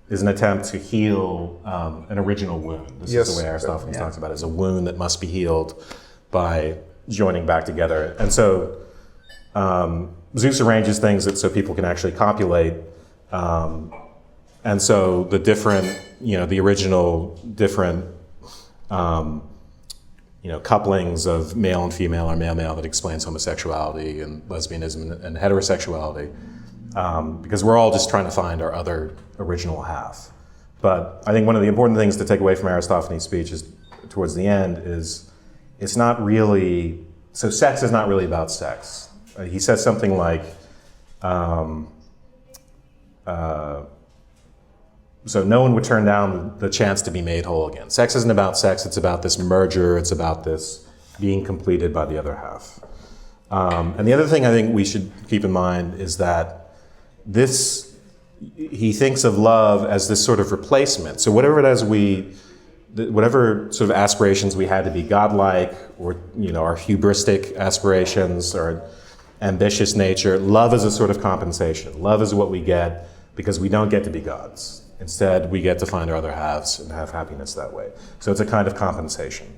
Speaker 4: is an attempt to heal an original wound. This is the way Aristophanes talks about it, as a wound that must be healed by joining back together. And so Zeus arranges things so people can actually copulate. And so the different, the original different, couplings of male and female or male-male that explains homosexuality and lesbianism and heterosexuality, because we're all just trying to find our other original half. But I think one of the important things to take away from Aristophanes' speech is, towards the end, is it's not really, so sex is not really about sex. He says something like, so no one would turn down the chance to be made whole again. Sex isn't about sex, it's about this merger, it's about this being completed by the other half. And the other thing I think we should keep in mind is that he thinks of love as this sort of replacement. So whatever it is whatever sort of aspirations we had to be godlike, or our hubristic aspirations or ambitious nature, love is a sort of compensation. Love is what we get because we don't get to be gods. Instead, we get to find our other halves and have happiness that way. So it's a kind of compensation.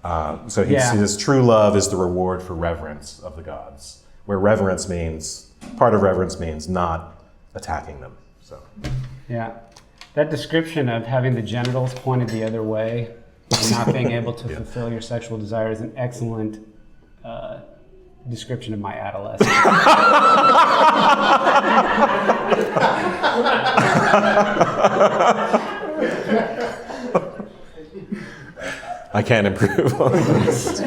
Speaker 4: So he says true love is the reward for reverence of the gods, where part of reverence means not attacking them. So.
Speaker 5: Yeah. That description of having the genitals pointed the other way and not being able to fulfill your sexual desire is an excellent description of my adolescence.
Speaker 4: I can't improve on this.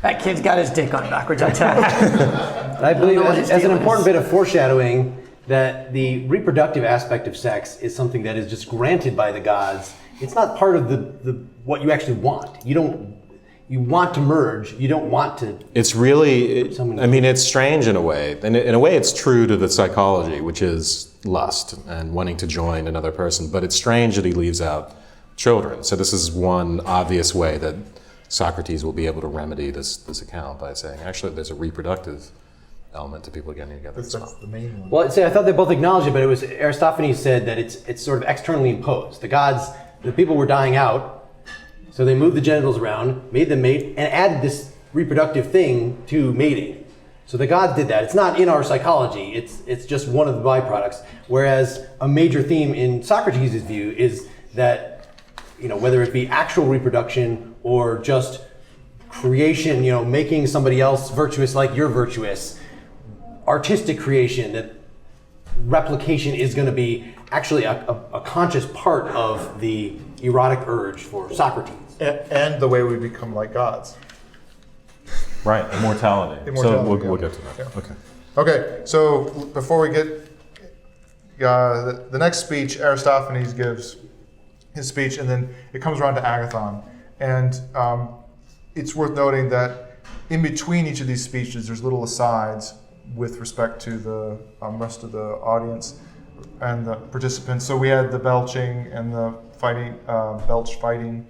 Speaker 3: That kid's got his dick on backwards, I tell you.
Speaker 2: I believe as an important bit of foreshadowing that the reproductive aspect of sex is something that is just granted by the gods. It's not part of the what you actually want. You want to merge, you don't want to...
Speaker 4: It's really, it's strange in a way. And in a way it's true to the psychology, which is lust and wanting to join another person. But it's strange that he leaves out children. So this is one obvious way that Socrates will be able to remedy this account by saying, actually, there's a reproductive element to people getting together.
Speaker 6: That's the main one.
Speaker 2: Well, I thought they both acknowledged it, but it was Aristophanes said that it's sort of externally imposed. The people were dying out, so they moved the genitals around, made them mate, and added this reproductive thing to mating. So the gods did that. It's not in our psychology. It's just one of the byproducts. Whereas a major theme in Socrates' view is that, whether it be actual reproduction or just creation, making somebody else virtuous like you're virtuous, artistic creation, that replication is going to be actually a conscious part of the erotic urge for Socrates.
Speaker 6: And the way we become like gods.
Speaker 4: Right, immortality. So we'll get to that.
Speaker 6: Yeah.
Speaker 4: Okay.
Speaker 6: Okay, so before we get the next speech, Aristophanes gives his speech, and then it comes around to Agathon. And it's worth noting that in between each of these speeches, there's little asides with respect to the rest of the audience and the participants. So we had the belching and the fighting, belch fighting,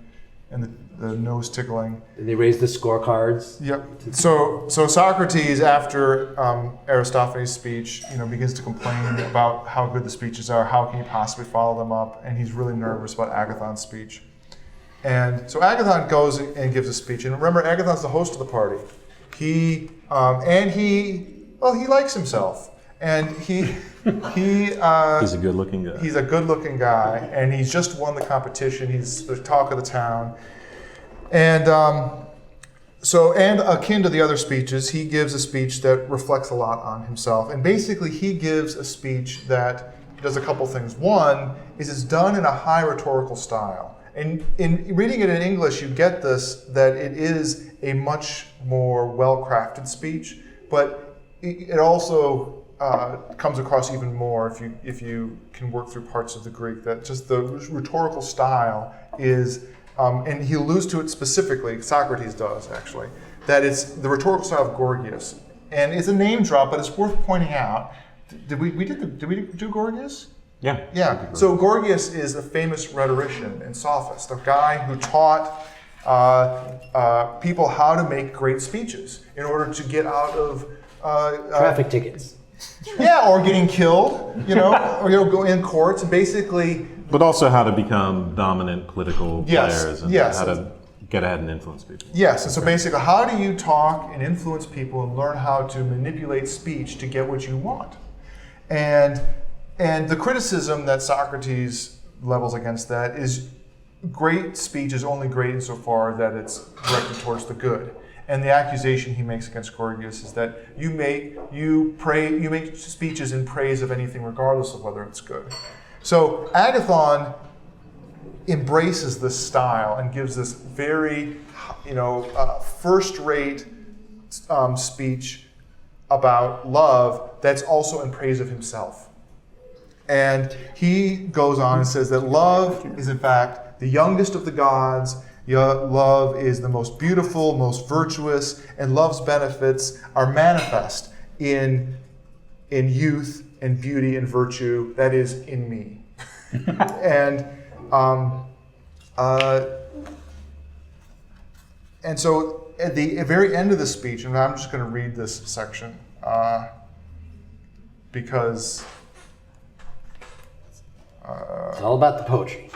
Speaker 6: and the nose tickling.
Speaker 2: They raised the scorecards.
Speaker 6: Yep. So Socrates, after Aristophanes' speech, begins to complain about how good the speeches are, how can he possibly follow them up, and he's really nervous about Agathon's speech. And so Agathon goes and gives a speech, and remember, Agathon's the host of the party. He likes himself, and he's
Speaker 4: a good-looking guy.
Speaker 6: He's a good-looking guy, and he's just won the competition. He's the talk of the town. And and akin to the other speeches, he gives a speech that reflects a lot on himself. And basically, he gives a speech that does a couple things. One is it's done in a high rhetorical style. And in reading it in English, you get this, that it is a much more well-crafted speech, but it also comes across even more if you can work through parts of the Greek, that just the rhetorical style is, and he alludes to it specifically, Socrates does actually, that it's the rhetorical style of Gorgias. And it's a name drop, but it's worth pointing out. Did we do Gorgias?
Speaker 4: Yeah.
Speaker 6: Yeah. So Gorgias is a famous rhetorician and sophist, a guy who taught people how to make great speeches in order to get out of
Speaker 2: traffic tickets.
Speaker 6: Yeah, or getting killed, or go in courts, and basically.
Speaker 4: But also how to become dominant political players and
Speaker 6: yes.
Speaker 4: how to get ahead and influence people.
Speaker 6: Yes, and so basically, how do you talk and influence people and learn how to manipulate speech to get what you want? And the criticism that Socrates levels against that is great speech is only great insofar that it's directed towards the good. And the accusation he makes against Gorgias is that you make speeches in praise of anything regardless of whether it's good. So Agathon embraces this style and gives this very, first-rate speech about love that's also in praise of himself. And he goes on and says that love is in fact the youngest of the gods. Love is the most beautiful, most virtuous, and love's benefits are manifest in youth and beauty and virtue, that is, in me. And so at the very end of the speech, and I'm just going to read this section because
Speaker 8: it's all about the poetry.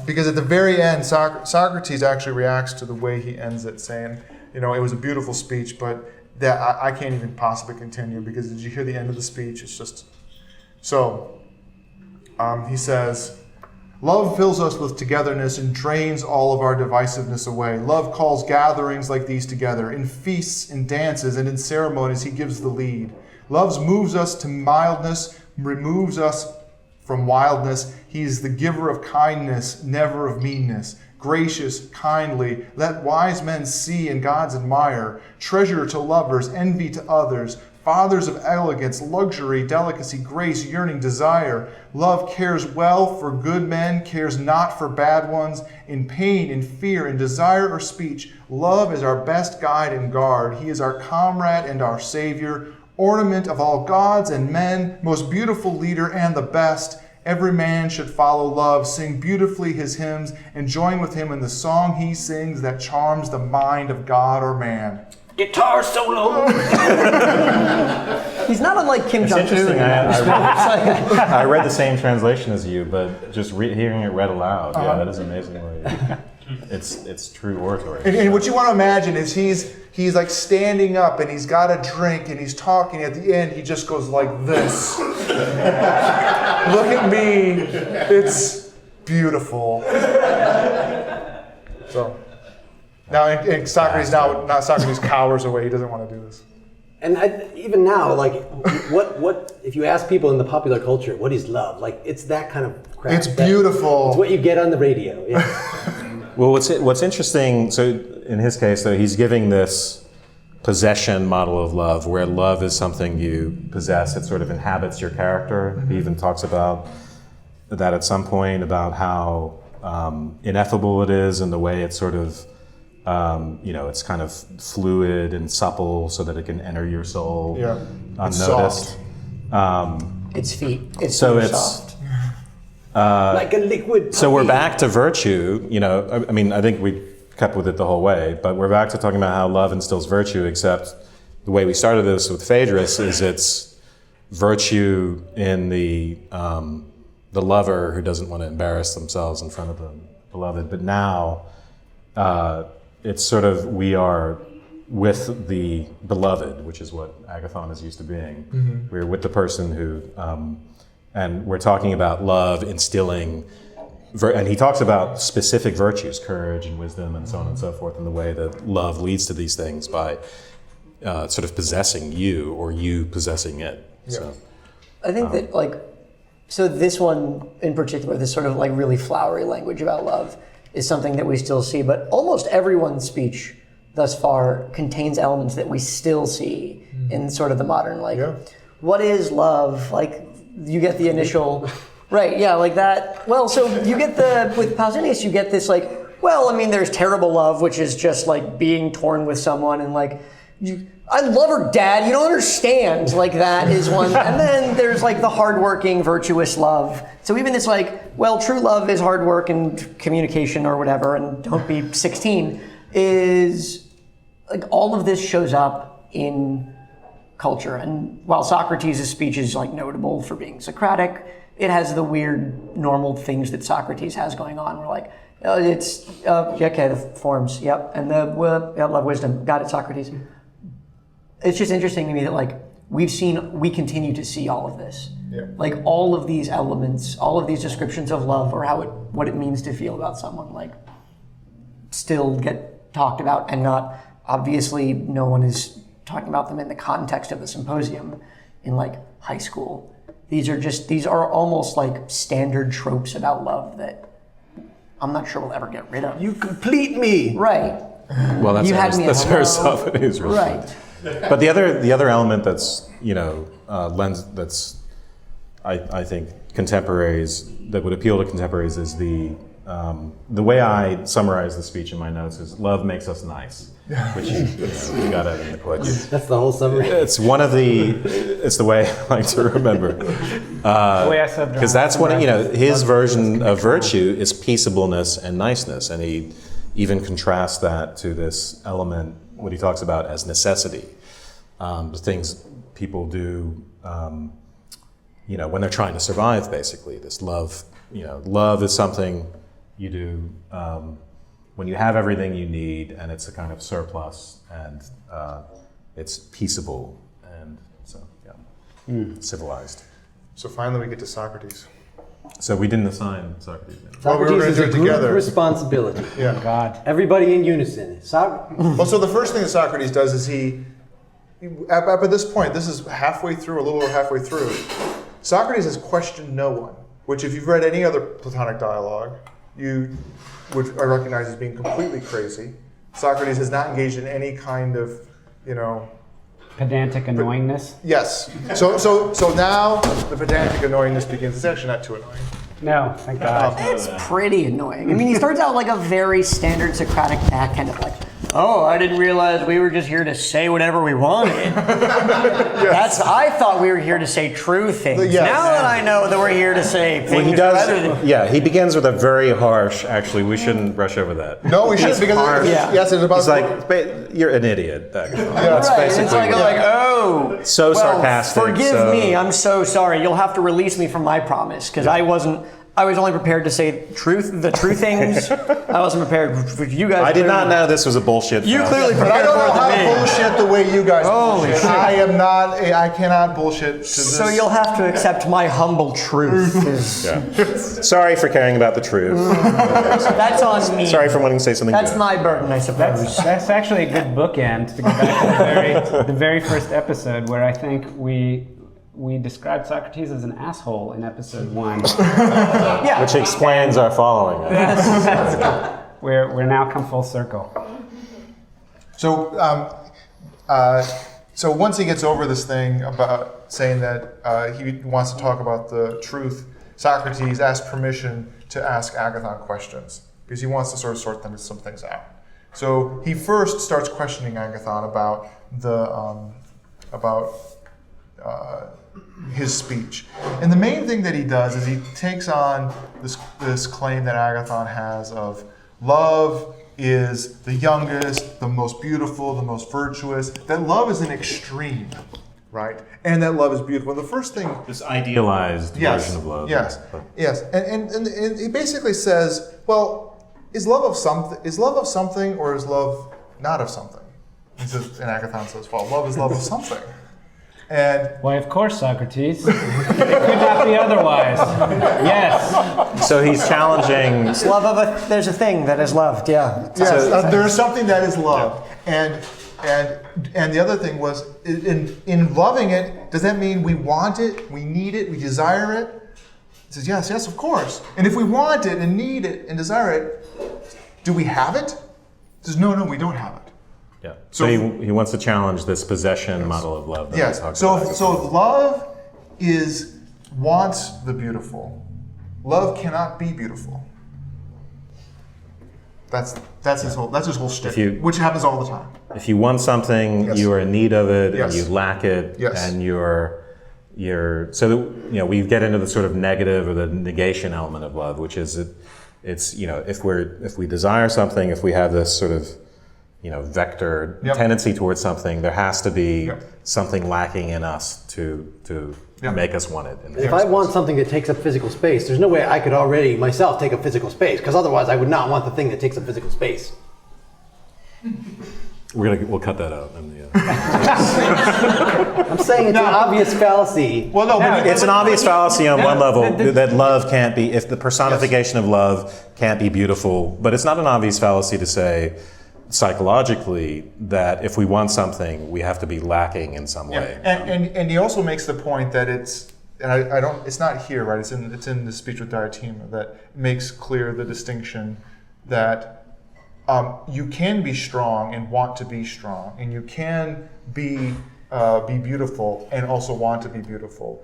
Speaker 6: Because at the very end, Socrates actually reacts to the way he ends it, saying, it was a beautiful speech, but that I can't even possibly continue because did you hear the end of the speech? It's just so. He says, "Love fills us with togetherness and drains all of our divisiveness away. Love calls gatherings like these together. In feasts, in dances, and in ceremonies, he gives the lead. Love moves us to mildness, removes us from wildness. He is the giver of kindness, never of meanness. Gracious, kindly, let wise men see and gods admire. Treasure to lovers, envy to others. Fathers of elegance, luxury, delicacy, grace, yearning, desire. Love cares well for good men, cares not for bad ones. In pain, in fear, in desire or speech, love is our best guide and guard. He is our comrade and our savior, ornament of all gods and men, most beautiful leader and the best. Every man should follow love, sing beautifully his hymns, and join with him in the song he sings that charms the mind of God or man."
Speaker 8: Guitar solo.
Speaker 3: He's not unlike Kim
Speaker 4: It's
Speaker 3: Jong-un.
Speaker 4: interesting. I read the same translation as you, but just hearing it read aloud, that is amazingly. It's true oratory.
Speaker 6: And what you want to imagine is he's like standing up and he's got a drink and he's talking. At the end, he just goes like this. Look at me. It's beautiful. So now, and Socrates Socrates cowers away. He doesn't want to do this.
Speaker 8: And even now, what if you ask people in the popular culture, what is love? It's that kind of crap.
Speaker 6: It's beautiful.
Speaker 8: It's what you get on the radio. Yeah.
Speaker 4: Well, what's interesting, so in his case, though, he's giving this possession model of love, where love is something you possess. It sort of inhabits your character. Mm-hmm. He even talks about that at some point, about how ineffable it is and the way it's sort of, it's kind of fluid and supple so that it can enter your soul unnoticed.
Speaker 3: Its feet. It's
Speaker 4: so
Speaker 3: so
Speaker 4: it's
Speaker 3: soft.
Speaker 8: Like a liquid.
Speaker 4: So we're back to virtue. I think we kept with it the whole way, but we're back to talking about how love instills virtue, except the way we started this with Phaedrus is it's virtue in the lover who doesn't want to embarrass themselves in front of the beloved. But now it's sort of we are with the beloved, which is what Agathon is used to being. Mm-hmm. We're with the person who, and we're talking about love instilling. And he talks about specific virtues, courage and wisdom and so on and so forth, and the way that love leads to these things by sort of possessing you or you possessing it. Yeah. So,
Speaker 3: I think that so this one in particular, this sort of really flowery language about love is something that we still see, but almost everyone's speech thus far contains elements that we still see in sort of the modern, what is love? You get the initial... Right, yeah, like that. Well, so you get with Pausanias, you get this there's terrible love, which is just being torn with someone and I love her, Dad, you don't understand. That is one. And then there's the hardworking, virtuous love. So even this true love is hard work and communication or whatever, and don't be 16, is all of this shows up in culture. And while Socrates' speech is notable for being Socratic, it has the weird, normal things that Socrates has going on. We're the forms, yep, and the love, wisdom, got it, Socrates. It's just interesting to me that we continue to see all of this.
Speaker 6: Yeah.
Speaker 3: Like all of these elements, all of these descriptions of love or what it means to feel about someone, like still get talked about, and not, obviously no one is talking about them in the context of the Symposium in like high school. These are almost like standard tropes about love that I'm not sure we'll ever get rid of.
Speaker 8: You complete me.
Speaker 3: Right.
Speaker 4: Well, that's
Speaker 3: You had me at
Speaker 4: that's
Speaker 3: hello.
Speaker 4: Aristophanes, really.
Speaker 3: Right.
Speaker 4: But the other element that's I think contemporaries, that would appeal to contemporaries, is the way I summarize the speech in my notes is love makes us nice, which you got it in the quotes.
Speaker 8: That's the whole summary.
Speaker 4: It's the way I like to remember.
Speaker 5: The way I said,
Speaker 4: Because that's what, his version of virtue is peaceableness and niceness, and he even contrasts that to this element, what he talks about as necessity, the things people do, when they're trying to survive, basically. This love, love is something you do when you have everything you need, and it's a kind of surplus, and it's peaceable, and so, civilized.
Speaker 6: So finally we get to Socrates.
Speaker 4: So we didn't assign Socrates.
Speaker 6: Well, we were
Speaker 8: Socrates
Speaker 6: gonna
Speaker 8: is
Speaker 6: do
Speaker 8: a
Speaker 6: it
Speaker 8: group
Speaker 6: together.
Speaker 8: responsibility.
Speaker 6: Yeah.
Speaker 5: God.
Speaker 8: Everybody in unison.
Speaker 6: Well, so the first thing that Socrates does is at this point, this is halfway through, a little over halfway through, Socrates has questioned no one, which if you've read any other Platonic dialogue, you would recognize as being completely crazy. Socrates has not engaged in any kind of,
Speaker 5: Pedantic annoyingness?
Speaker 6: Yes. So now the pedantic annoyingness begins. It's actually not too annoying.
Speaker 5: No, thank God.
Speaker 3: It's pretty annoying. I mean, he starts out like a very standard Socratic backhand of like, oh, I didn't realize we were just here to say whatever we wanted. I thought we were here to say true things.
Speaker 6: Yes.
Speaker 3: Now that I know that we're here to say things
Speaker 4: He does.
Speaker 3: rather than...
Speaker 4: He begins with a very harsh. Actually, we shouldn't brush over that.
Speaker 6: No, we shouldn't, because yes, it's about.
Speaker 4: He's like, you're an idiot. That's
Speaker 3: Right,
Speaker 4: basically
Speaker 3: it's like,
Speaker 4: what-
Speaker 3: oh,
Speaker 4: So
Speaker 3: well,
Speaker 4: sarcastic.
Speaker 3: forgive me, I'm so sorry. You'll have to release me from my promise, because I was only prepared to say the true things. I wasn't prepared for you guys.
Speaker 4: I did not know this was a bullshit.
Speaker 3: You
Speaker 4: film.
Speaker 3: clearly
Speaker 6: But I
Speaker 3: prepared
Speaker 6: don't
Speaker 3: for
Speaker 6: know
Speaker 3: it
Speaker 6: how
Speaker 3: than
Speaker 6: to
Speaker 3: me.
Speaker 6: bullshit the way you guys
Speaker 3: Holy
Speaker 6: bullshit.
Speaker 3: shit.
Speaker 6: I cannot bullshit to this.
Speaker 3: So you'll have to accept my humble truth.
Speaker 4: Sorry for caring about the truth.
Speaker 3: That's on me.
Speaker 4: Sorry for wanting to say something
Speaker 3: That's
Speaker 4: good.
Speaker 3: my burden, I suppose.
Speaker 5: That's actually a good bookend to go back to the very first episode, where I think we described Socrates as an asshole in episode 1.
Speaker 3: Yeah.
Speaker 4: Which explains our following.
Speaker 5: We're now come full circle.
Speaker 6: So, so once he gets over this thing about saying that he wants to talk about the truth, Socrates asks permission to ask Agathon questions, because he wants to sort of sort some things out. So he first starts questioning Agathon about his speech. And the main thing that he does is he takes on this claim that Agathon has of love is the youngest, the most beautiful, the most virtuous, that love is an extreme, right? And that love is beautiful. The first thing...
Speaker 4: This idealized version of love.
Speaker 6: Yes, yes. And he basically says, well, is love of something or is love not of something? And Agathon says, well, love is love of something. And
Speaker 5: Why, of course, Socrates. It could not be otherwise. Yes.
Speaker 4: So he's challenging.
Speaker 3: It's love of there's a thing that is loved, yeah.
Speaker 6: yes, there is something that is loved. And the other thing was, in loving it, does that mean we want it, we need it, we desire it? He says, yes, of course. And if we want it and need it and desire it, do we have it? He says, no, we don't have it.
Speaker 4: Yeah. So he wants to challenge this possession model of love. That we
Speaker 6: Yes.
Speaker 4: talked
Speaker 6: So
Speaker 4: about.
Speaker 6: love wants the beautiful. Love cannot be beautiful. That's his whole shtick, which happens all the time.
Speaker 4: If you want something,
Speaker 6: Yes.
Speaker 4: you are in need of it,
Speaker 6: Yes.
Speaker 4: and you lack it,
Speaker 6: Yes.
Speaker 4: and you're so we get into the sort of negative or the negation element of love, which is it's if we desire something, if we have this sort of vector tendency towards something, there has to be something lacking in us to make us want it.
Speaker 8: If I want something that takes up physical space, there's no way I could already myself take up physical space, because otherwise I would not want the thing that takes up physical space.
Speaker 4: We'll cut that out.
Speaker 8: I'm saying it's an obvious fallacy.
Speaker 6: Well, no, but
Speaker 4: It's an obvious fallacy on one level that love can't be, if the personification of love can't be beautiful, but it's not an obvious fallacy to say psychologically that if we want something, we have to be lacking in some way.
Speaker 6: And he also makes the point that it's, and I don't, it's not here, right? It's in the speech with Diotima that makes clear the distinction that you can be strong and want to be strong, and you can be beautiful and also want to be beautiful,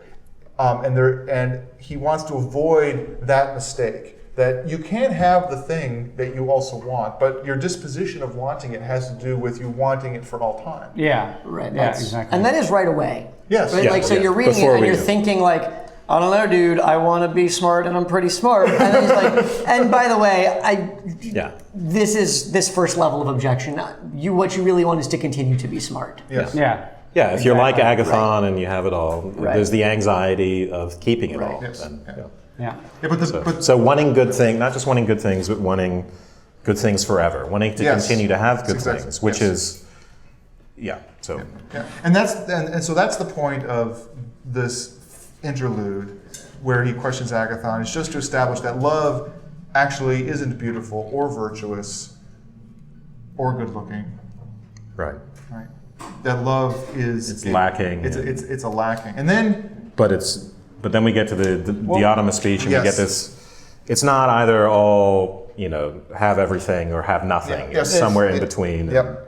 Speaker 6: and he wants to avoid that mistake. That you can have the thing that you also want, but your disposition of wanting it has to do with you wanting it for all time.
Speaker 5: Yeah.
Speaker 3: Right.
Speaker 5: Yeah, exactly.
Speaker 3: And that is right away.
Speaker 6: Yes.
Speaker 3: Right?
Speaker 6: Yeah,
Speaker 3: Like, so you're reading
Speaker 4: Before
Speaker 3: it and
Speaker 4: we
Speaker 3: you're
Speaker 4: do.
Speaker 3: thinking like, I don't know, dude, I want to be smart and I'm pretty smart. And then he's like, and by the way, this is this first level of objection. What you really want is to continue to be smart.
Speaker 6: Yes.
Speaker 5: Yeah.
Speaker 4: Yeah, if you're like
Speaker 5: Exactly.
Speaker 4: Agathon and you have it all, there's the anxiety of keeping it all.
Speaker 6: Yes.
Speaker 4: And,
Speaker 5: Yeah.
Speaker 4: So wanting good things, not just wanting good things, but wanting good things forever, wanting to
Speaker 6: Yes.
Speaker 4: continue to have good
Speaker 6: Exactly.
Speaker 4: things, which is, so.
Speaker 6: Yeah. And so that's the point of this interlude where he questions Agathon. It's just to establish that love actually isn't beautiful or virtuous or good looking.
Speaker 4: Right.
Speaker 6: Right. That love is
Speaker 4: It's lacking.
Speaker 6: It's a lacking. And then
Speaker 4: But then we get to the Diotima speech and we
Speaker 6: yes.
Speaker 4: get this, it's not either all, have everything or have nothing.
Speaker 6: Yeah.
Speaker 4: It's somewhere in between.
Speaker 6: Yep.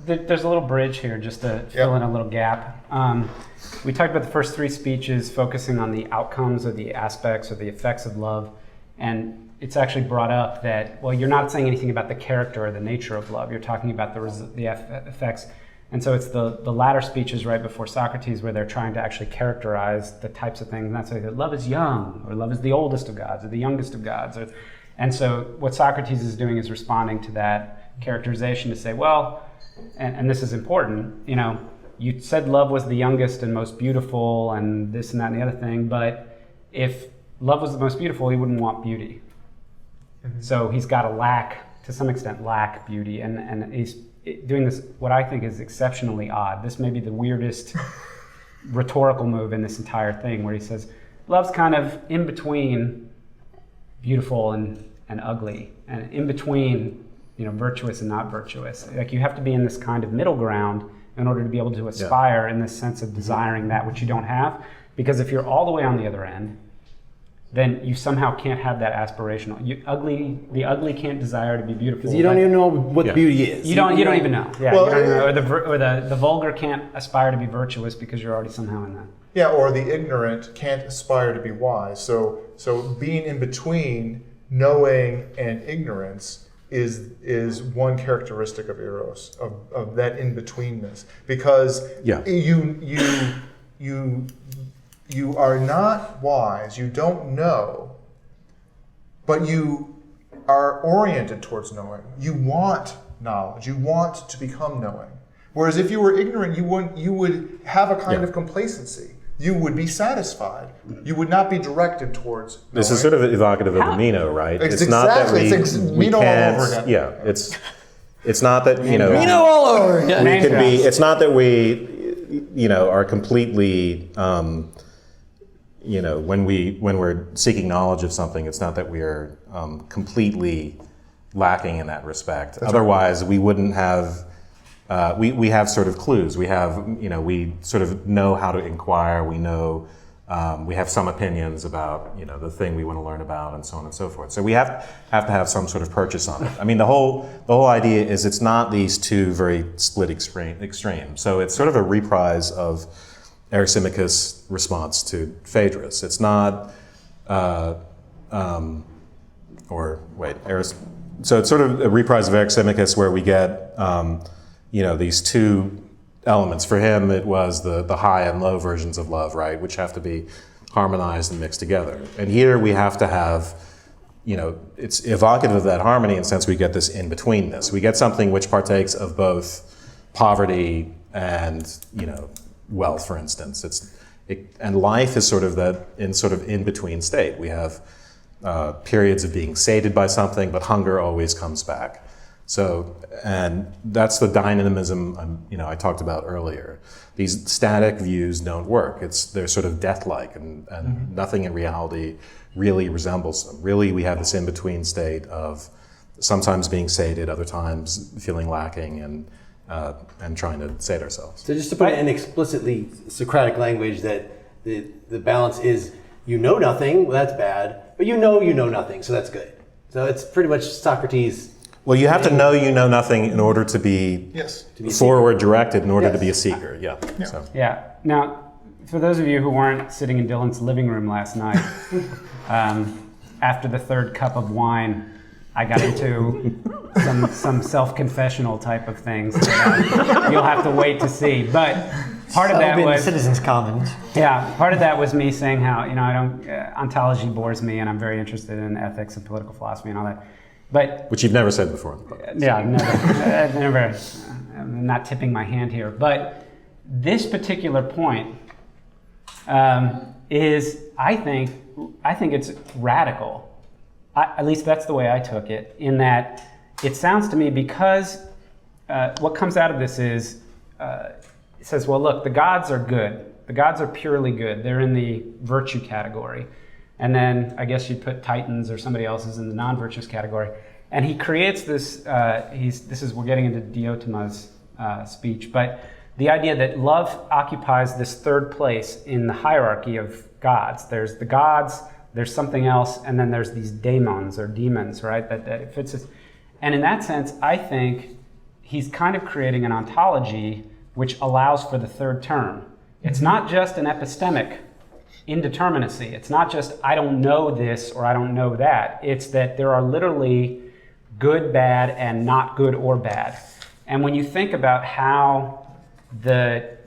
Speaker 5: There's a little bridge here just to fill in a little gap. We talked about the first three speeches focusing on the outcomes or the aspects or the effects of love. And it's actually brought up that, well, you're not saying anything about the character or the nature of love. You're talking about the effects. And so it's the latter speeches right before Socrates where they're trying to actually characterize the types of things. And that's like love is young, or love is the oldest of gods, or the youngest of gods. And so what Socrates is doing is responding to that characterization to say, well, and this is important, you said love was the youngest and most beautiful and this and that and the other thing, but if love was the most beautiful, he wouldn't want beauty. Mm-hmm. So he's got to some extent, lack beauty. And he's doing this, what I think is exceptionally odd. This may be the weirdest rhetorical move in this entire thing, where he says, love's kind of in between beautiful and ugly, and in between, virtuous and not virtuous. Like, you have to be in this kind of middle ground in order to be able to aspire in this sense of desiring that which you don't have. Because if you're all the way on the other end, then you somehow can't have that aspirational. The ugly can't desire to be beautiful.
Speaker 8: You don't even know what beauty is.
Speaker 5: You don't even know. Yeah,
Speaker 6: Well,
Speaker 5: you don't even know. Or the vulgar can't aspire to be virtuous because you're already somehow in that.
Speaker 6: Yeah, or the ignorant can't aspire to be wise. So being in between knowing and ignorance is one characteristic of Eros, of that in-betweenness. Because you are not wise, you don't know, but you are oriented towards knowing. You want knowledge, you want to become knowing. Whereas if you were ignorant, you would have a kind of complacency. You would be satisfied. You would not be directed towards knowing.
Speaker 4: This is sort of evocative of the Meno, right?
Speaker 6: It's
Speaker 4: not that
Speaker 6: exactly.
Speaker 4: we
Speaker 6: Meno all
Speaker 4: can't,
Speaker 6: over again.
Speaker 4: Yeah, it's not that,
Speaker 3: Meno all over. Yeah.
Speaker 4: we could be, it's not that we, are completely, when we're seeking knowledge of something, it's not that we are completely lacking in that respect. Otherwise, we wouldn't have. We have sort of clues. We have, we sort of know how to inquire. We know, we have some opinions about, the thing we want to learn about, and so on and so forth. So we have to have some sort of purchase on it. I mean, the whole idea is it's not these two very split extremes. So it's sort of a reprise of Eryximachus' response to Phaedrus. It's not, so it's sort of a reprise of Eryximachus where we get, these two elements. For him, it was the high and low versions of love, right, which have to be harmonized and mixed together. And here we have to have, it's evocative of that harmony in the sense we get this in-betweenness. We get something which partakes of both poverty and, wealth, for instance. And life is sort of that in-between state. We have periods of being sated by something, but hunger always comes back. So, and that's the dynamism I talked about earlier. These static views don't work. They're sort of death-like, and nothing in reality really resembles them. Really, we have this in-between state of sometimes being sated, other times feeling lacking, and trying to sate ourselves.
Speaker 8: So just to put it in explicitly Socratic language, that the balance is you know nothing, well that's bad, but you know nothing, so that's good. So it's pretty much Socrates.
Speaker 4: Well, you have to know you know nothing in order to be forward directed, in order to be a seeker. Yeah. So.
Speaker 5: Yeah. Now, for those of you who weren't sitting in Dylan's living room last night, after the third cup of wine, I got into some self-confessional type of things that you'll have to wait to see. But part of that was
Speaker 3: Citizens Commons.
Speaker 5: Yeah, part of that was me saying how I don't ontology bores me, and I'm very interested in ethics and political philosophy and all that. But
Speaker 4: which you've never said before in the book.
Speaker 5: Yeah, never. I'm not tipping my hand here, but this particular point is, I think it's radical. At least that's the way I took it. In that, it sounds to me, because what comes out of this is it says, well, look, the gods are good. The gods are purely good. They're in the virtue category. And then I guess you'd put Titans or somebody else's in the non-virtuous category. And he creates this, we're getting into Diotima's speech, but the idea that love occupies this third place in the hierarchy of gods. There's the gods, there's something else, and then there's these daemons or demons, right? That fits this. And in that sense, I think he's kind of creating an ontology which allows for the third term. It's not just an epistemic indeterminacy. It's not just I don't know this or I don't know that. It's that there are literally good, bad, and not good or bad. And when you think about how the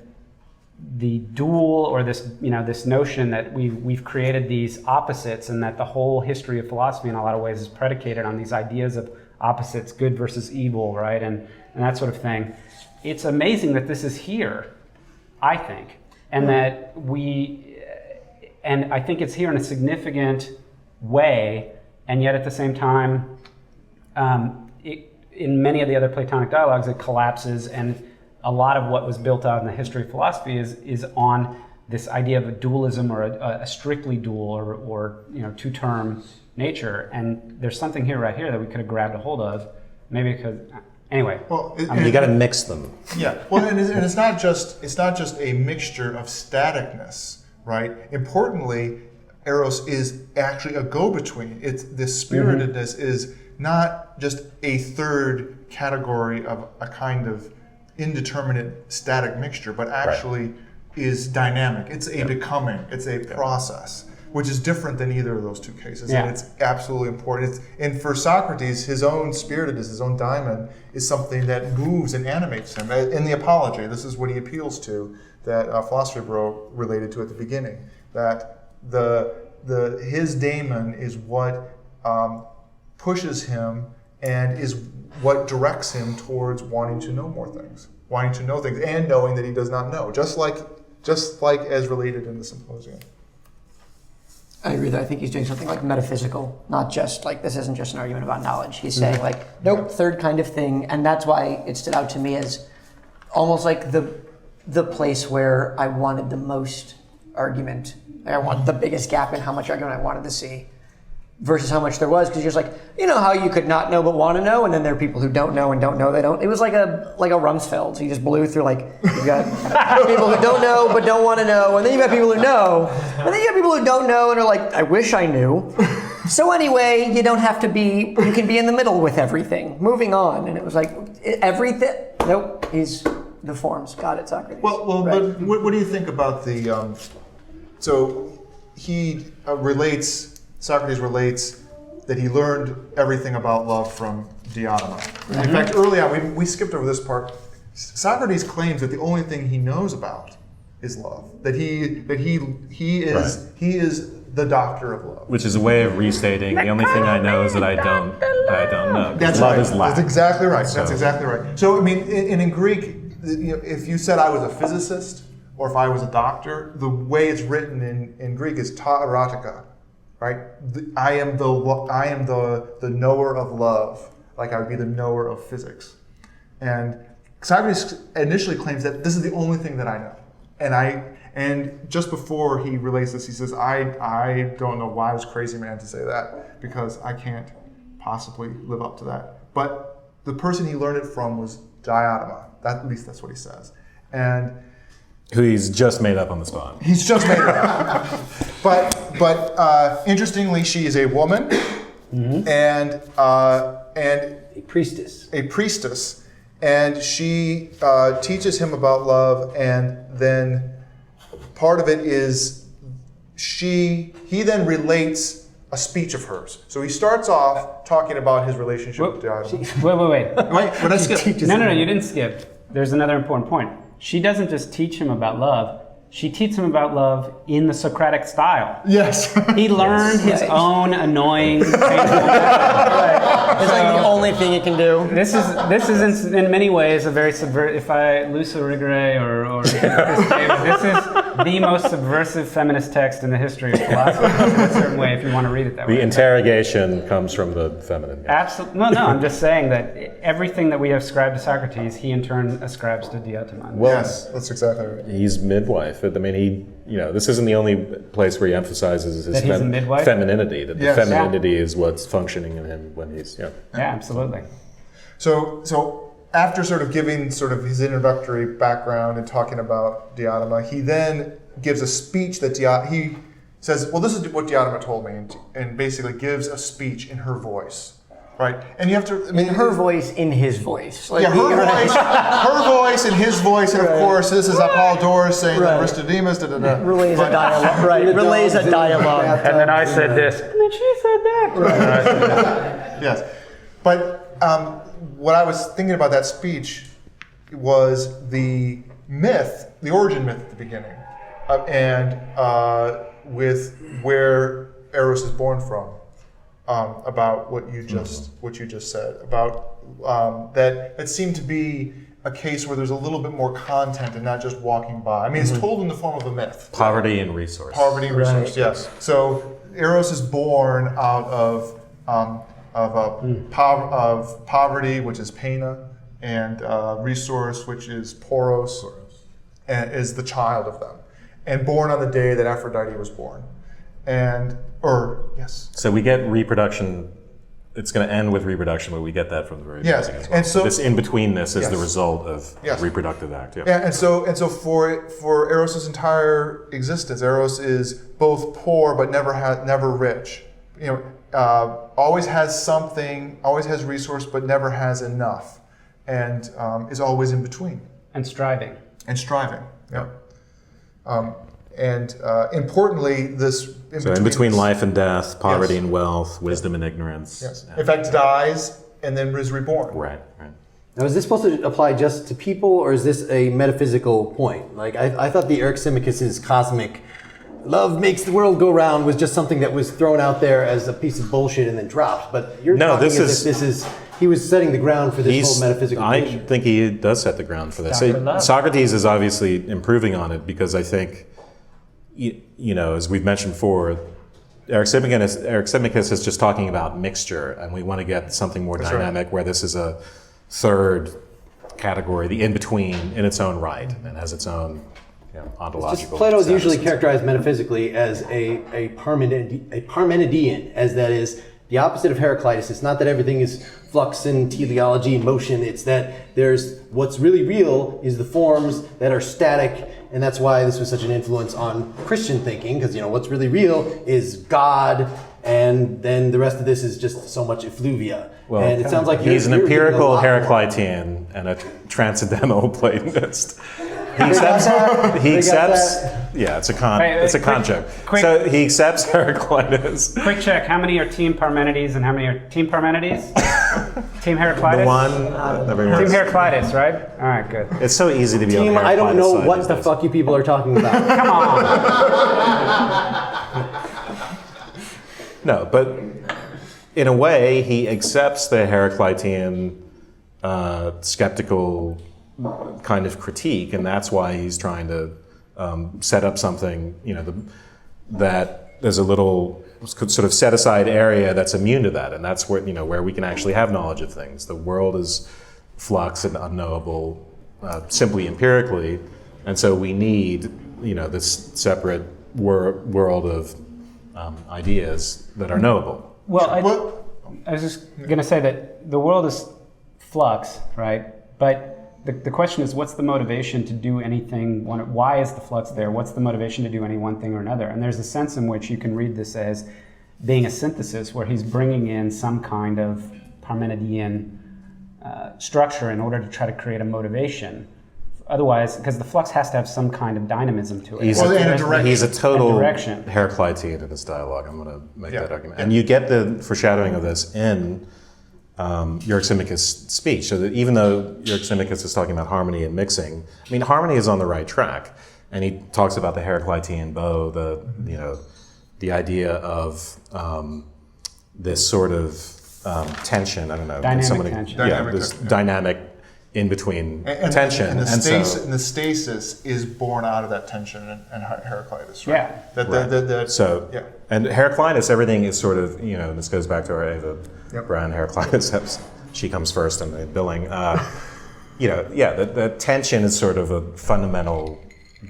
Speaker 5: dual, or this notion that we've created these opposites, and that the whole history of philosophy in a lot of ways is predicated on these ideas of opposites, good versus evil, right, and that sort of thing. It's amazing that this is here, I think, and that and I think it's here in a significant way, and yet at the same time, in many of the other Platonic dialogues, it collapses, and a lot of what was built out in the history of philosophy is on this idea of a dualism, or a strictly dual, or two-term nature. And there's something here, right here, that we could have grabbed a hold of, maybe because. Anyway,
Speaker 6: well,
Speaker 4: you got to mix them.
Speaker 6: Yeah, well, and it's not just a mixture of staticness, right? Importantly, Eros is actually a go-between. It's this spiritedness is not just a third category of a kind of indeterminate static mixture, but actually is dynamic. It's a becoming. It's a process, which is different than either of those two cases. And it's absolutely important. And for Socrates, his own spiritedness, his own daimon, is something that moves and animates him. In the Apology, this is what he appeals to, that Philosophy Bro related to at the beginning, that his daemon is what pushes him and is what directs him towards wanting to know more things, wanting to know things, and knowing that he does not know, just like as related in the Symposium.
Speaker 3: I agree that I think he's doing something like metaphysical, not just like, this isn't just an argument about knowledge. He's saying like, nope, third kind of thing. And that's why it stood out to me as almost like the place where I wanted the most argument. I wanted the biggest gap in how much argument I wanted to see versus how much there was. Because you're just like, how you could not know but want to know, and then there are people who don't know and don't know they don't. It was like a Rumsfeld. So you just blew through, like, you've got people who don't know but don't want to know, and then you've got people who know, and then you got people who don't know and are like, I wish I knew. So anyway, you don't have to be, you can be in the middle with everything. Moving on. And it was like, everything, nope, he's the forms. Got it, Socrates.
Speaker 6: Well, right. But what do you think about the, so he Socrates relates that he learned everything about love from Diotima. Mm-hmm. In fact, early on, we skipped over this part. Socrates claims that the only thing he knows about is love. That he is the doctor of love.
Speaker 4: Which is a way of restating the only thing I know is that I don't know.
Speaker 6: That's
Speaker 4: love
Speaker 6: right.
Speaker 4: is lack.
Speaker 6: That's exactly right. So. That's exactly right. So I mean, in Greek, if you said I was a physicist or if I was a doctor, the way it's written in Greek is ta erotica. Right, I am the knower of love. like I would be the knower of physics. And Socrates initially claims that this is the only thing that I know. And just before he relates this, he says, I don't know why I was crazy man to say that, because I can't possibly live up to that. But the person he learned it from was Diotima. At least that's what he says. And
Speaker 4: who he's just made up on the spot.
Speaker 6: he's just made it up. But interestingly, she is a woman and
Speaker 8: A priestess.
Speaker 6: a priestess, and she teaches him about love, and then part of it is he then relates a speech of hers. So he starts off talking about his relationship with Diotima.
Speaker 5: Wait.
Speaker 6: What I skip?
Speaker 5: No, you didn't skip. There's another important point. She doesn't just teach him about love. She teaches him about love in the Socratic style.
Speaker 6: Yes.
Speaker 5: He learned his own annoying, painful
Speaker 3: It's like the only thing he can do.
Speaker 5: This is in many ways a very if I Luce Rigre or Chris Davis, this is the most subversive feminist text in the history of philosophy in a certain way, if you want to read it that way.
Speaker 4: The interrogation comes from the feminine.
Speaker 5: Absolutely. No, I'm just saying that everything that we have ascribed to Socrates, he in turn ascribes to Diotima.
Speaker 4: Well,
Speaker 6: Yes, that's exactly right.
Speaker 4: he's midwife. I mean, this isn't the only place where he emphasizes his
Speaker 5: That he's a midwife?
Speaker 4: femininity. That
Speaker 6: Yes.
Speaker 4: the femininity is what's functioning in him when he's,
Speaker 5: Yeah, absolutely.
Speaker 6: So after sort of giving sort of his introductory background and talking about Diotima, he then gives a speech that he says, well, this is what Diotima told me, and basically gives a speech in her voice, right? And you have to,
Speaker 3: In her voice, in his voice. Like,
Speaker 6: yeah, her voice and his voice, and of course, this is Apollodorus saying that Aristodemus,
Speaker 3: Relays a dialogue. Right, relays a dialogue.
Speaker 5: And then I said this, and then she said that.
Speaker 6: Yes, but what I was thinking about that speech was the myth, the origin myth at the beginning, and with where Eros is born from, about what you just said about that. It seemed to be a case where there's a little bit more content and not just walking by. I mean, it's told in the form of a myth.
Speaker 4: poverty and resource.
Speaker 6: Poverty and resource, yes. So Eros is born out of poverty, which is pena, and resource, which is poros, and is the child of them, and born on the day that Aphrodite was born, yes.
Speaker 4: So we get reproduction. It's going to end with reproduction, but we get that from the very beginning as well.
Speaker 6: And so
Speaker 4: this in-betweenness is the
Speaker 6: Yes.
Speaker 4: result of
Speaker 6: Yes.
Speaker 4: reproductive act. Yeah.
Speaker 6: And so for Eros' entire existence, Eros is both poor but never rich. Always has something, always has resource, but never has enough, and is always in between.
Speaker 5: And striving.
Speaker 6: And striving. Yeah. Importantly, this
Speaker 4: In between life and death, poverty
Speaker 6: Yes.
Speaker 4: and wealth, wisdom and ignorance.
Speaker 6: Yes. In fact, dies and then is reborn.
Speaker 4: Right.
Speaker 8: Now, is this supposed to apply just to people, or is this a metaphysical point? Like, I thought the Eryximachus's cosmic love makes the world go round was just something that was thrown out there as a piece of bullshit and then dropped. But you're talking as if he was setting the ground for this whole metaphysical picture.
Speaker 4: I think he does set the ground for this.
Speaker 5: Dr. Love.
Speaker 4: Socrates is obviously improving on it because I think, as we've mentioned before, Eryximachus is just talking about mixture, and we want to get something more dynamic where this is a third category, the in-between, in its own right, and has its own ontological
Speaker 8: Plato is
Speaker 4: status.
Speaker 8: usually characterized metaphysically as a Parmenidean, as that is the opposite of Heraclitus. It's not that everything is flux and teleology and motion. It's that there's what's really real is the forms that are static, and that's why this was such an influence on Christian thinking, because what's really real is God, and then the rest of this is just so much effluvia.
Speaker 4: Well,
Speaker 8: and it sounds like
Speaker 4: he's an
Speaker 8: you're
Speaker 4: empirical
Speaker 8: doing a lot more.
Speaker 4: Heraclitean and a transcendental Platonist. He accepts. Yeah, it's a con joke. So he accepts Heraclitus.
Speaker 5: Quick check, how many are Team Parmenides and how many are Team Parmenides? Team Heraclitus?
Speaker 4: The one.
Speaker 5: Team Heraclitus, right? All right, good.
Speaker 4: It's so easy to be on
Speaker 8: Team,
Speaker 4: the
Speaker 8: I don't
Speaker 4: Heraclitus
Speaker 8: know
Speaker 4: side
Speaker 8: what
Speaker 4: these
Speaker 8: the
Speaker 4: days.
Speaker 8: fuck you people are talking about.
Speaker 5: Come on.
Speaker 4: No, but in a way, he accepts the Heraclitean skeptical kind of critique, and that's why he's trying to set up something, that there's a little sort of set aside area that's immune to that, and that's where where we can actually have knowledge of things. The world is flux and unknowable simply empirically, and so we need this separate world of ideas that are knowable.
Speaker 5: Well, I was just going to say that the world is flux, right? But the question is, what's the motivation to do anything? Why is the flux there? What's the motivation to do any one thing or another? And there's a sense in which you can read this as being a synthesis, where he's bringing in some kind of Parmenidean structure in order to try to create a motivation. Otherwise, because the flux has to have some kind of dynamism to it.
Speaker 4: He's a total
Speaker 5: direction.
Speaker 4: Heraclitean in his dialogue. I'm going to make that argument. And you get the foreshadowing of this in Eryximachus' speech, so that even though Eryximachus is talking about harmony and mixing, I mean, harmony is on the right track, and he talks about the Heraclitean bow, the idea of this sort of tension. I don't know,
Speaker 5: tension.
Speaker 4: This dynamic in between tension,
Speaker 6: and the stasis is born out of that tension and Heraclitus, right?
Speaker 5: Yeah.
Speaker 4: And Heraclitus, everything is sort of this goes back to our Ava Brown Heraclitus. She comes first in the billing. The tension is sort of a fundamental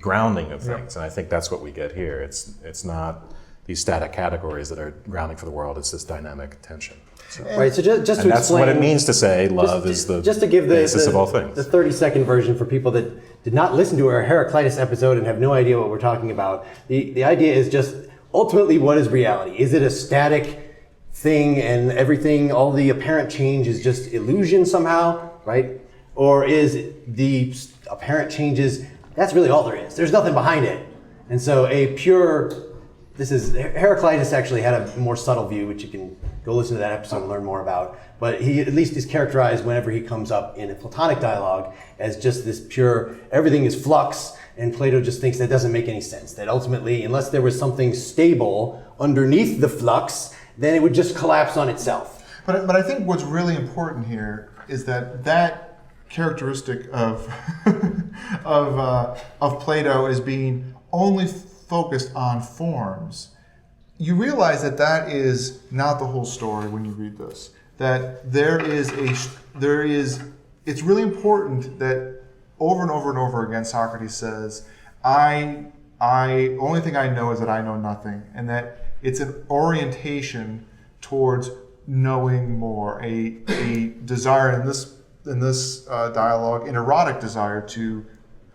Speaker 4: grounding of things, and I think that's what we get here. It's not these static categories that are grounding for the world. It's this dynamic tension. So.
Speaker 8: Right. So just to explain,
Speaker 4: that's what it means to say love is the basis of all things.
Speaker 8: The 30-second version for people that did not listen to our Heraclitus episode and have no idea what we're talking about. The idea is just ultimately, what is reality? Is it a static thing and everything, all the apparent change is just illusion somehow, right? Or is the apparent changes, that's really all there is. There's nothing behind it. And so Heraclitus actually had a more subtle view, which you can go listen to that episode and learn more about. But he at least is characterized whenever he comes up in a Platonic dialogue as just this pure, everything is flux, and Plato just thinks that doesn't make any sense. That ultimately, unless there was something stable underneath the flux, then it would just collapse on itself.
Speaker 6: But I think what's really important here is that characteristic of of Plato as being only focused on forms. You realize that is not the whole story when you read this. That it's really important that over and over and over again Socrates says, I only thing I know is that I know nothing, and that it's an orientation towards knowing more, a desire in this dialogue, an erotic desire to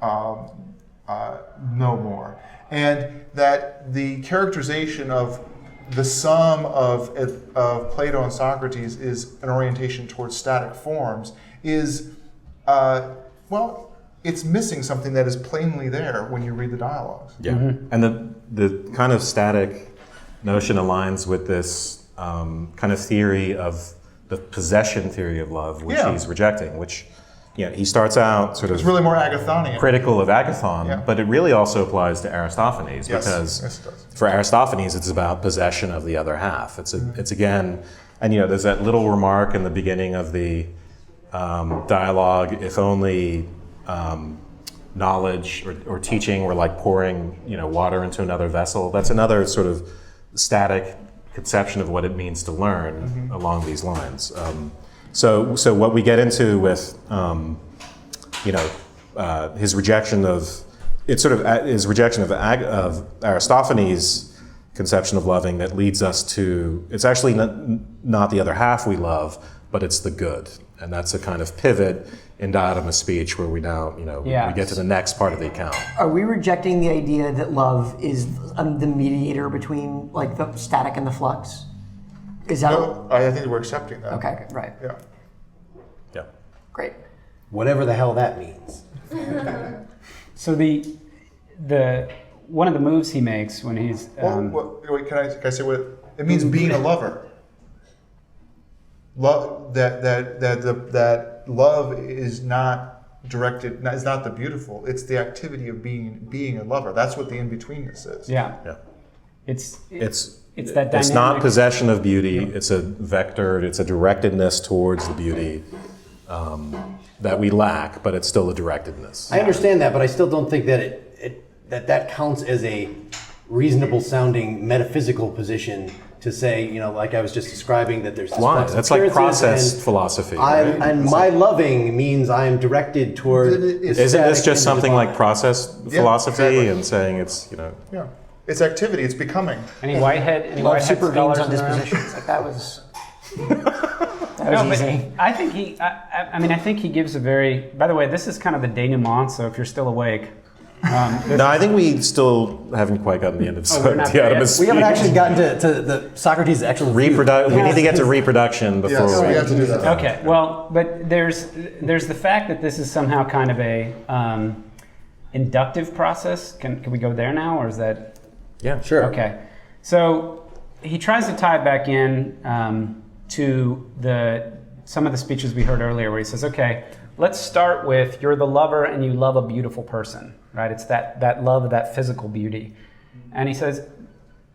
Speaker 6: know more. And that the characterization of the sum of Plato and Socrates is an orientation towards static forms is, it's missing something that is plainly there when you read the dialogues.
Speaker 4: Yeah, and the kind of static notion aligns with this kind of theory of the possession theory of love, which he's rejecting, which he starts out sort of
Speaker 6: it's really more Agathonian,
Speaker 4: critical of Agathon, but it really also applies to Aristophanes, because for Aristophanes it's about possession of the other half. It's again, and there's that little remark in the beginning of the dialogue, if only knowledge or teaching were like pouring water into another vessel. That's another sort of static conception of what it means to learn along these lines. So what we get into with his rejection of Aristophanes' conception of loving that leads us to, it's actually not the other half we love, but it's the good, and that's a kind of pivot in Diotima's speech where we now we get to the next part of the account.
Speaker 3: Are we rejecting the idea that love is the mediator between like the static and the flux? Is that?
Speaker 6: No, I think we're accepting that.
Speaker 3: Okay, right.
Speaker 4: Yeah.
Speaker 3: Great.
Speaker 8: Whatever the hell that means.
Speaker 5: So the one of the moves he makes when he's
Speaker 6: wait, can I say what it means? Being a lover. Love that love is not directed. Is not the beautiful. It's the activity of being a lover. That's what the in-betweenness is.
Speaker 5: Yeah. It's that dynamic.
Speaker 4: It's not possession of beauty. It's a vector. It's a directedness towards the beauty that we lack, but it's still a directedness.
Speaker 8: I understand that, but I still don't think that that counts as a reasonable sounding metaphysical position to say, you know, like I was just describing, that there's this
Speaker 4: Why?
Speaker 8: flux of
Speaker 4: That's like
Speaker 8: appearances
Speaker 4: process
Speaker 8: and
Speaker 4: philosophy. Right?
Speaker 8: and my loving means I'm directed toward.
Speaker 6: Isn't
Speaker 4: Isn't this
Speaker 8: static
Speaker 4: just
Speaker 8: and
Speaker 4: something
Speaker 8: divine.
Speaker 4: like process
Speaker 6: Yeah,
Speaker 4: philosophy
Speaker 6: exactly.
Speaker 4: and saying it's, you know,
Speaker 6: Yeah. It's activity, it's becoming.
Speaker 5: Any Whitehead
Speaker 3: Love
Speaker 5: scholars
Speaker 3: supervenes on
Speaker 5: in the room?
Speaker 3: dispositions. Like that was
Speaker 5: No, but
Speaker 3: easy.
Speaker 5: I think I mean, I think he gives a very. By the way, this is kind of the denouement. So if you're still awake,
Speaker 4: no, I think we still haven't quite gotten the end of
Speaker 5: we're not there yet.
Speaker 4: Diotima's
Speaker 8: We haven't
Speaker 4: speech.
Speaker 8: actually gotten to the Socrates' actual view.
Speaker 4: We need to get to reproduction before
Speaker 6: Yes, we have to do that.
Speaker 5: okay. Well, but there's the fact that this is somehow kind of a inductive process. Can we go there now, or is that?
Speaker 4: Yeah,
Speaker 8: Sure.
Speaker 5: Okay. So he tries to tie it back in to some of the speeches we heard earlier, where he says, okay, let's start with you're the lover and you love a beautiful person, right? It's that love of that physical beauty. And he says,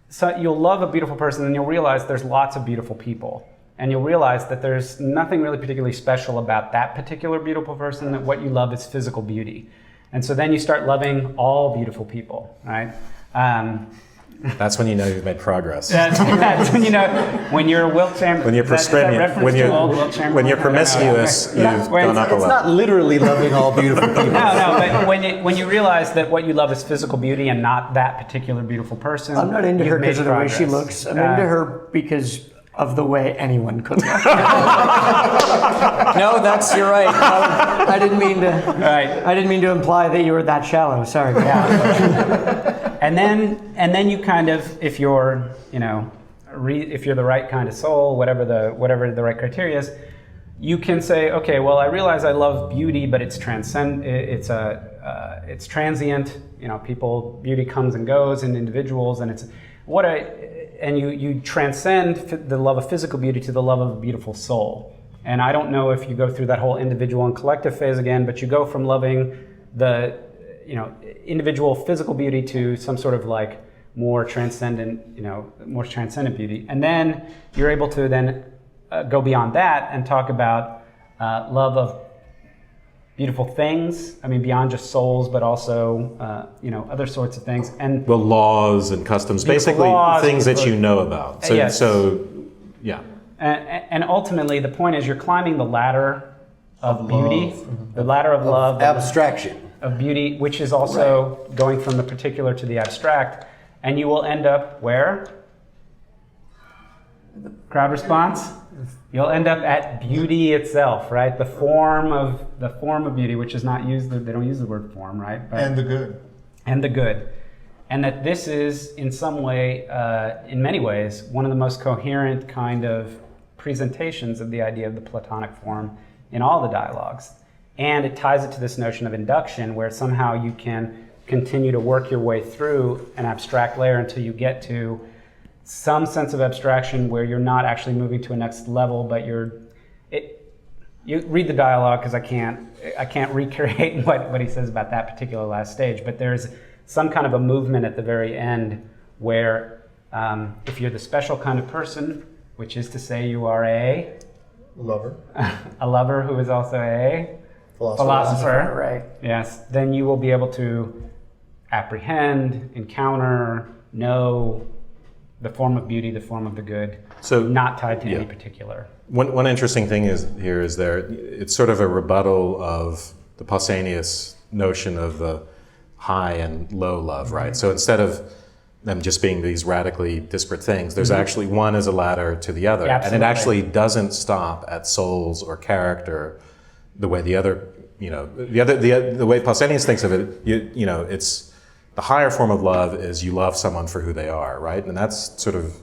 Speaker 5: so you'll love a beautiful person and you'll realize there's lots of beautiful people. And you'll realize that there's nothing really particularly special about that particular beautiful person, that what you love is physical beauty. And so then you start loving all beautiful people, right?
Speaker 4: that's when you know you've made progress.
Speaker 5: That's when you know, when you're a Wilt Chamberlain.
Speaker 4: When you're when you're promiscuous, you've gone up a
Speaker 8: It's
Speaker 4: level.
Speaker 8: not literally loving all beautiful people.
Speaker 5: No, but when you realize that what you love is physical beauty and not that particular beautiful person,
Speaker 3: I'm not into
Speaker 5: you've
Speaker 3: her
Speaker 5: made
Speaker 3: because of the way she
Speaker 5: progress.
Speaker 3: looks. I'm into her because of the way anyone could look. No, you're right. I didn't mean to.
Speaker 5: Right.
Speaker 3: I didn't mean to imply that you were that shallow. Sorry.
Speaker 5: And then you kind of, if you're, you know, if you're the right kind of soul, whatever the right criteria is, you can say, okay, well, I realize I love beauty, but it's it's transient. You know, beauty comes and goes in individuals, and you transcend the love of physical beauty to the love of a beautiful soul. And I don't know if you go through that whole individual and collective phase again, but you go from loving the, you know, individual physical beauty to some sort of like more transcendent beauty. And then you're able to then go beyond that and talk about love of beautiful things. I mean, beyond just souls, but also, other sorts of things. And
Speaker 4: Well, laws and customs,
Speaker 5: Beautiful
Speaker 4: basically
Speaker 5: laws,
Speaker 4: things that
Speaker 5: beautiful-
Speaker 4: you know about. So,
Speaker 5: Yes.
Speaker 4: yeah.
Speaker 5: and ultimately, the point is you're climbing the ladder of beauty, the ladder of love,
Speaker 8: Abstraction.
Speaker 5: of beauty, which is also going from the particular to the abstract, and you will end up where? Crowd response? You'll end up at beauty itself, right? The form of beauty, which is not used. They don't use the word form, right? But,
Speaker 6: And the good.
Speaker 5: and the good, and that this is in some way, in many ways, one of the most coherent kind of presentations of the idea of the Platonic form in all the dialogues. And it ties it to this notion of induction, where somehow you can continue to work your way through an abstract layer until you get to some sense of abstraction where you're not actually moving to a next level, but you read the dialogue, because I can't recreate what he says about that particular last stage, but there's some kind of a movement at the very end where if you're the special kind of person, which is to say you are a lover who is also a philosopher,
Speaker 3: Right.
Speaker 5: yes, then you will be able to apprehend, encounter, know the form of beauty, the form of the good,
Speaker 4: So,
Speaker 5: not tied to
Speaker 4: yeah.
Speaker 5: any particular.
Speaker 4: One interesting thing it's sort of a rebuttal of the Pausanias notion of the high and low love, right? So instead of them just being these radically disparate things, there's actually one as a ladder to the other.
Speaker 5: Absolutely.
Speaker 4: And it actually doesn't stop at souls or character the way the way Pausanias thinks of it, it's the higher form of love is you love someone for who they are, right? And that's sort of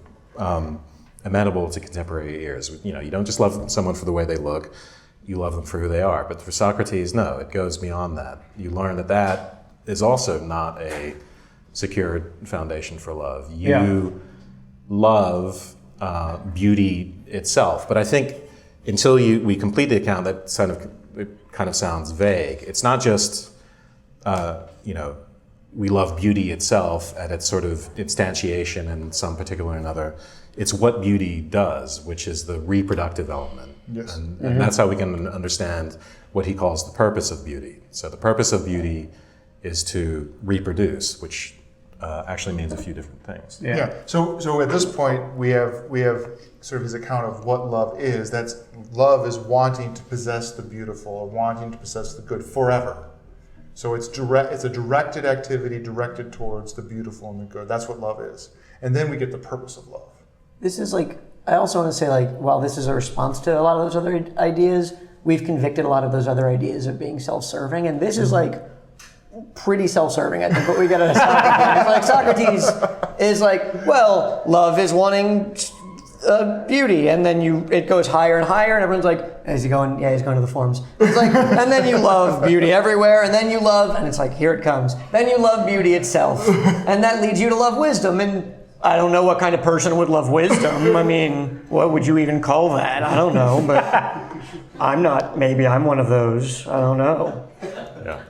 Speaker 4: amenable to contemporary ears. You don't just love someone for the way they look, you love them for who they are. But for Socrates, no, it goes beyond that. You learn that is also not a secured foundation for love. You love beauty itself. But I think until we complete the account, that kind of sounds vague. It's not just, we love beauty itself at its sort of instantiation in some particular another. It's what beauty does, which is the reproductive element.
Speaker 6: Yes.
Speaker 4: And that's how we can understand what he calls the purpose of beauty. So the purpose of beauty is to reproduce, which actually means a few different things.
Speaker 6: Yeah. So at this point, we have sort of his account of what love is. That's love is wanting to possess the beautiful, or wanting to possess the good forever. So it's a directed activity directed towards the beautiful and the good. That's what love is. And then we get the purpose of love.
Speaker 3: This is like, I also want to say, like, while this is a response to a lot of those other ideas, we've convicted a lot of those other ideas of being self-serving, and this is like pretty self-serving, I think, what we get at Socrates. Like, Socrates is like, well, love is wanting beauty, and then it goes higher and higher, and everyone's like, is he going? Yeah, he's going to the forums. It's like, and then you love beauty everywhere, and then you love, and it's like, here it comes. Then you love beauty itself, and that leads you to love wisdom, and I don't know what kind of person would love wisdom. I mean, what would you even call that? I don't know, but I'm not. Maybe I'm one of those. I don't know.
Speaker 4: Yeah.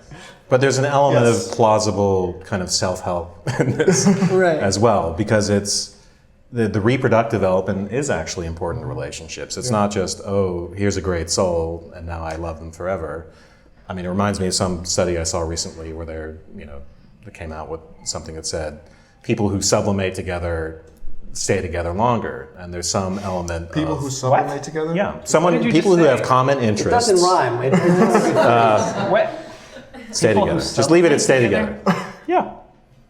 Speaker 4: But there's an element of plausible kind of self-help in this as well, because it's the reproductive element is actually important in relationships. It's not just, oh, here's a great soul, and now I love them forever. I mean, it reminds me of some study I saw recently where they came out with something that said people who sublimate together stay together longer, and there's some element
Speaker 6: people who sublimate together.
Speaker 4: Yeah, people who have common interests.
Speaker 8: It doesn't rhyme.
Speaker 4: Stay together. Just leave it at stay together. Yeah.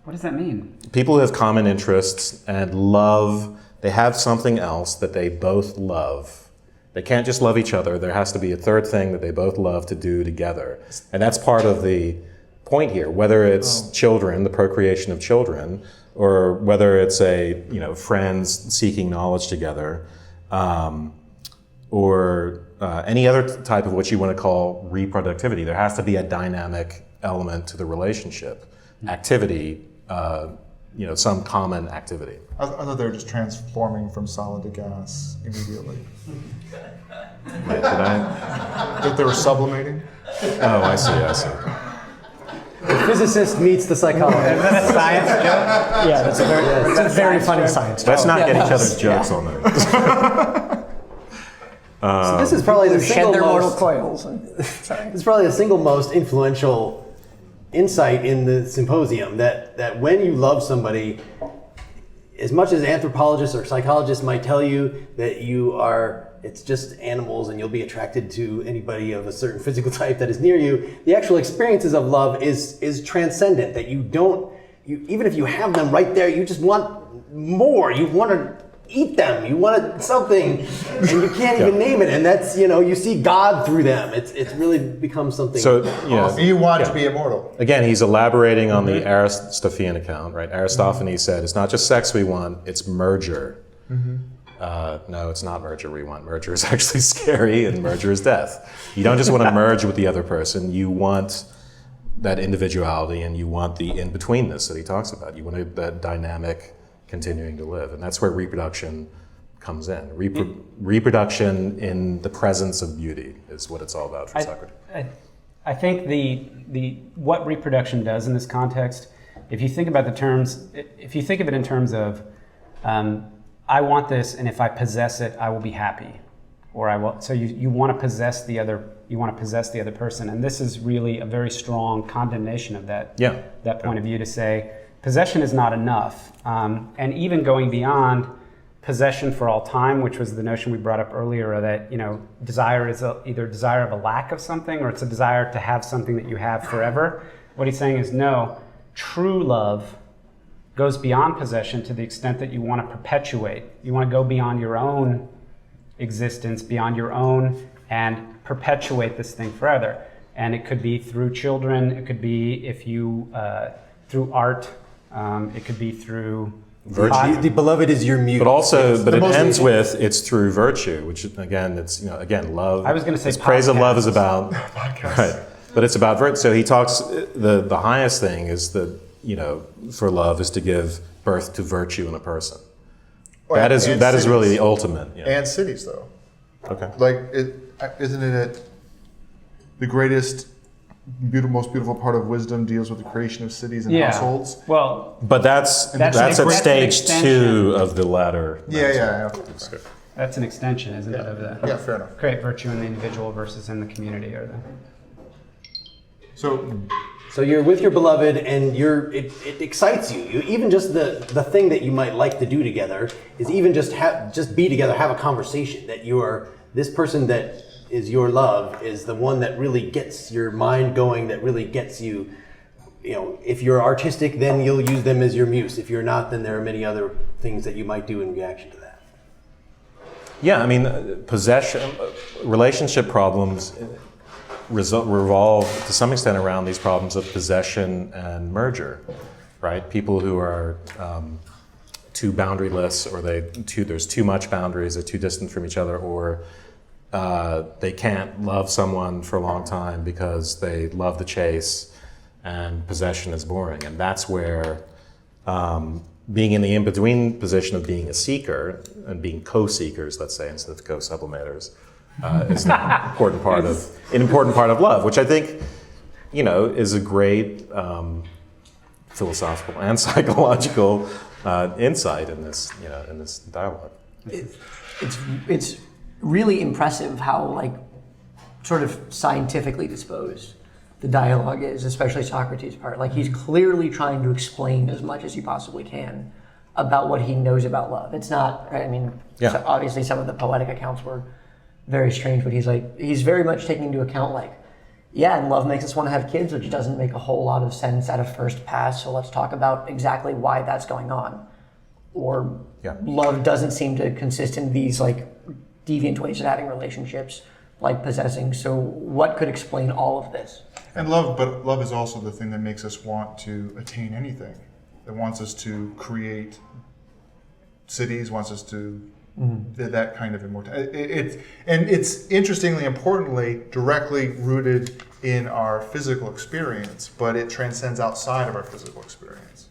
Speaker 5: What does that mean?
Speaker 4: People who have common interests and love, they have something else that they both love. They can't just love each other. There has to be a third thing that they both love to do together. And that's part of the point here, whether it's children, the procreation of children, or whether it's friends seeking knowledge together, or any other type of what you want to call reproductivity. There has to be a dynamic element to the relationship, activity, some common activity.
Speaker 6: I thought they were just transforming from solid to gas immediately.
Speaker 4: Wait, did I?
Speaker 6: That they were sublimating?
Speaker 4: Oh, I see.
Speaker 8: The physicist meets the psychologist.
Speaker 3: Is that a science joke? Yeah, that's a very funny science joke.
Speaker 4: Let's not get each other's jokes on there.
Speaker 8: So this is probably the
Speaker 3: Shed
Speaker 8: single
Speaker 3: their mortal
Speaker 8: most.
Speaker 3: coils. Sorry.
Speaker 8: This is probably the single most influential insight in the Symposium, that when you love somebody, as much as anthropologists or psychologists might tell you that it's just animals and you'll be attracted to anybody of a certain physical type that is near you, the actual experiences of love is transcendent, that even if you have them right there, you just want more. You want to eat them. You want something, and you can't even name it. And that's, you see God through them. It's really become something.
Speaker 4: So,
Speaker 6: you want to be immortal.
Speaker 4: Again, he's elaborating on the Aristophanes account, right? Aristophanes said, it's not just sex we want, it's merger. No, it's not merger we want. Merger is actually scary, and merger is death. You don't just want to merge with the other person. You want that individuality, and you want the in-betweenness that he talks about. You want that dynamic continuing to live. And that's where reproduction comes in. Reproduction in the presence of beauty is what it's all about for Socrates.
Speaker 5: I think the what reproduction does in this context, if you think about the terms, if you think of it in terms of, I want this, and if I possess it, I will be happy, or I will. So you want to possess the other. You want to possess the other person, and this is really a very strong condemnation of that.
Speaker 4: Yeah.
Speaker 5: That point of view, to say possession is not enough, and even going beyond possession for all time, which was the notion we brought up earlier, that desire is either desire of a lack of something, or it's a desire to have something that you have forever. What he's saying is, no, true love goes beyond possession to the extent that you want to perpetuate. You want to go beyond your own existence, beyond your own, and perpetuate this thing forever. And it could be through children. It could be through art. It could be through
Speaker 8: virtue. The beloved is your muse.
Speaker 4: But also, but it ends with it's through virtue, which again, it's love.
Speaker 5: I was going to say
Speaker 4: praise of love is about right, but it's about virtue. So he talks. The highest thing is that for love is to give birth to virtue in a person. That is really the ultimate.
Speaker 6: And cities, though.
Speaker 4: Okay.
Speaker 6: Isn't it the greatest, most beautiful part of wisdom deals with the creation of cities and households?
Speaker 5: Well,
Speaker 4: but that's at stage 2 of the ladder.
Speaker 6: Yeah.
Speaker 5: That's an extension, isn't it? Of the
Speaker 6: Yeah, fair enough.
Speaker 5: Create virtue in the individual versus in the community, or the.
Speaker 6: So
Speaker 8: So you're with your beloved, and it excites you. Even just the thing that you might like to do together is even just be together, have a conversation. That this person that is your love is the one that really gets your mind going. That really gets you. If you're artistic, then you'll use them as your muse. If you're not, then there are many other things that you might do in reaction to that.
Speaker 4: Yeah, I mean, relationship problems revolve to some extent around these problems of possession and merger, right? People who are too boundaryless, or there's too much boundaries, they're too distant from each other, or they can't love someone for a long time because they love the chase and possession is boring. And that's where being in the in-between position of being a seeker and being co-seekers, let's say, instead of co-sublimators, is an important part of love, which I think, is a great philosophical and psychological insight in this, in this dialogue.
Speaker 3: It's really impressive how sort of scientifically disposed the dialogue is, especially Socrates' part. He's clearly trying to explain as much as he possibly can about what he knows about love. It's not, right? I mean, so obviously some of the poetic accounts were very strange, but he's very much taking into account and love makes us want to have kids, which doesn't make a whole lot of sense at a first pass, so let's talk about exactly why that's going on. Or love doesn't seem to consist in these deviant ways of having relationships, like possessing, so what could explain all of this?
Speaker 6: And love is also the thing that makes us want to attain anything. It wants us to create cities, wants us to that kind of immortality. It's interestingly, importantly, directly rooted in our physical experience, but it transcends outside of our physical experience.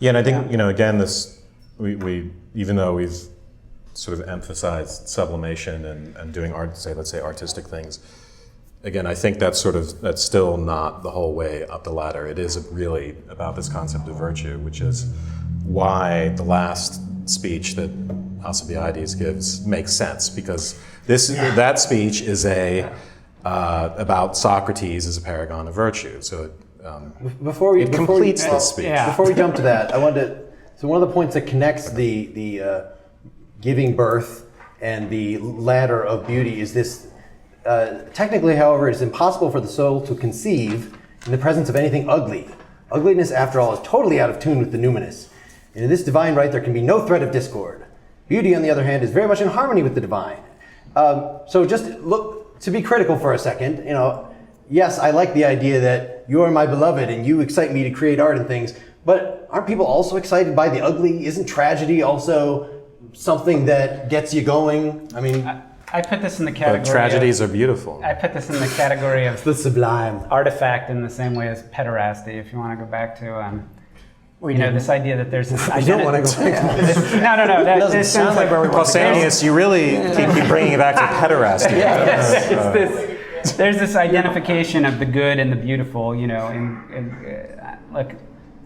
Speaker 4: Yeah, and I think again, we even though we've sort of emphasized sublimation and doing let's say artistic things. Again, I think that's still not the whole way up the ladder. It is really about this concept of virtue, which is why the last speech that Alcibiades gives makes sense, because that speech is about Socrates as a paragon of virtue. So it completes the speech.
Speaker 5: Yeah.
Speaker 8: Before we jump to that, so one of the points that connects the giving birth and the ladder of beauty is this. Technically, however, it is impossible for the soul to conceive in the presence of anything ugly. Ugliness, after all, is totally out of tune with the numinous. And in this divine right, there can be no threat of discord. Beauty, on the other hand, is very much in harmony with the divine. So just look, to be critical for a second, yes, I like the idea that you are my beloved and you excite me to create art and things, but aren't people also excited by the ugly? Isn't tragedy also something that gets you going? I mean...
Speaker 5: I put this in the category
Speaker 4: But tragedies are beautiful.
Speaker 5: I put this in the category of
Speaker 8: the sublime
Speaker 5: artifact in the same way as pederasty. If you want to go back to, this idea that there's this.
Speaker 8: I don't want to go back to this.
Speaker 5: No. This sounds like where we want to go.
Speaker 4: Pausanias, you really keep bringing it back to pederasty.
Speaker 5: There's this identification of the good and the beautiful. Look,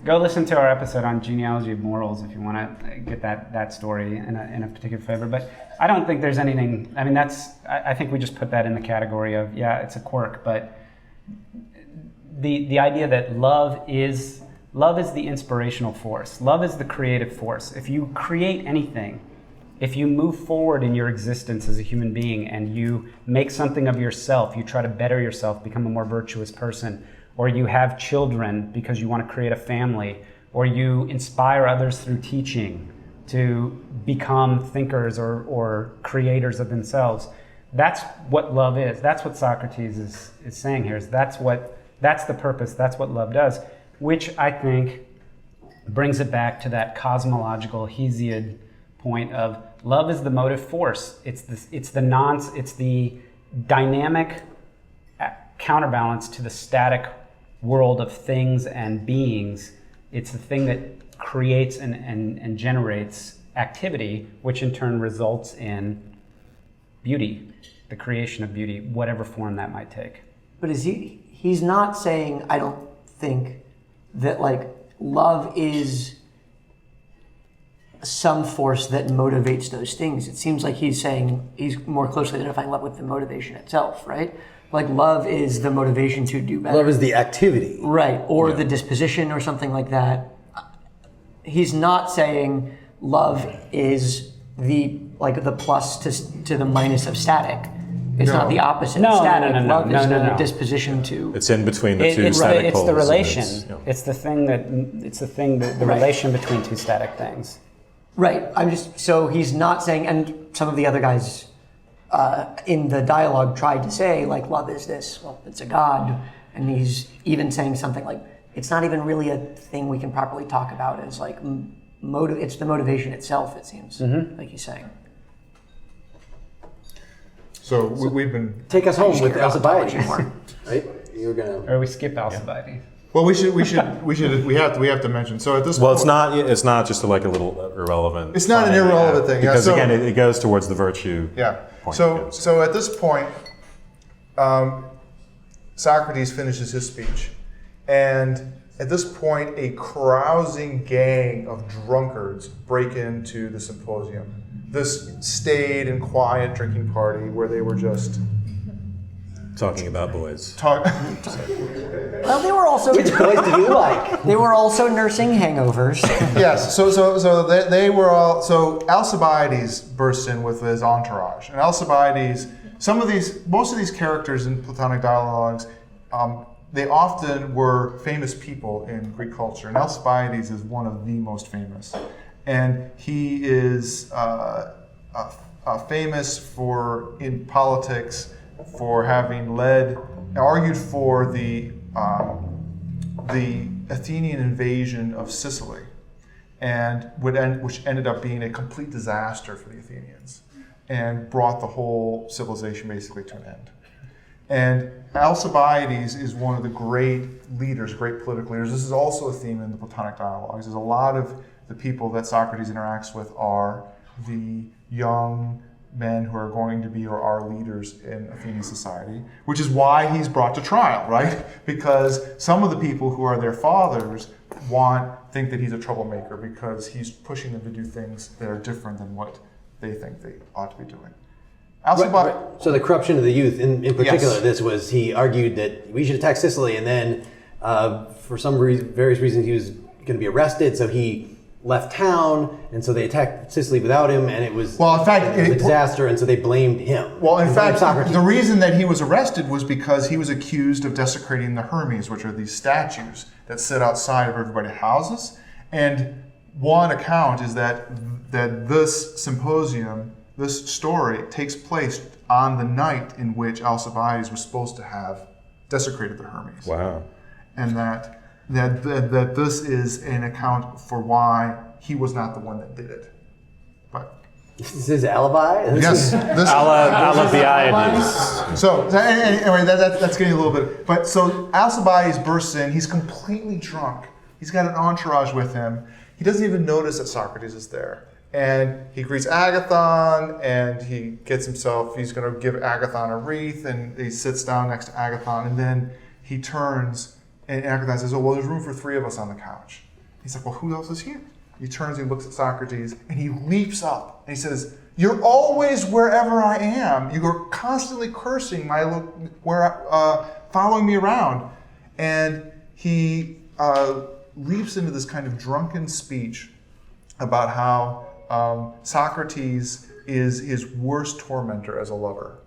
Speaker 5: go listen to our episode on genealogy of morals if you want to get that story in a particular flavor. But I don't think there's anything. I mean, I think we just put that in the category of it's a quirk. But the idea that love is the inspirational force. Love is the creative force. If you create anything, if you move forward in your existence as a human being and you make something of yourself, you try to better yourself, become a more virtuous person, or you have children because you want to create a family, or you inspire others through teaching to become thinkers or creators of themselves. That's what love is. That's what Socrates is saying here. That's the purpose. That's what love does, which I think brings it back to that cosmological Hesiod point of love is the motive force. It's the dynamic counterbalance to the static world of things and beings. It's the thing that creates and generates activity, which in turn results in beauty, the creation of beauty, whatever form that might take.
Speaker 3: But he's not saying, I don't think, that love is some force that motivates those things. It seems like he's saying he's more closely identifying love with the motivation itself, right? Like love is the motivation to do better.
Speaker 8: Love is the activity.
Speaker 3: Right, or the disposition or something like that. He's not saying love is the plus to the minus of static. It's not the opposite of static. Love is the disposition to.
Speaker 4: It's in between the two static
Speaker 5: It's
Speaker 4: poles.
Speaker 5: the relation.
Speaker 4: It's
Speaker 5: The relation between two static things.
Speaker 3: Right. So he's not saying, and some of the other guys in the dialogue tried to say, like, love is this, well, it's a god. And he's even saying something like, it's not even really a thing we can properly talk about as like, it's the motivation itself, it seems, like he's saying.
Speaker 6: So we've been...
Speaker 8: Take us home with Alcibiades, right? You were gonna...
Speaker 5: Or we skip Alcibiades.
Speaker 6: Well, we have to mention. So at this
Speaker 4: Well,
Speaker 6: point,
Speaker 4: it's not just like a little irrelevant.
Speaker 6: It's not an irrelevant thing.
Speaker 4: Because again, it goes towards the virtue.
Speaker 6: Yeah.
Speaker 4: Point.
Speaker 6: So at this point, Socrates finishes his speech, and at this point, a carousing gang of drunkards break into the symposium. This staid and quiet drinking party where they were just
Speaker 4: talking about boys.
Speaker 3: Well, they were also...
Speaker 8: Which boys do you like?
Speaker 3: They were also nursing hangovers.
Speaker 6: Yes, so they were all... So Alcibiades bursts in with his entourage. And Alcibiades, most of these characters in Platonic dialogues, they often were famous people in Greek culture. And Alcibiades is one of the most famous. And he is famous in politics for having argued for the Athenian invasion of Sicily, and which ended up being a complete disaster for the Athenians, and brought the whole civilization basically to an end. And Alcibiades is one of the great leaders, great political leaders. This is also a theme in the Platonic dialogues. There's a lot of the people that Socrates interacts with are the young men who are going to be or are leaders in Athenian society, which is why he's brought to trial, right? Because some of the people who are their fathers think that he's a troublemaker because he's pushing them to do things that are different than what they think they ought to be doing.
Speaker 8: Right. So the corruption of the youth, in particular,
Speaker 6: Yes.
Speaker 8: this was, he argued that we should attack Sicily, and then for some various reasons he was going to be arrested, so he left town, and so they attacked Sicily without him, and it was a disaster, and so they blamed him.
Speaker 6: Well, in fact,
Speaker 8: Socrates.
Speaker 6: the reason that he was arrested was because he was accused of desecrating the Hermes, which are these statues that sit outside of everybody's houses. And one account is that this symposium, this story, takes place on the night in which Alcibiades was supposed to have desecrated the Hermes.
Speaker 4: Wow.
Speaker 6: And that this is an account for why he was not the one that did it. But
Speaker 8: This is alibi?
Speaker 6: yes, this
Speaker 4: Alcibiades.
Speaker 6: So anyway, that's getting a little bit. But so Alcibiades bursts in. He's completely drunk. He's got an entourage with him. He doesn't even notice that Socrates is there. And he greets Agathon, and he gets himself, he's going to give Agathon a wreath, and he sits down next to Agathon, and then he turns, and Agathon says, oh, well, there's room for 3 of us on the couch. He's like, well, who else is here? He turns and looks at Socrates, and he leaps up, and he says, you're always wherever I am. You are constantly cursing following me around. And he leaps into this kind of drunken speech about how Socrates is his worst tormentor as a lover.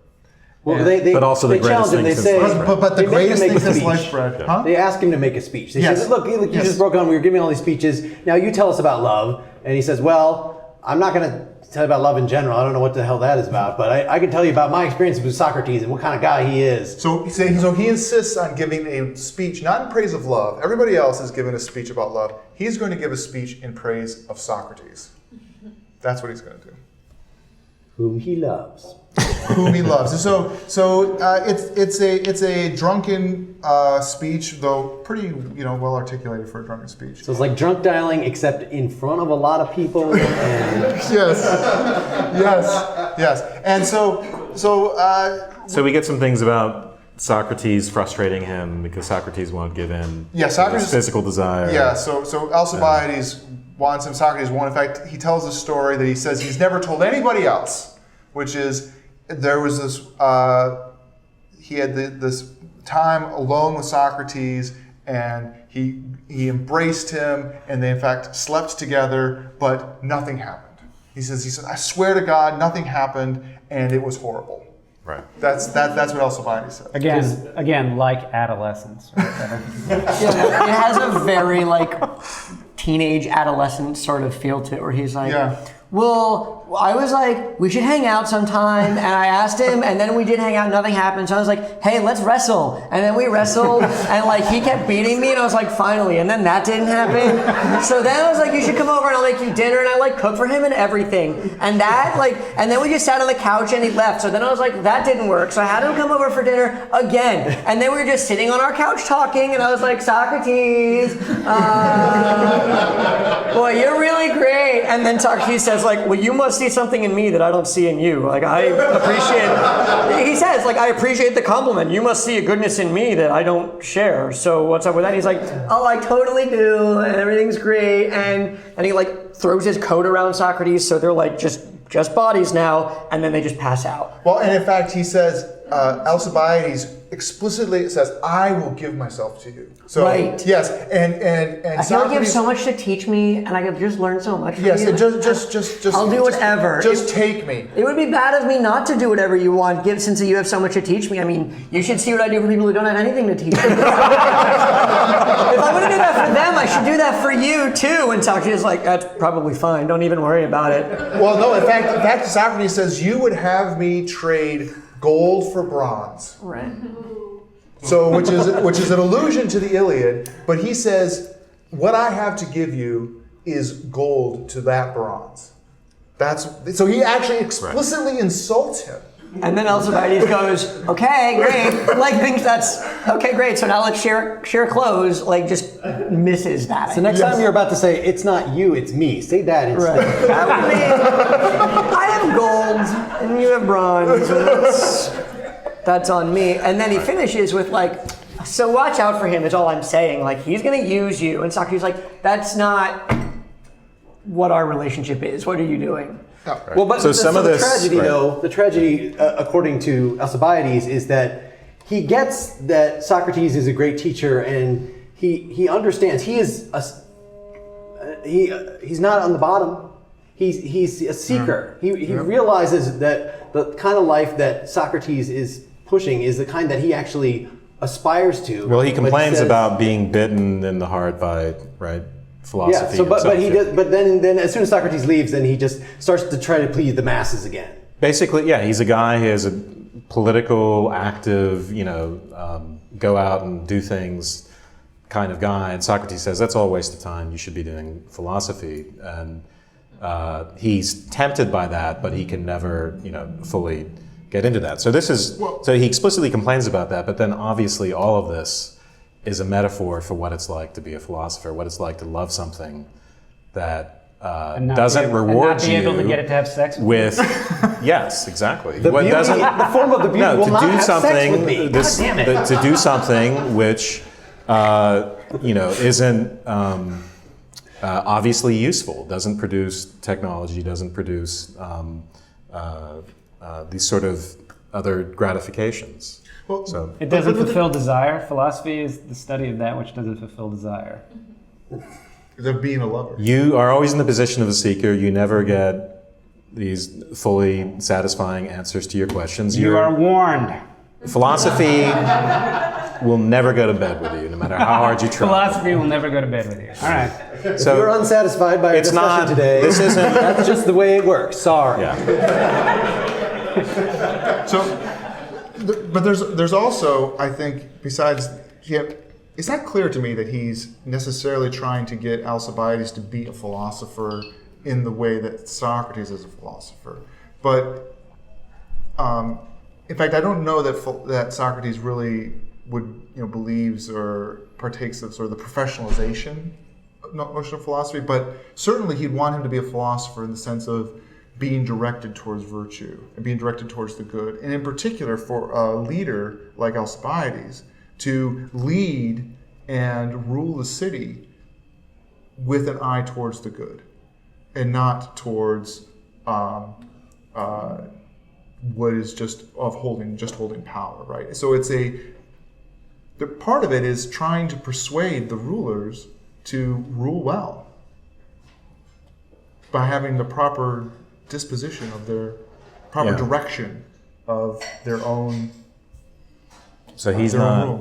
Speaker 8: Well,
Speaker 4: but also the greatest thing
Speaker 8: they
Speaker 4: since
Speaker 8: say,
Speaker 4: sliced bread.
Speaker 6: But the
Speaker 8: they make him
Speaker 6: greatest
Speaker 8: make
Speaker 6: thing
Speaker 8: a
Speaker 6: since
Speaker 8: speech.
Speaker 6: sliced bread. Huh?
Speaker 8: They ask him to make a speech. They
Speaker 6: Yes.
Speaker 8: said, look, you
Speaker 6: Yes.
Speaker 8: just broke on, we were giving all these speeches. Now you tell us about love. And he says, well, I'm not going to tell you about love in general. I don't know what the hell that is about. But I can tell you about my experiences with Socrates and what kind of guy he is.
Speaker 6: So he insists on giving a speech, not in praise of love. Everybody else is giving a speech about love. He's going to give a speech in praise of Socrates. That's what he's going to do.
Speaker 8: Whom he loves.
Speaker 6: Whom he loves. And so it's a drunken speech, though pretty well articulated for a drunken speech.
Speaker 8: So it's like drunk dialing, except in front of a lot of people. And
Speaker 6: Yes. And so
Speaker 4: we get some things about Socrates frustrating him because Socrates won't give in to his physical desire.
Speaker 6: Yeah, so Alcibiades wants him, Socrates won't. In fact, he tells a story that he says he's never told anybody else, which is there was this, he had this time alone with Socrates, and he embraced him, and they in fact slept together, but nothing happened. He says, I swear to God, nothing happened, and it was horrible.
Speaker 4: Right.
Speaker 6: That's what Alcibiades said.
Speaker 5: Again, like adolescence. Right?
Speaker 3: Yeah, it has a very like teenage adolescent sort of feel to it, where he's like, well, I was like, we should hang out sometime, and I asked him, and then we did hang out, nothing happened, so I was like, hey, let's wrestle, and then we wrestled, and like he kept beating me, and I was like, finally, and then that didn't happen, so then I was like, you should come over and I'll make you dinner, and I like cook for him and everything, and that like, and then we just sat on the couch and he left, so then I was like, that didn't work, so I had him come over for dinner again, and then we were just sitting on our couch talking, and I was like, Socrates, boy, you're really great, and then Socrates says like, well, you must see something in me that I don't see in you. Like, I appreciate, he says, like, I appreciate the compliment. You must see a goodness in me that I don't share. So what's up with that? He's like, oh, I totally do, and everything's great. And he like throws his coat around Socrates, so they're like just bodies now, and then they just pass out.
Speaker 6: Well, and in fact, he says, Alcibiades explicitly says, I will give myself to you. So,
Speaker 3: right.
Speaker 6: Yes, and
Speaker 3: I feel like you have so much to teach me, and I could just learn so much from
Speaker 6: yes,
Speaker 3: you.
Speaker 6: and just
Speaker 3: I'll do whatever.
Speaker 6: Just take me.
Speaker 3: It would be bad of me not to do whatever you want, since you have so much to teach me. I mean, you should see what I do for people who don't have anything to teach me. If I'm going to do that for them, I should do that for you too. And Socrates is like, that's probably fine. Don't even worry about it.
Speaker 6: Well, no. In fact, Socrates says, you would have me trade gold for bronze.
Speaker 3: Right.
Speaker 6: So, which is an allusion to the Iliad, but he says, what I have to give you is gold to that bronze. So he actually explicitly insults him.
Speaker 3: And then Alcibiades goes, okay, great. Like, thinks that's, okay, great. So now let's share clothes. Like, just misses that.
Speaker 8: So next time you're about to say, it's not you, it's me, say that instead.
Speaker 3: Right. That would be, I have gold, and you have bronze, and that's on me. And then he finishes with like, so watch out for him is all I'm saying. Like, he's going to use you. And Socrates is like, that's not what our relationship is. What are you doing?
Speaker 6: Oh,
Speaker 8: Well, but
Speaker 4: So some of this-
Speaker 8: tragedy,
Speaker 4: right.
Speaker 8: though, the tragedy, according to Alcibiades, is that he gets that Socrates is a great teacher, and he understands he is he's not on the bottom. He's a seeker. He realizes that the kind of life that Socrates is pushing is the kind that he actually aspires to.
Speaker 4: Well, he
Speaker 8: But
Speaker 4: complains
Speaker 8: says-
Speaker 4: about being bitten in the heart by philosophy.
Speaker 8: Yeah. So, but
Speaker 4: himself.
Speaker 8: he does. But then as soon as Socrates leaves, then he just starts to try to please the masses again.
Speaker 4: Basically, yeah, he's a guy who is a political, active, go out and do things kind of guy. And Socrates says that's all a waste of time. You should be doing philosophy. And he's tempted by that, but he can never, fully get into that. So so he explicitly complains about that. But then obviously all of this is a metaphor for what it's like to be a philosopher, what it's like to love something that doesn't reward
Speaker 5: and not be able to get it to have sex with
Speaker 4: yes, exactly.
Speaker 8: The form of the beauty will not have sex with me. God damn it.
Speaker 4: To do something which isn't obviously useful, doesn't produce technology, doesn't produce these sort of other gratifications. So
Speaker 5: It doesn't fulfill desire. Philosophy is the study of that which doesn't fulfill desire.
Speaker 6: Of being a lover.
Speaker 4: you are always in the position of a seeker. You never get these fully satisfying answers to your questions.
Speaker 5: You are warned.
Speaker 4: Philosophy will never go to bed with you, no matter how hard you try.
Speaker 5: Philosophy will never go to bed with you. All right.
Speaker 4: So
Speaker 8: If you're unsatisfied by our
Speaker 4: it's
Speaker 8: discussion
Speaker 4: not.
Speaker 8: today,
Speaker 4: This isn't.
Speaker 8: that's just the way it works. Sorry.
Speaker 4: Yeah.
Speaker 6: But there's also, I think, besides, it's not clear to me that he's necessarily trying to get Alcibiades to be a philosopher in the way that Socrates is a philosopher. But in fact, I don't know that Socrates really would believes or partakes of sort of the professionalization notion of philosophy. But certainly he'd want him to be a philosopher in the sense of being directed towards virtue and being directed towards the good. And in particular for a leader like Alcibiades to lead and rule the city with an eye towards the good, and not towards what is just holding power, right? So the part of it is trying to persuade the rulers to rule well by having the proper disposition of their proper direction of their own.
Speaker 4: So he's not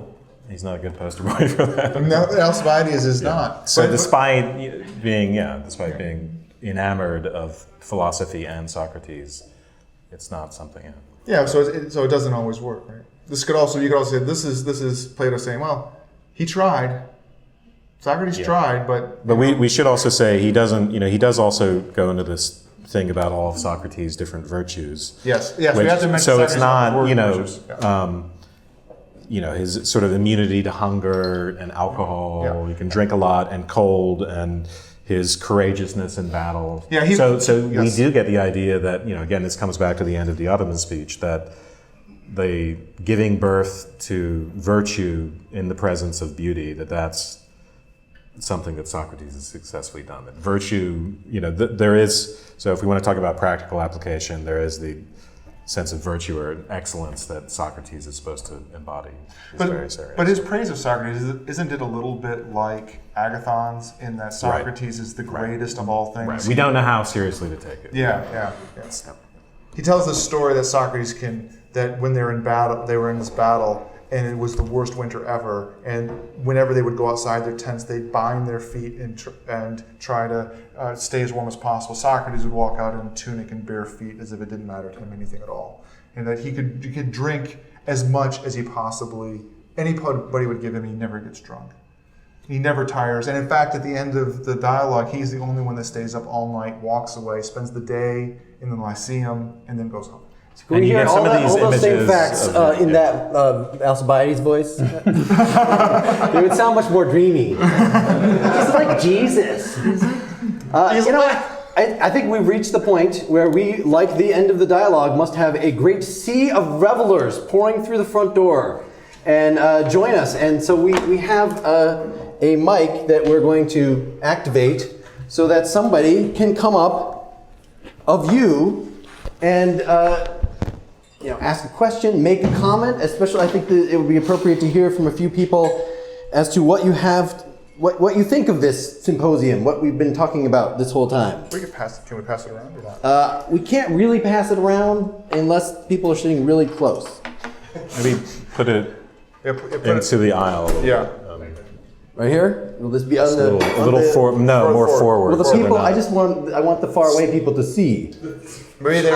Speaker 4: a good poster boy for that.
Speaker 6: No, Alcibiades is not.
Speaker 4: So despite being enamored of philosophy and Socrates, it's not something.
Speaker 6: Yeah, so it doesn't always work, right? You could also say this is Plato saying, well, he tried. Socrates tried, but
Speaker 4: we should also say he doesn't. He does also go into this thing about all of Socrates' different virtues.
Speaker 6: Yes, we have to mention.
Speaker 4: So it's not his sort of immunity to hunger and alcohol.
Speaker 6: Yeah.
Speaker 4: He can drink a lot and cold, and his courageousness in battle.
Speaker 6: Yeah,
Speaker 4: we do get the idea that again, this comes back to the end of Diotima's speech, that the giving birth to virtue in the presence of beauty, that's something that Socrates has successfully done. That virtue, there is. So if we want to talk about practical application, there is the sense of virtue or excellence that Socrates is supposed to embody.
Speaker 6: But his praise of Socrates, isn't it a little bit like Agathon's in that Socrates is the greatest of all things?
Speaker 4: Right. We don't know how seriously to take it.
Speaker 6: Yeah. He tells this story that Socrates that when they were in this battle, and it was the worst winter ever, and whenever they would go outside their tents, they'd bind their feet and try to stay as warm as possible. Socrates would walk out in a tunic and bare feet as if it didn't matter to him anything at all. And that he could drink as much as anybody would give him, he never gets drunk. He never tires. And in fact, at the end of the dialogue, he's the only one that stays up all night, walks away, spends the day in the Lyceum, and then goes home.
Speaker 8: Can we hear all those same facts in that Alcibiades voice? They would sound much more dreamy. He's like Jesus. I think we've reached the point where we, like the end of the dialogue, must have a great sea of revelers pouring through the front door and join us. And so we have a mic that we're going to activate so that somebody can come up of you and ask a question, make a comment. Especially, I think that it would be appropriate to hear from a few people as to what you have, what you think of this symposium, what we've been talking about this whole time.
Speaker 6: Can we pass it around or not?
Speaker 8: We can't really pass it around unless people are sitting really close.
Speaker 4: Maybe put it into the aisle.
Speaker 6: Yeah.
Speaker 8: Right here? Will this be on
Speaker 4: more forward.
Speaker 8: Well, the people, I want the far away people to see.
Speaker 6: Maybe they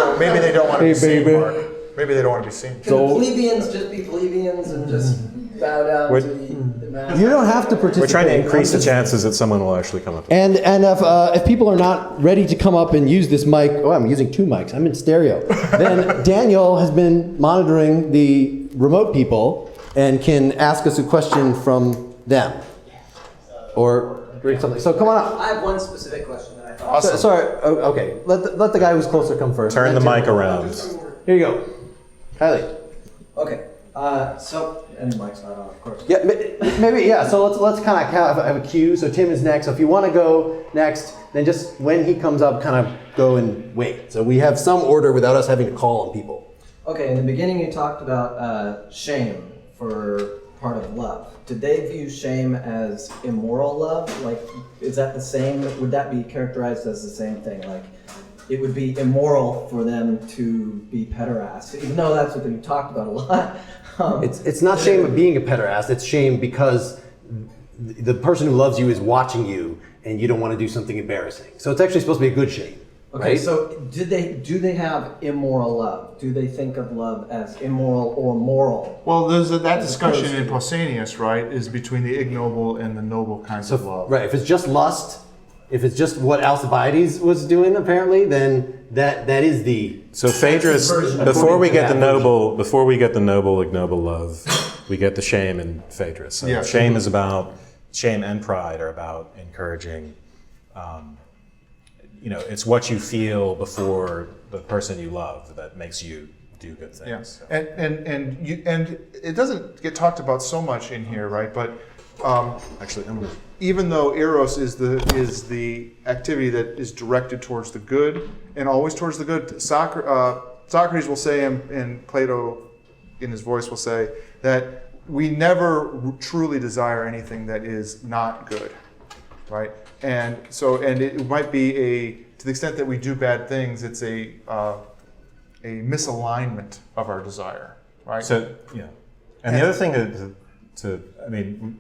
Speaker 6: don't want to be seen, Mark. Maybe they don't want to be seen.
Speaker 9: Can the plebeians just be plebeians and just bow down to the master?
Speaker 8: You don't have to participate.
Speaker 4: We're trying to increase the chances that someone will actually come up.
Speaker 8: And if people are not ready to come up and use this mic, I'm using two mics, I'm in stereo. Then Daniel has been monitoring the remote people and can ask us a question from them. Or bring something. So come on up.
Speaker 9: I have one specific question that I thought.
Speaker 6: Awesome.
Speaker 8: Sorry, okay. Let the guy who's closer come first.
Speaker 4: Turn the mic around.
Speaker 8: Here you go. Kylie.
Speaker 9: Okay. And the mic's not on, of course.
Speaker 8: Yeah, maybe, yeah. So let's kind of have a cue. So Tim is next. So if you want to go next, then just when he comes up, kind of go and wait. So we have some order without us having to call on people.
Speaker 9: Okay, in the beginning you talked about shame for part of love. Did they view shame as immoral love? Like, is that the same? Would that be characterized as the same thing? Like, it would be immoral for them to be pederast, even though that's what we talked about a lot.
Speaker 8: It's not shame of being a pederast. It's shame because the person who loves you is watching you, and you don't want to do something embarrassing. So it's actually supposed to be a good shame.
Speaker 9: Okay,
Speaker 8: right?
Speaker 9: so do they have immoral love? Do they think of love as immoral or moral?
Speaker 6: Well, there's that discussion in Pausanias, right, is between the ignoble and the noble kinds of love.
Speaker 8: Right, if it's just lust, if it's just what Alcibiades was doing apparently, then that is the...
Speaker 4: So Phaedrus, before we get the noble ignoble love, we get the shame in Phaedrus. So shame and pride are about encouraging. It's what you feel before the person you love that makes you do good things.
Speaker 6: Yeah. And it doesn't get talked about so much in here, right? But
Speaker 4: Actually, I'm gonna.
Speaker 6: even though eros is the activity that is directed towards the good and always towards the good, Socrates will say, and Plato in his voice will say, that we never truly desire anything that is not good, right? And so, and it might be to the extent that we do bad things, it's a misalignment of our desire, right?
Speaker 4: So, yeah. And the other thing I mean,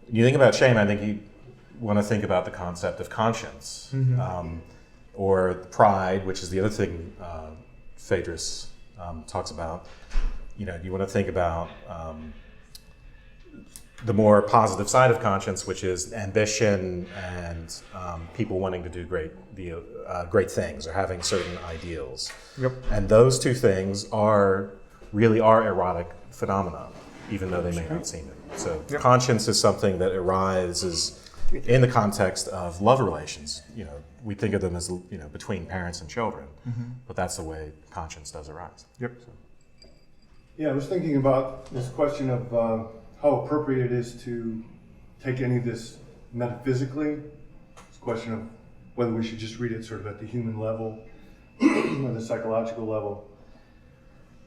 Speaker 4: when you think about shame, I think you want to think about the concept of conscience, or pride, which is the other thing Phaedrus talks about. You know, you want to think about the more positive side of conscience, which is ambition and people wanting to do great things or having certain ideals.
Speaker 6: Yep.
Speaker 4: And those two things really are erotic phenomena, even though they may not seem it. So conscience is something that arises in the context of love relations. You know, we think of them as, you know, between parents and children, but that's the way conscience does arise.
Speaker 6: Yep.
Speaker 4: So.
Speaker 10: Yeah, I was thinking about this question of how appropriate it is to take any of this metaphysically. It's a question of whether we should just read it sort of at the human level or the psychological level.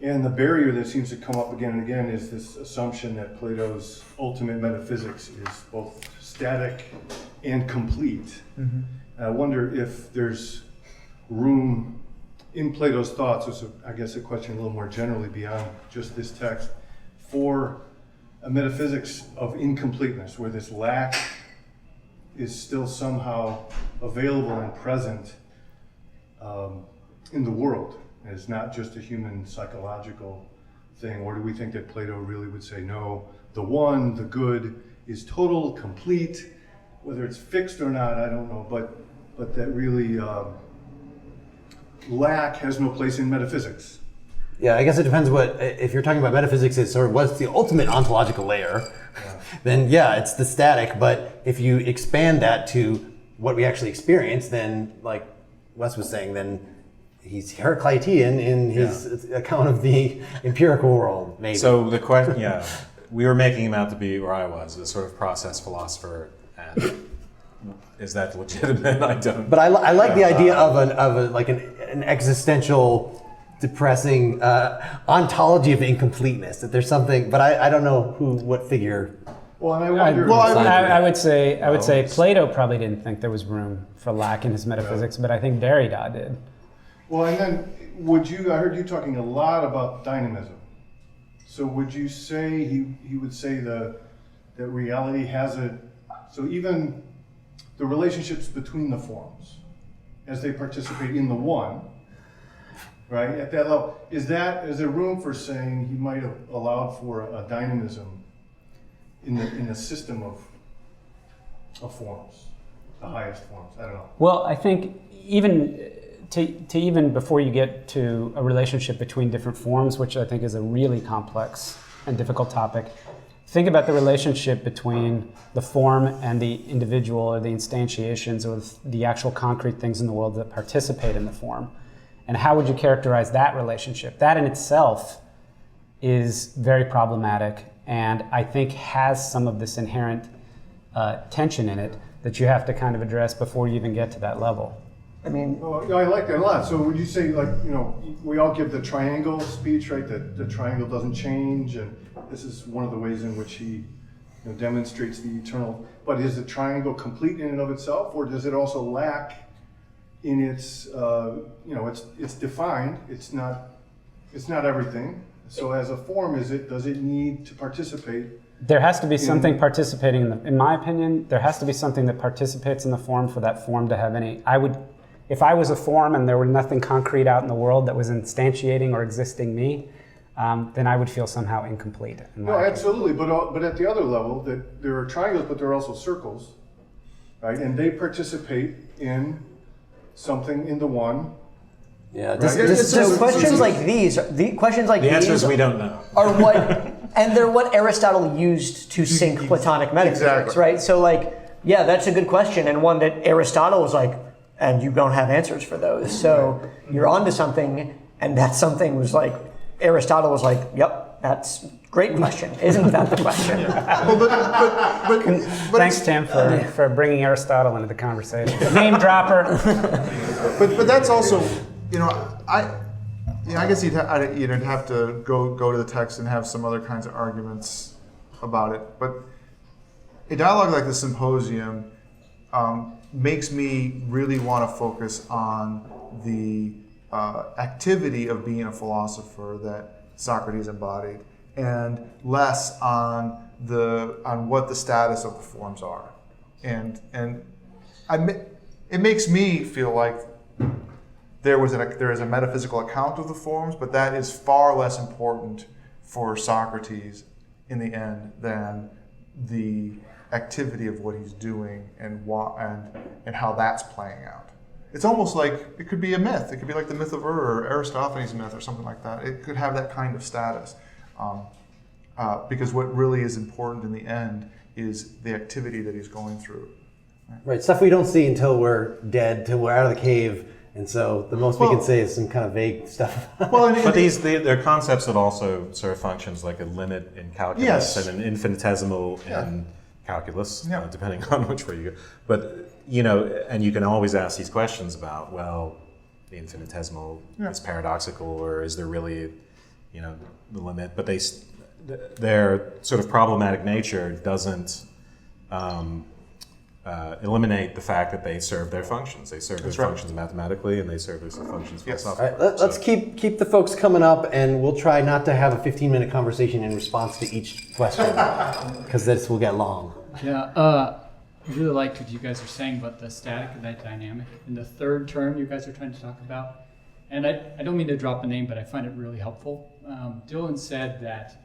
Speaker 10: And the barrier that seems to come up again and again is this assumption that Plato's ultimate metaphysics is both static and complete. And I wonder if there's room in Plato's thoughts, which is, I guess, a question a little more generally beyond just this text, for a metaphysics of incompleteness, where this lack is still somehow available and present in the world. And it's not just a human psychological thing. Or do we think that Plato really would say, no, the one, the good, is total, complete, whether it's fixed or not, I don't know, but that really lack has no place in metaphysics.
Speaker 8: Yeah, I guess it depends if you're talking about metaphysics is sort of what's the ultimate ontological layer, then yeah, it's the static, but if you expand that to what we actually experience, then like Wes was saying, then he's Heraclitean in his account of the empirical world, maybe.
Speaker 4: So the question, we were making him out to be, or I was, a sort of process philosopher, and is that legitimate? I don't.
Speaker 8: But I like the idea of an existential, depressing ontology of incompleteness. That there's something, but I don't know what figure.
Speaker 10: Well, and I wonder.
Speaker 5: I would say Plato probably didn't think there was room for lack in his metaphysics, but I think Derrida did.
Speaker 10: Well, and then I heard you talking a lot about dynamism. So would you say he would say that reality has so even the relationships between the forms as they participate in the one, right, at that level, is there room for saying he might have allowed for a dynamism in the system of forms, the highest forms? I don't know.
Speaker 5: Well, I think even even before you get to a relationship between different forms, which I think is a really complex and difficult topic, think about the relationship between the form and the individual, or the instantiations, or the actual concrete things in the world that participate in the form. And how would you characterize that relationship? That in itself is very problematic, and I think has some of this inherent tension in it that you have to kind of address before you even get to that level.
Speaker 3: I mean,
Speaker 10: I like that a lot. So would you say, like, we all give the triangle speech, right? That the triangle doesn't change, and this is one of the ways in which he demonstrates the eternal. But is the triangle complete in and of itself, or does it also lack in its, it's defined. It's not everything. So as a form, does it need to participate?
Speaker 5: There has to be something participating in my opinion, there has to be something that participates in the form for that form to have any. If I was a form and there were nothing concrete out in the world that was instantiating or existing me, then I would feel somehow incomplete.
Speaker 10: No, absolutely. But at the other level, that there are triangles, but there are also circles, right? And they participate in something in the one.
Speaker 8: Yeah.
Speaker 3: So questions like these,
Speaker 4: the answer is we don't know.
Speaker 3: Are what, and they're what Aristotle used to sink Platonic metaphysics, right? So that's a good question, and one that Aristotle was like, and you don't have answers for those. So you're onto something, and that something was like, Aristotle was like, yep, that's Great question. Isn't that the question?
Speaker 6: Well, but
Speaker 5: Thanks, Tim, for bringing Aristotle into the conversation. Name dropper.
Speaker 6: But that's also, I guess you'd have to go to the text and have some other kinds of arguments about it. But a dialogue like the Symposium makes me really want to focus on the activity of being a philosopher that Socrates embodied, and less on what the status of the forms are, and it makes me feel like there is a metaphysical account of the forms, but that is far less important for Socrates in the end than the activity of what he's doing and how that's playing out. It's almost like it could be a myth. It could be like the myth of or Aristophanes' myth or something like that. It could have that kind of status. Because what really is important in the end is the activity that he's going through.
Speaker 8: Right, stuff we don't see until we're dead, till we're out of the cave, and so the most we can say is some kind of vague stuff.
Speaker 4: But they're concepts that also serve functions like a limit in calculus and an infinitesimal in calculus, depending on which way you go. But, and you can always ask these questions about, well, the infinitesimal is paradoxical, or is there really, the limit? But their sort of problematic nature doesn't eliminate the fact that they serve their functions. They serve their functions mathematically, and they serve their functions philosophically.
Speaker 8: All right, let's keep the folks coming up, and we'll try not to have a 15-minute conversation in response to each question, because this will get long.
Speaker 11: Yeah, I really liked what you guys are saying about the static and that dynamic. And the third term you guys are trying to talk about, and I don't mean to drop a name, but I find it really helpful. Dylan said that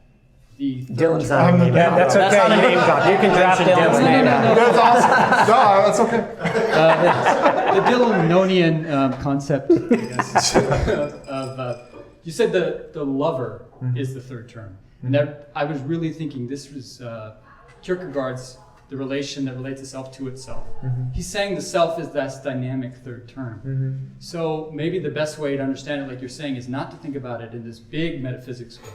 Speaker 3: Dylan's not a name.
Speaker 5: That's okay. That's not a name drop. You can drop Dylan's name.
Speaker 6: That's awesome. No, that's okay.
Speaker 11: The Dylanonian concept, I guess, of you said the lover is the third term, and that I was really thinking this was Kierkegaard's the relation that relates itself to itself. He's saying the self is that dynamic third term. So maybe the best way to understand it, like you're saying, is not to think about it in this big metaphysics way,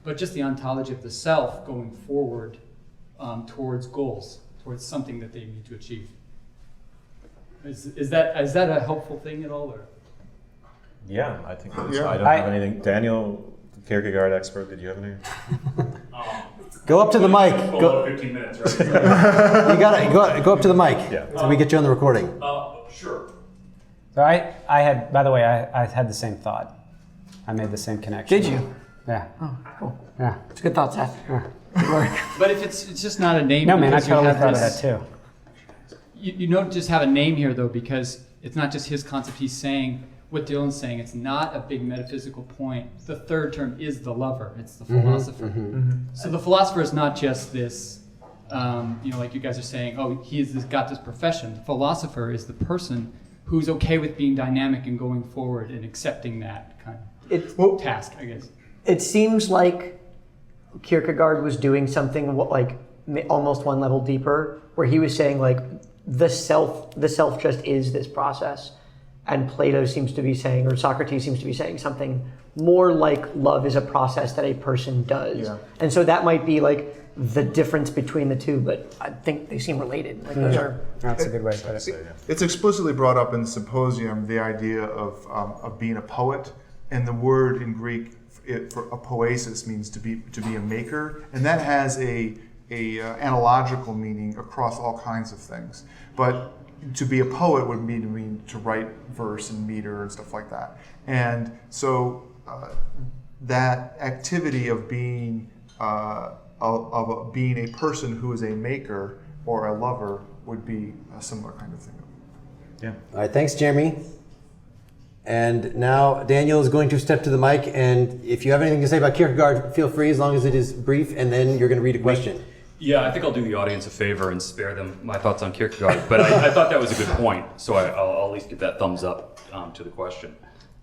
Speaker 11: but just the ontology of the self going forward towards goals, towards something that they need to achieve. Is that a helpful thing at all? Or?
Speaker 4: Yeah, I think it is. I don't have anything. Daniel, Kierkegaard expert, did you have anything?
Speaker 8: Go up to the mic.
Speaker 12: Go 15 minutes, right?
Speaker 8: You gotta go up to the mic so we get you on the recording.
Speaker 12: Sure.
Speaker 5: So I had, by the way, I had the same thought. I made the same connection.
Speaker 3: Did you?
Speaker 5: Yeah.
Speaker 3: Oh, cool.
Speaker 5: Yeah.
Speaker 3: It's a good thought, Seth.
Speaker 5: Yeah.
Speaker 3: Good work.
Speaker 11: But if it's just not a name.
Speaker 5: No, man, I
Speaker 11: because you
Speaker 5: totally
Speaker 11: have
Speaker 5: thought of
Speaker 11: this-
Speaker 5: that too.
Speaker 11: You don't just have a name here, though, because it's not just his concept. He's saying what Dylan's saying. It's not a big metaphysical point. The third term is the lover. It's the philosopher. So the philosopher is not just this, like you guys are saying, oh, he's got this profession. The philosopher is the person who's okay with being dynamic and going forward and accepting that kind of task, I guess.
Speaker 3: It seems like Kierkegaard was doing something like almost one level deeper, where he was saying like the self just is this process, and Plato seems to be saying, or Socrates seems to be saying something more like love is a process that a person does. And so that might be like the difference between the two, but I think they seem related. Like those are.
Speaker 5: That's a good way to put it.
Speaker 6: It's explicitly brought up in the Symposium, the idea of being a poet, and the word in Greek for a poesis means to be a maker, and that has a analogical meaning across all kinds of things. But to be a poet would mean to write verse and meter and stuff like that. And so that activity of being being a person who is a maker or a lover would be a similar kind of thing.
Speaker 4: Yeah.
Speaker 8: All right, thanks, Jeremy. And now Daniel is going to step to the mic, and if you have anything to say about Kierkegaard, feel free, as long as it is brief, and then you're going to read a question.
Speaker 12: Yeah, I think I'll do the audience a favor and spare them my thoughts on Kierkegaard, but I thought that was a good point, so I'll at least get that thumbs up to the question.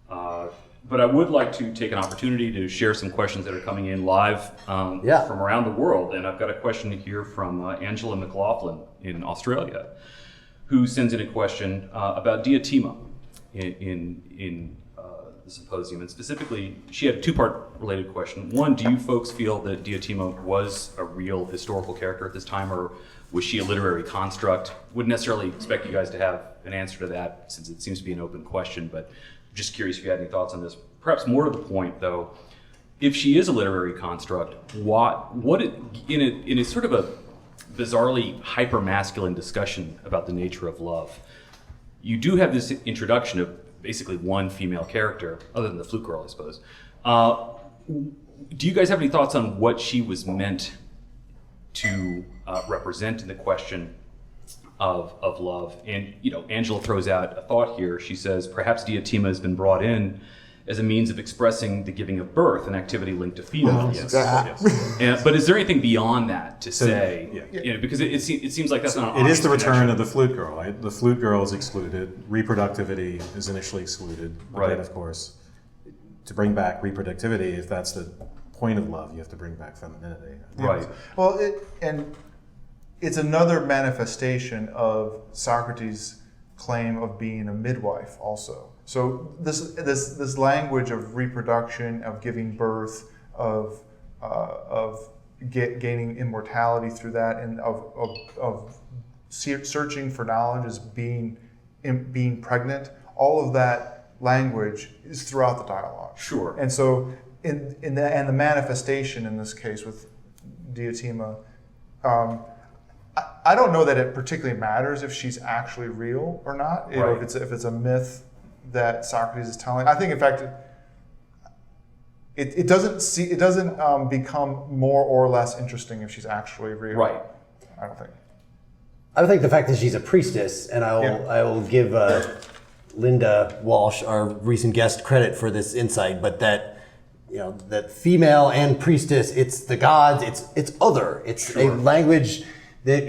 Speaker 12: But I would like to take an opportunity to share some questions that are coming in live from around the world, and I've got a question here from Angela McLaughlin in Australia, who sends in a question about Diotima in the Symposium, and specifically, she had a two-part related question. One, do you folks feel that Diotima was a real historical character at this time, or was she a literary construct? Wouldn't necessarily expect you guys to have an answer to that, since it seems to be an open question, but just curious if you had any thoughts on this. Perhaps more to the point, though, if she is a literary construct, in a sort of a bizarrely hyper-masculine discussion about the nature of love, you do have this introduction of basically one female character, other than the flute girl, I suppose. Do you guys have any thoughts on what she was meant to represent in the question of love? And Angela throws out a thought here. She says, perhaps Diotima has been brought in as a means of expressing the giving of birth, an activity linked to female.
Speaker 6: Yes. Yes.
Speaker 12: But is there anything beyond that to say? Because it seems like that's not an
Speaker 4: It is the
Speaker 12: obvious
Speaker 4: return
Speaker 12: connection.
Speaker 4: of the flute girl, right? The flute girl is excluded. Reproductivity is initially excluded. But then, of course, to bring back reproductivity, if that's the point of love, you have to bring back femininity.
Speaker 12: Right.
Speaker 6: Well, it's another manifestation of Socrates' claim of being a midwife also. So this language of reproduction, of giving birth, of gaining immortality through that, and of searching for knowledge as being pregnant, all of that language is throughout the dialogue.
Speaker 12: Sure.
Speaker 6: And so in the manifestation in this case with Diotima, I don't know that it particularly matters if she's actually real or not.
Speaker 12: Right.
Speaker 6: If it's a myth that Socrates is telling. I think, in fact, it doesn't become more or less interesting if she's actually real.
Speaker 12: Right.
Speaker 6: I don't think.
Speaker 8: I think the fact that she's a priestess, and I will give Linda Walsh, our recent guest, credit for this insight, but that that female and priestess, it's the gods, it's other, it's a language that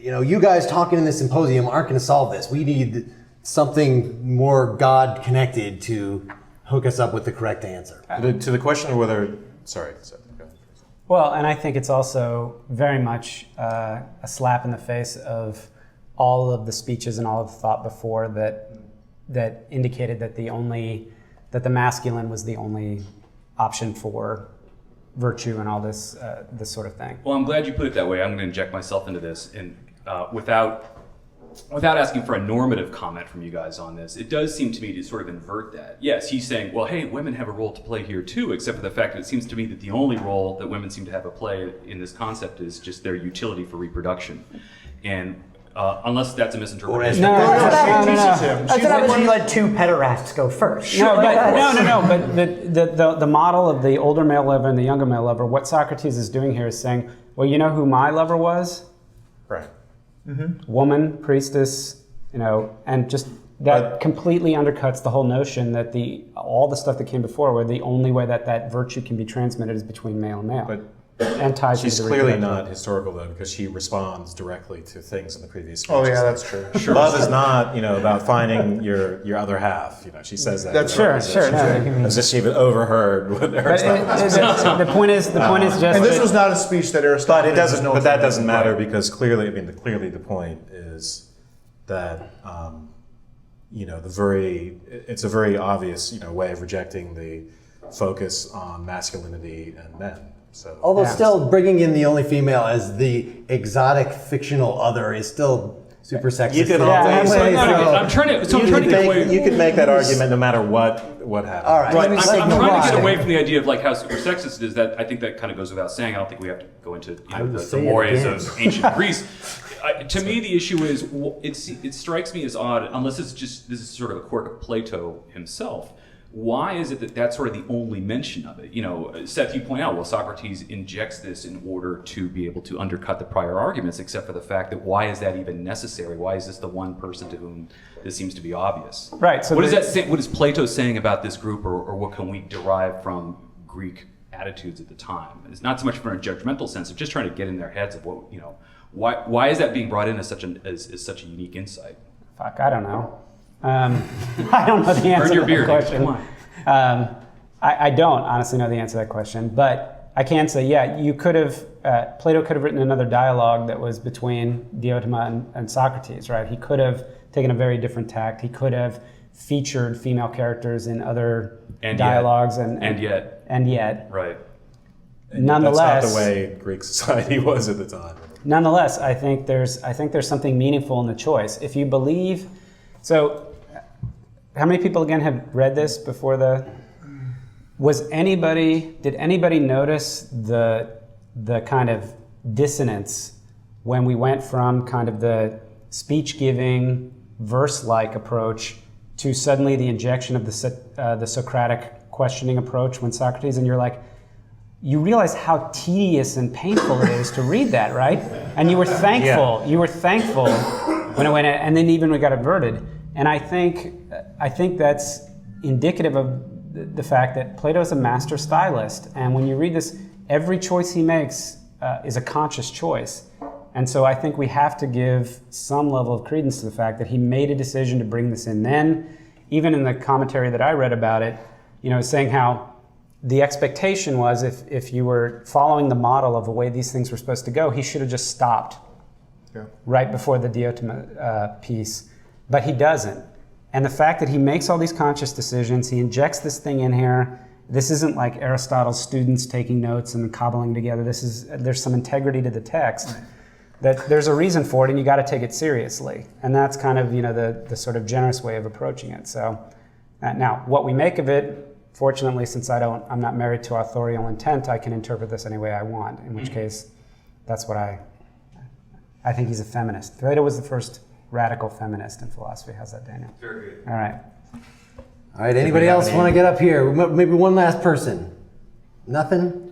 Speaker 8: you guys talking in this symposium aren't going to solve this. We need something more God connected to hook us up with the correct answer.
Speaker 4: To the question of whether, sorry, Seth, go ahead.
Speaker 5: Well, and I think it's also very much a slap in the face of all of the speeches and all of the thought before that indicated that the masculine was the only option for virtue and all this sort of thing.
Speaker 12: Well, I'm glad you put it that way. I'm going to inject myself into this, and without asking for a normative comment from you guys on this, it does seem to me to sort of invert that. Yes, he's saying, well, hey, women have a role to play here too, except for the fact that it seems to me that the only role that women seem to have a play in this concept is just their utility for reproduction. And unless that's a misinterpretation.
Speaker 3: No. That's not when you let two pederasts go first.
Speaker 5: No, but the model of the older male lover and the younger male lover, what Socrates is doing here is saying, well, you know who my lover was?
Speaker 4: Right.
Speaker 5: Mm-hmm. Woman, priestess, and just that completely undercuts the whole notion that all the stuff that came before, where the only way that virtue can be transmitted is between male and male.
Speaker 4: But
Speaker 5: and ties
Speaker 4: she's
Speaker 5: into the
Speaker 4: clearly not historical, though, because she responds directly to things in the previous speeches.
Speaker 6: Oh yeah, that's true.
Speaker 4: Sure. Love is not, about finding your other half. She says that.
Speaker 6: That's
Speaker 5: sure.
Speaker 4: As if she even overheard what Aristophanes.
Speaker 5: The point is just.
Speaker 6: And this was not a speech that Aristophanes.
Speaker 4: But that doesn't matter because clearly, the point is that it's a very obvious way of rejecting the focus on masculinity and men. So,
Speaker 8: although still bringing in the only female as the exotic fictional other is still super sexist.
Speaker 4: You can
Speaker 12: I'm trying to get away.
Speaker 4: You could make that argument no matter what happened.
Speaker 8: All right.
Speaker 12: I'm trying to get away from the idea of how super sexist it is. That I think that kind of goes without saying. I don't think we have to go into the mores of ancient Greece. To me, the issue is it strikes me as odd, unless this is sort of a quirk of Plato himself. Why is it that that's sort of the only mention of it? Seth, you point out, well, Socrates injects this in order to be able to undercut the prior arguments, except for the fact that why is that even necessary? Why is this the one person to whom this seems to be obvious?
Speaker 5: Right. So
Speaker 12: what is Plato saying about this group, or what can we derive from Greek attitudes at the time? It's not so much from a judgmental sense of just trying to get in their heads of why is that being brought in as such a unique insight?
Speaker 5: Fuck, I don't know. I don't know the answer to that question. I don't honestly know the answer to that question, but I can say, you could have, Plato could have written another dialogue that was between Diotima and Socrates, right? He could have taken a very different tact. He could have featured female characters in other dialogues
Speaker 12: and yet. Right.
Speaker 5: Nonetheless,
Speaker 4: that's not the way Greek society was at the time.
Speaker 5: Nonetheless, I think there's something meaningful in the choice. If you believe, so how many people again have read this before did anybody notice the kind of dissonance when we went from kind of the speech-giving, verse-like approach to suddenly the injection of the Socratic questioning approach when Socrates, and you're like, you realize how tedious and painful it is to read that, right? And you were thankful. You were thankful when it went, and then even we got averted. And I think that's indicative of the fact that Plato is a master stylist. And when you read this, every choice he makes is a conscious choice. And so I think we have to give some level of credence to the fact that he made a decision to bring this in then. Even in the commentary that I read about it, saying how the expectation was if you were following the model of the way these things were supposed to go, he should have just stopped right before the Diotima piece. But he doesn't. And the fact that he makes all these conscious decisions, he injects this thing in here. This isn't like Aristotle's students taking notes and cobbling together. There's some integrity to the text. Right. That there's a reason for it, and you got to take it seriously. And that's kind of the sort of generous way of approaching it. So now, what we make of it, fortunately, since I'm not married to authorial intent, I can interpret this any way I want. In which case, that's what I think he's a feminist. Plato was the first radical feminist in philosophy. How's that, Daniel?
Speaker 12: Very good.
Speaker 5: All right.
Speaker 8: All right. Anybody else want to get up here? Maybe one last person. Nothing.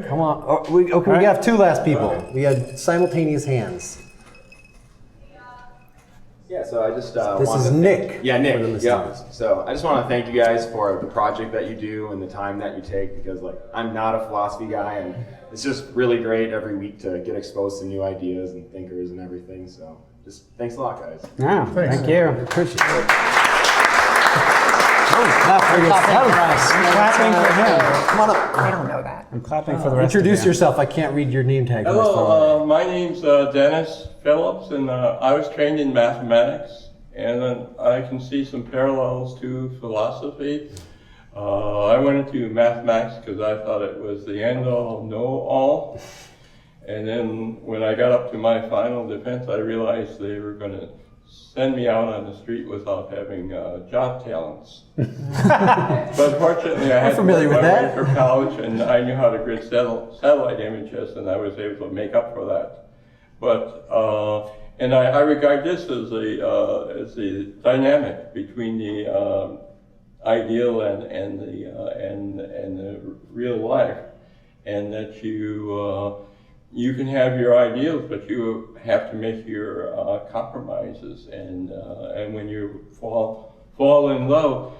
Speaker 8: Come on. We have two last people. Right. We had simultaneous hands.
Speaker 13: Yeah, so I just
Speaker 8: this is Nick.
Speaker 13: Nick. Yeah. So I just want to thank you guys for the project that you do and the time that you take, because I'm not a philosophy guy, and it's just really great every week to get exposed to new ideas and thinkers and everything. So just thanks a lot, guys.
Speaker 5: Yeah, thank you.
Speaker 8: Appreciate it.
Speaker 5: Clapping for him.
Speaker 8: Come on up.
Speaker 3: I don't know that.
Speaker 5: I'm clapping for the rest
Speaker 8: Introduce
Speaker 5: of you.
Speaker 8: yourself. I can't read your name tag.
Speaker 14: Hello, my name's Dennis Phillips, and I was trained in mathematics, and I can see some parallels to philosophy. I went into mathematics because I thought it was the end-all, know-all. And then when I got up to my final defense, I realized they were going to send me out on the street without having job talents. But fortunately, I had to work my way through college, and I knew how to grid satellite images, and I was able to make up for that. But and I regard this as the dynamic between the ideal and the real life, and that you can have your ideals, but you have to make your compromises. And when you fall in love,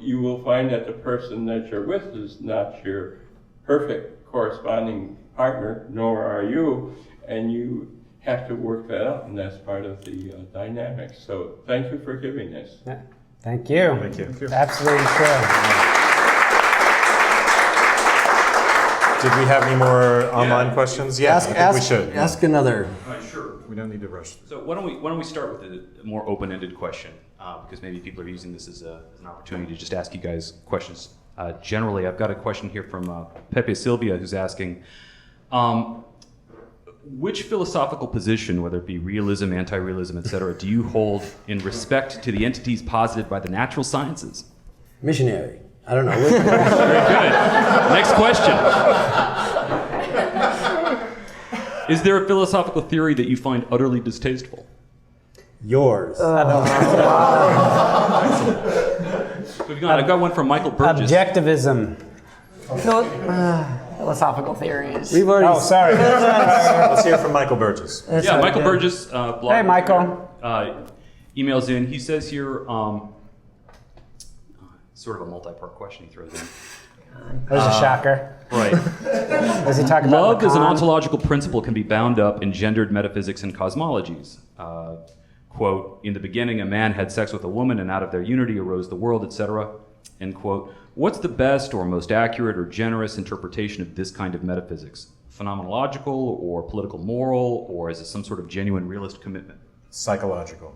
Speaker 14: you will find that the person that you're with is not your perfect corresponding partner, nor are you, and you have to work that out, and that's part of the dynamic. So thank you for giving this.
Speaker 5: Yeah. Thank you.
Speaker 4: Thank you.
Speaker 5: Absolutely true.
Speaker 4: Did we have any more online questions? Yeah, I think we should.
Speaker 8: Ask another.
Speaker 12: Sure.
Speaker 4: We don't need to rush.
Speaker 12: So why don't we start with a more open-ended question, because maybe people are using this as an opportunity to just ask you guys questions. Generally, I've got a question here from Pepe Silvia, who's asking, which philosophical position, whether it be realism, anti-realism, etc., do you hold in respect to the entities posited by the natural sciences?
Speaker 8: Missionary. I don't know.
Speaker 12: Very good. Next question. Is there a philosophical theory that you find utterly distasteful?
Speaker 8: Yours.
Speaker 12: I've got one from Michael Burgess.
Speaker 5: Objectivism.
Speaker 3: Philosophical theories.
Speaker 8: We've already.
Speaker 5: Oh, sorry.
Speaker 4: Let's hear from Michael Burgess.
Speaker 12: Yeah, Michael Burgess. Blog
Speaker 5: Hey, Michael.
Speaker 12: Emails in. He says here, sort of a multi-part question he throws in.
Speaker 5: There's a shocker.
Speaker 12: Right.
Speaker 5: Does he talk about
Speaker 12: love as an
Speaker 5: Lacan?
Speaker 12: ontological principle can be bound up in gendered metaphysics and cosmologies. Quote, in the beginning a man had sex with a woman and out of their unity arose the world, etc. End quote. What's the best or most accurate or generous interpretation of this kind of metaphysics? Phenomenological or political moral, or is it some sort of genuine realist commitment?
Speaker 4: Psychological.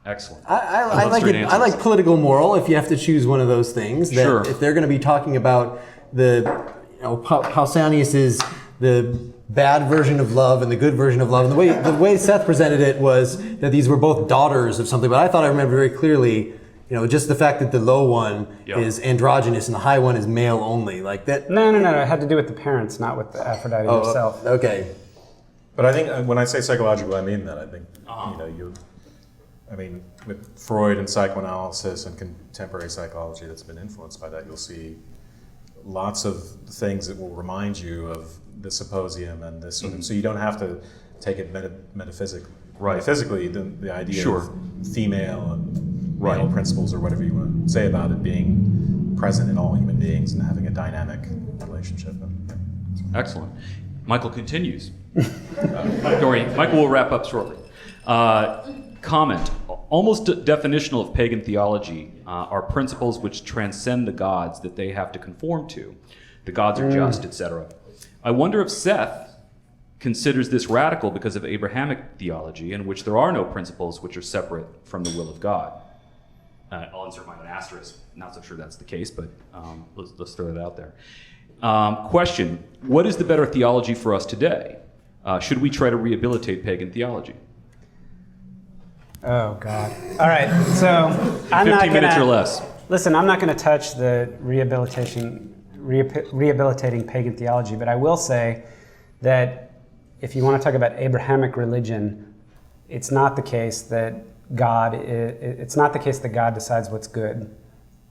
Speaker 12: Excellent.
Speaker 8: I like it. I like political moral. If you have to choose one of those things, that
Speaker 12: Sure.
Speaker 8: if they're going to be talking about Pausanias is the bad version of love and the good version of love, and the way Seth presented it was that these were both daughters of something. But I thought I remember very clearly, just the fact that the low one is androgynous and the high one is male only, like that.
Speaker 5: No. It had to do with the parents, not with the Aphrodite herself.
Speaker 8: Okay.
Speaker 4: But I think when I say psychological, I mean that. I think with Freud and psychoanalysis and contemporary psychology that's been influenced by that, you'll see lots of things that will remind you of the Symposium and this sort of. So you don't have to take it metaphysically. Right. Metaphysically, the idea of female and male principles or whatever you want to say about it being present in all human beings and having a dynamic relationship.
Speaker 12: Excellent. Michael continues. Michael will wrap up shortly. Comment. Almost definitional of pagan theology are principles which transcend the gods that they have to conform to. The gods are just, etc. I wonder if Seth considers this radical because of Abrahamic theology, in which there are no principles which are separate from the will of God. I'll insert my own asterisk. Not so sure that's the case, but let's throw it out there. Question. What is the better theology for us today? Should we try to rehabilitate pagan theology?
Speaker 5: Oh, God. All right, so I'm
Speaker 12: 15 minutes or less.
Speaker 5: Listen, I'm not going to touch the rehabilitating pagan theology, but I will say that if you want to talk about Abrahamic religion, it's not the case that God decides what's good,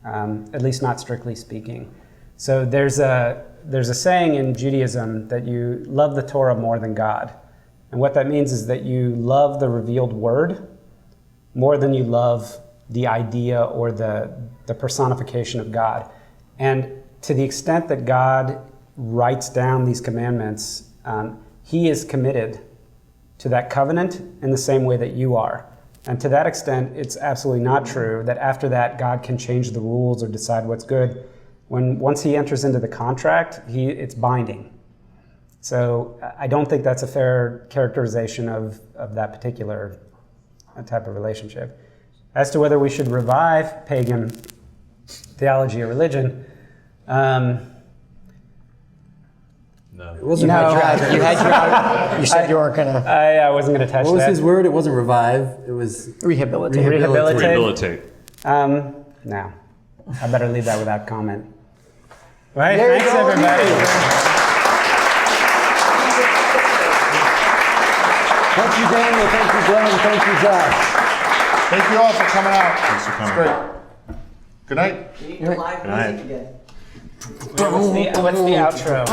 Speaker 5: at least not strictly speaking. So there's a saying in Judaism that you love the Torah more than God. And what that means is that you love the revealed word more than you love the idea or the personification of God. And to the extent that God writes down these commandments, he is committed to that covenant in the same way that you are. And to that extent, it's absolutely not true that after that, God can change the rules or decide what's good. Once he enters into the contract, it's binding. So I don't think that's a fair characterization of that particular type of relationship. As to whether we should revive pagan theology or religion,
Speaker 4: no.
Speaker 8: It wasn't
Speaker 3: You said you weren't gonna.
Speaker 5: I wasn't gonna touch that.
Speaker 8: What was his word? It wasn't revive. It was
Speaker 3: Rehabilitate.
Speaker 12: Rehabilitate.
Speaker 5: No. I better leave that without comment. Right? Thanks, everybody.
Speaker 8: Thank you, Daniel. Thank you, Glenn. Thank you, Josh.
Speaker 6: Thank you all for coming out.
Speaker 4: Thanks for coming.
Speaker 6: It's great. Good night.
Speaker 9: You need your live music again.
Speaker 5: What's the outro?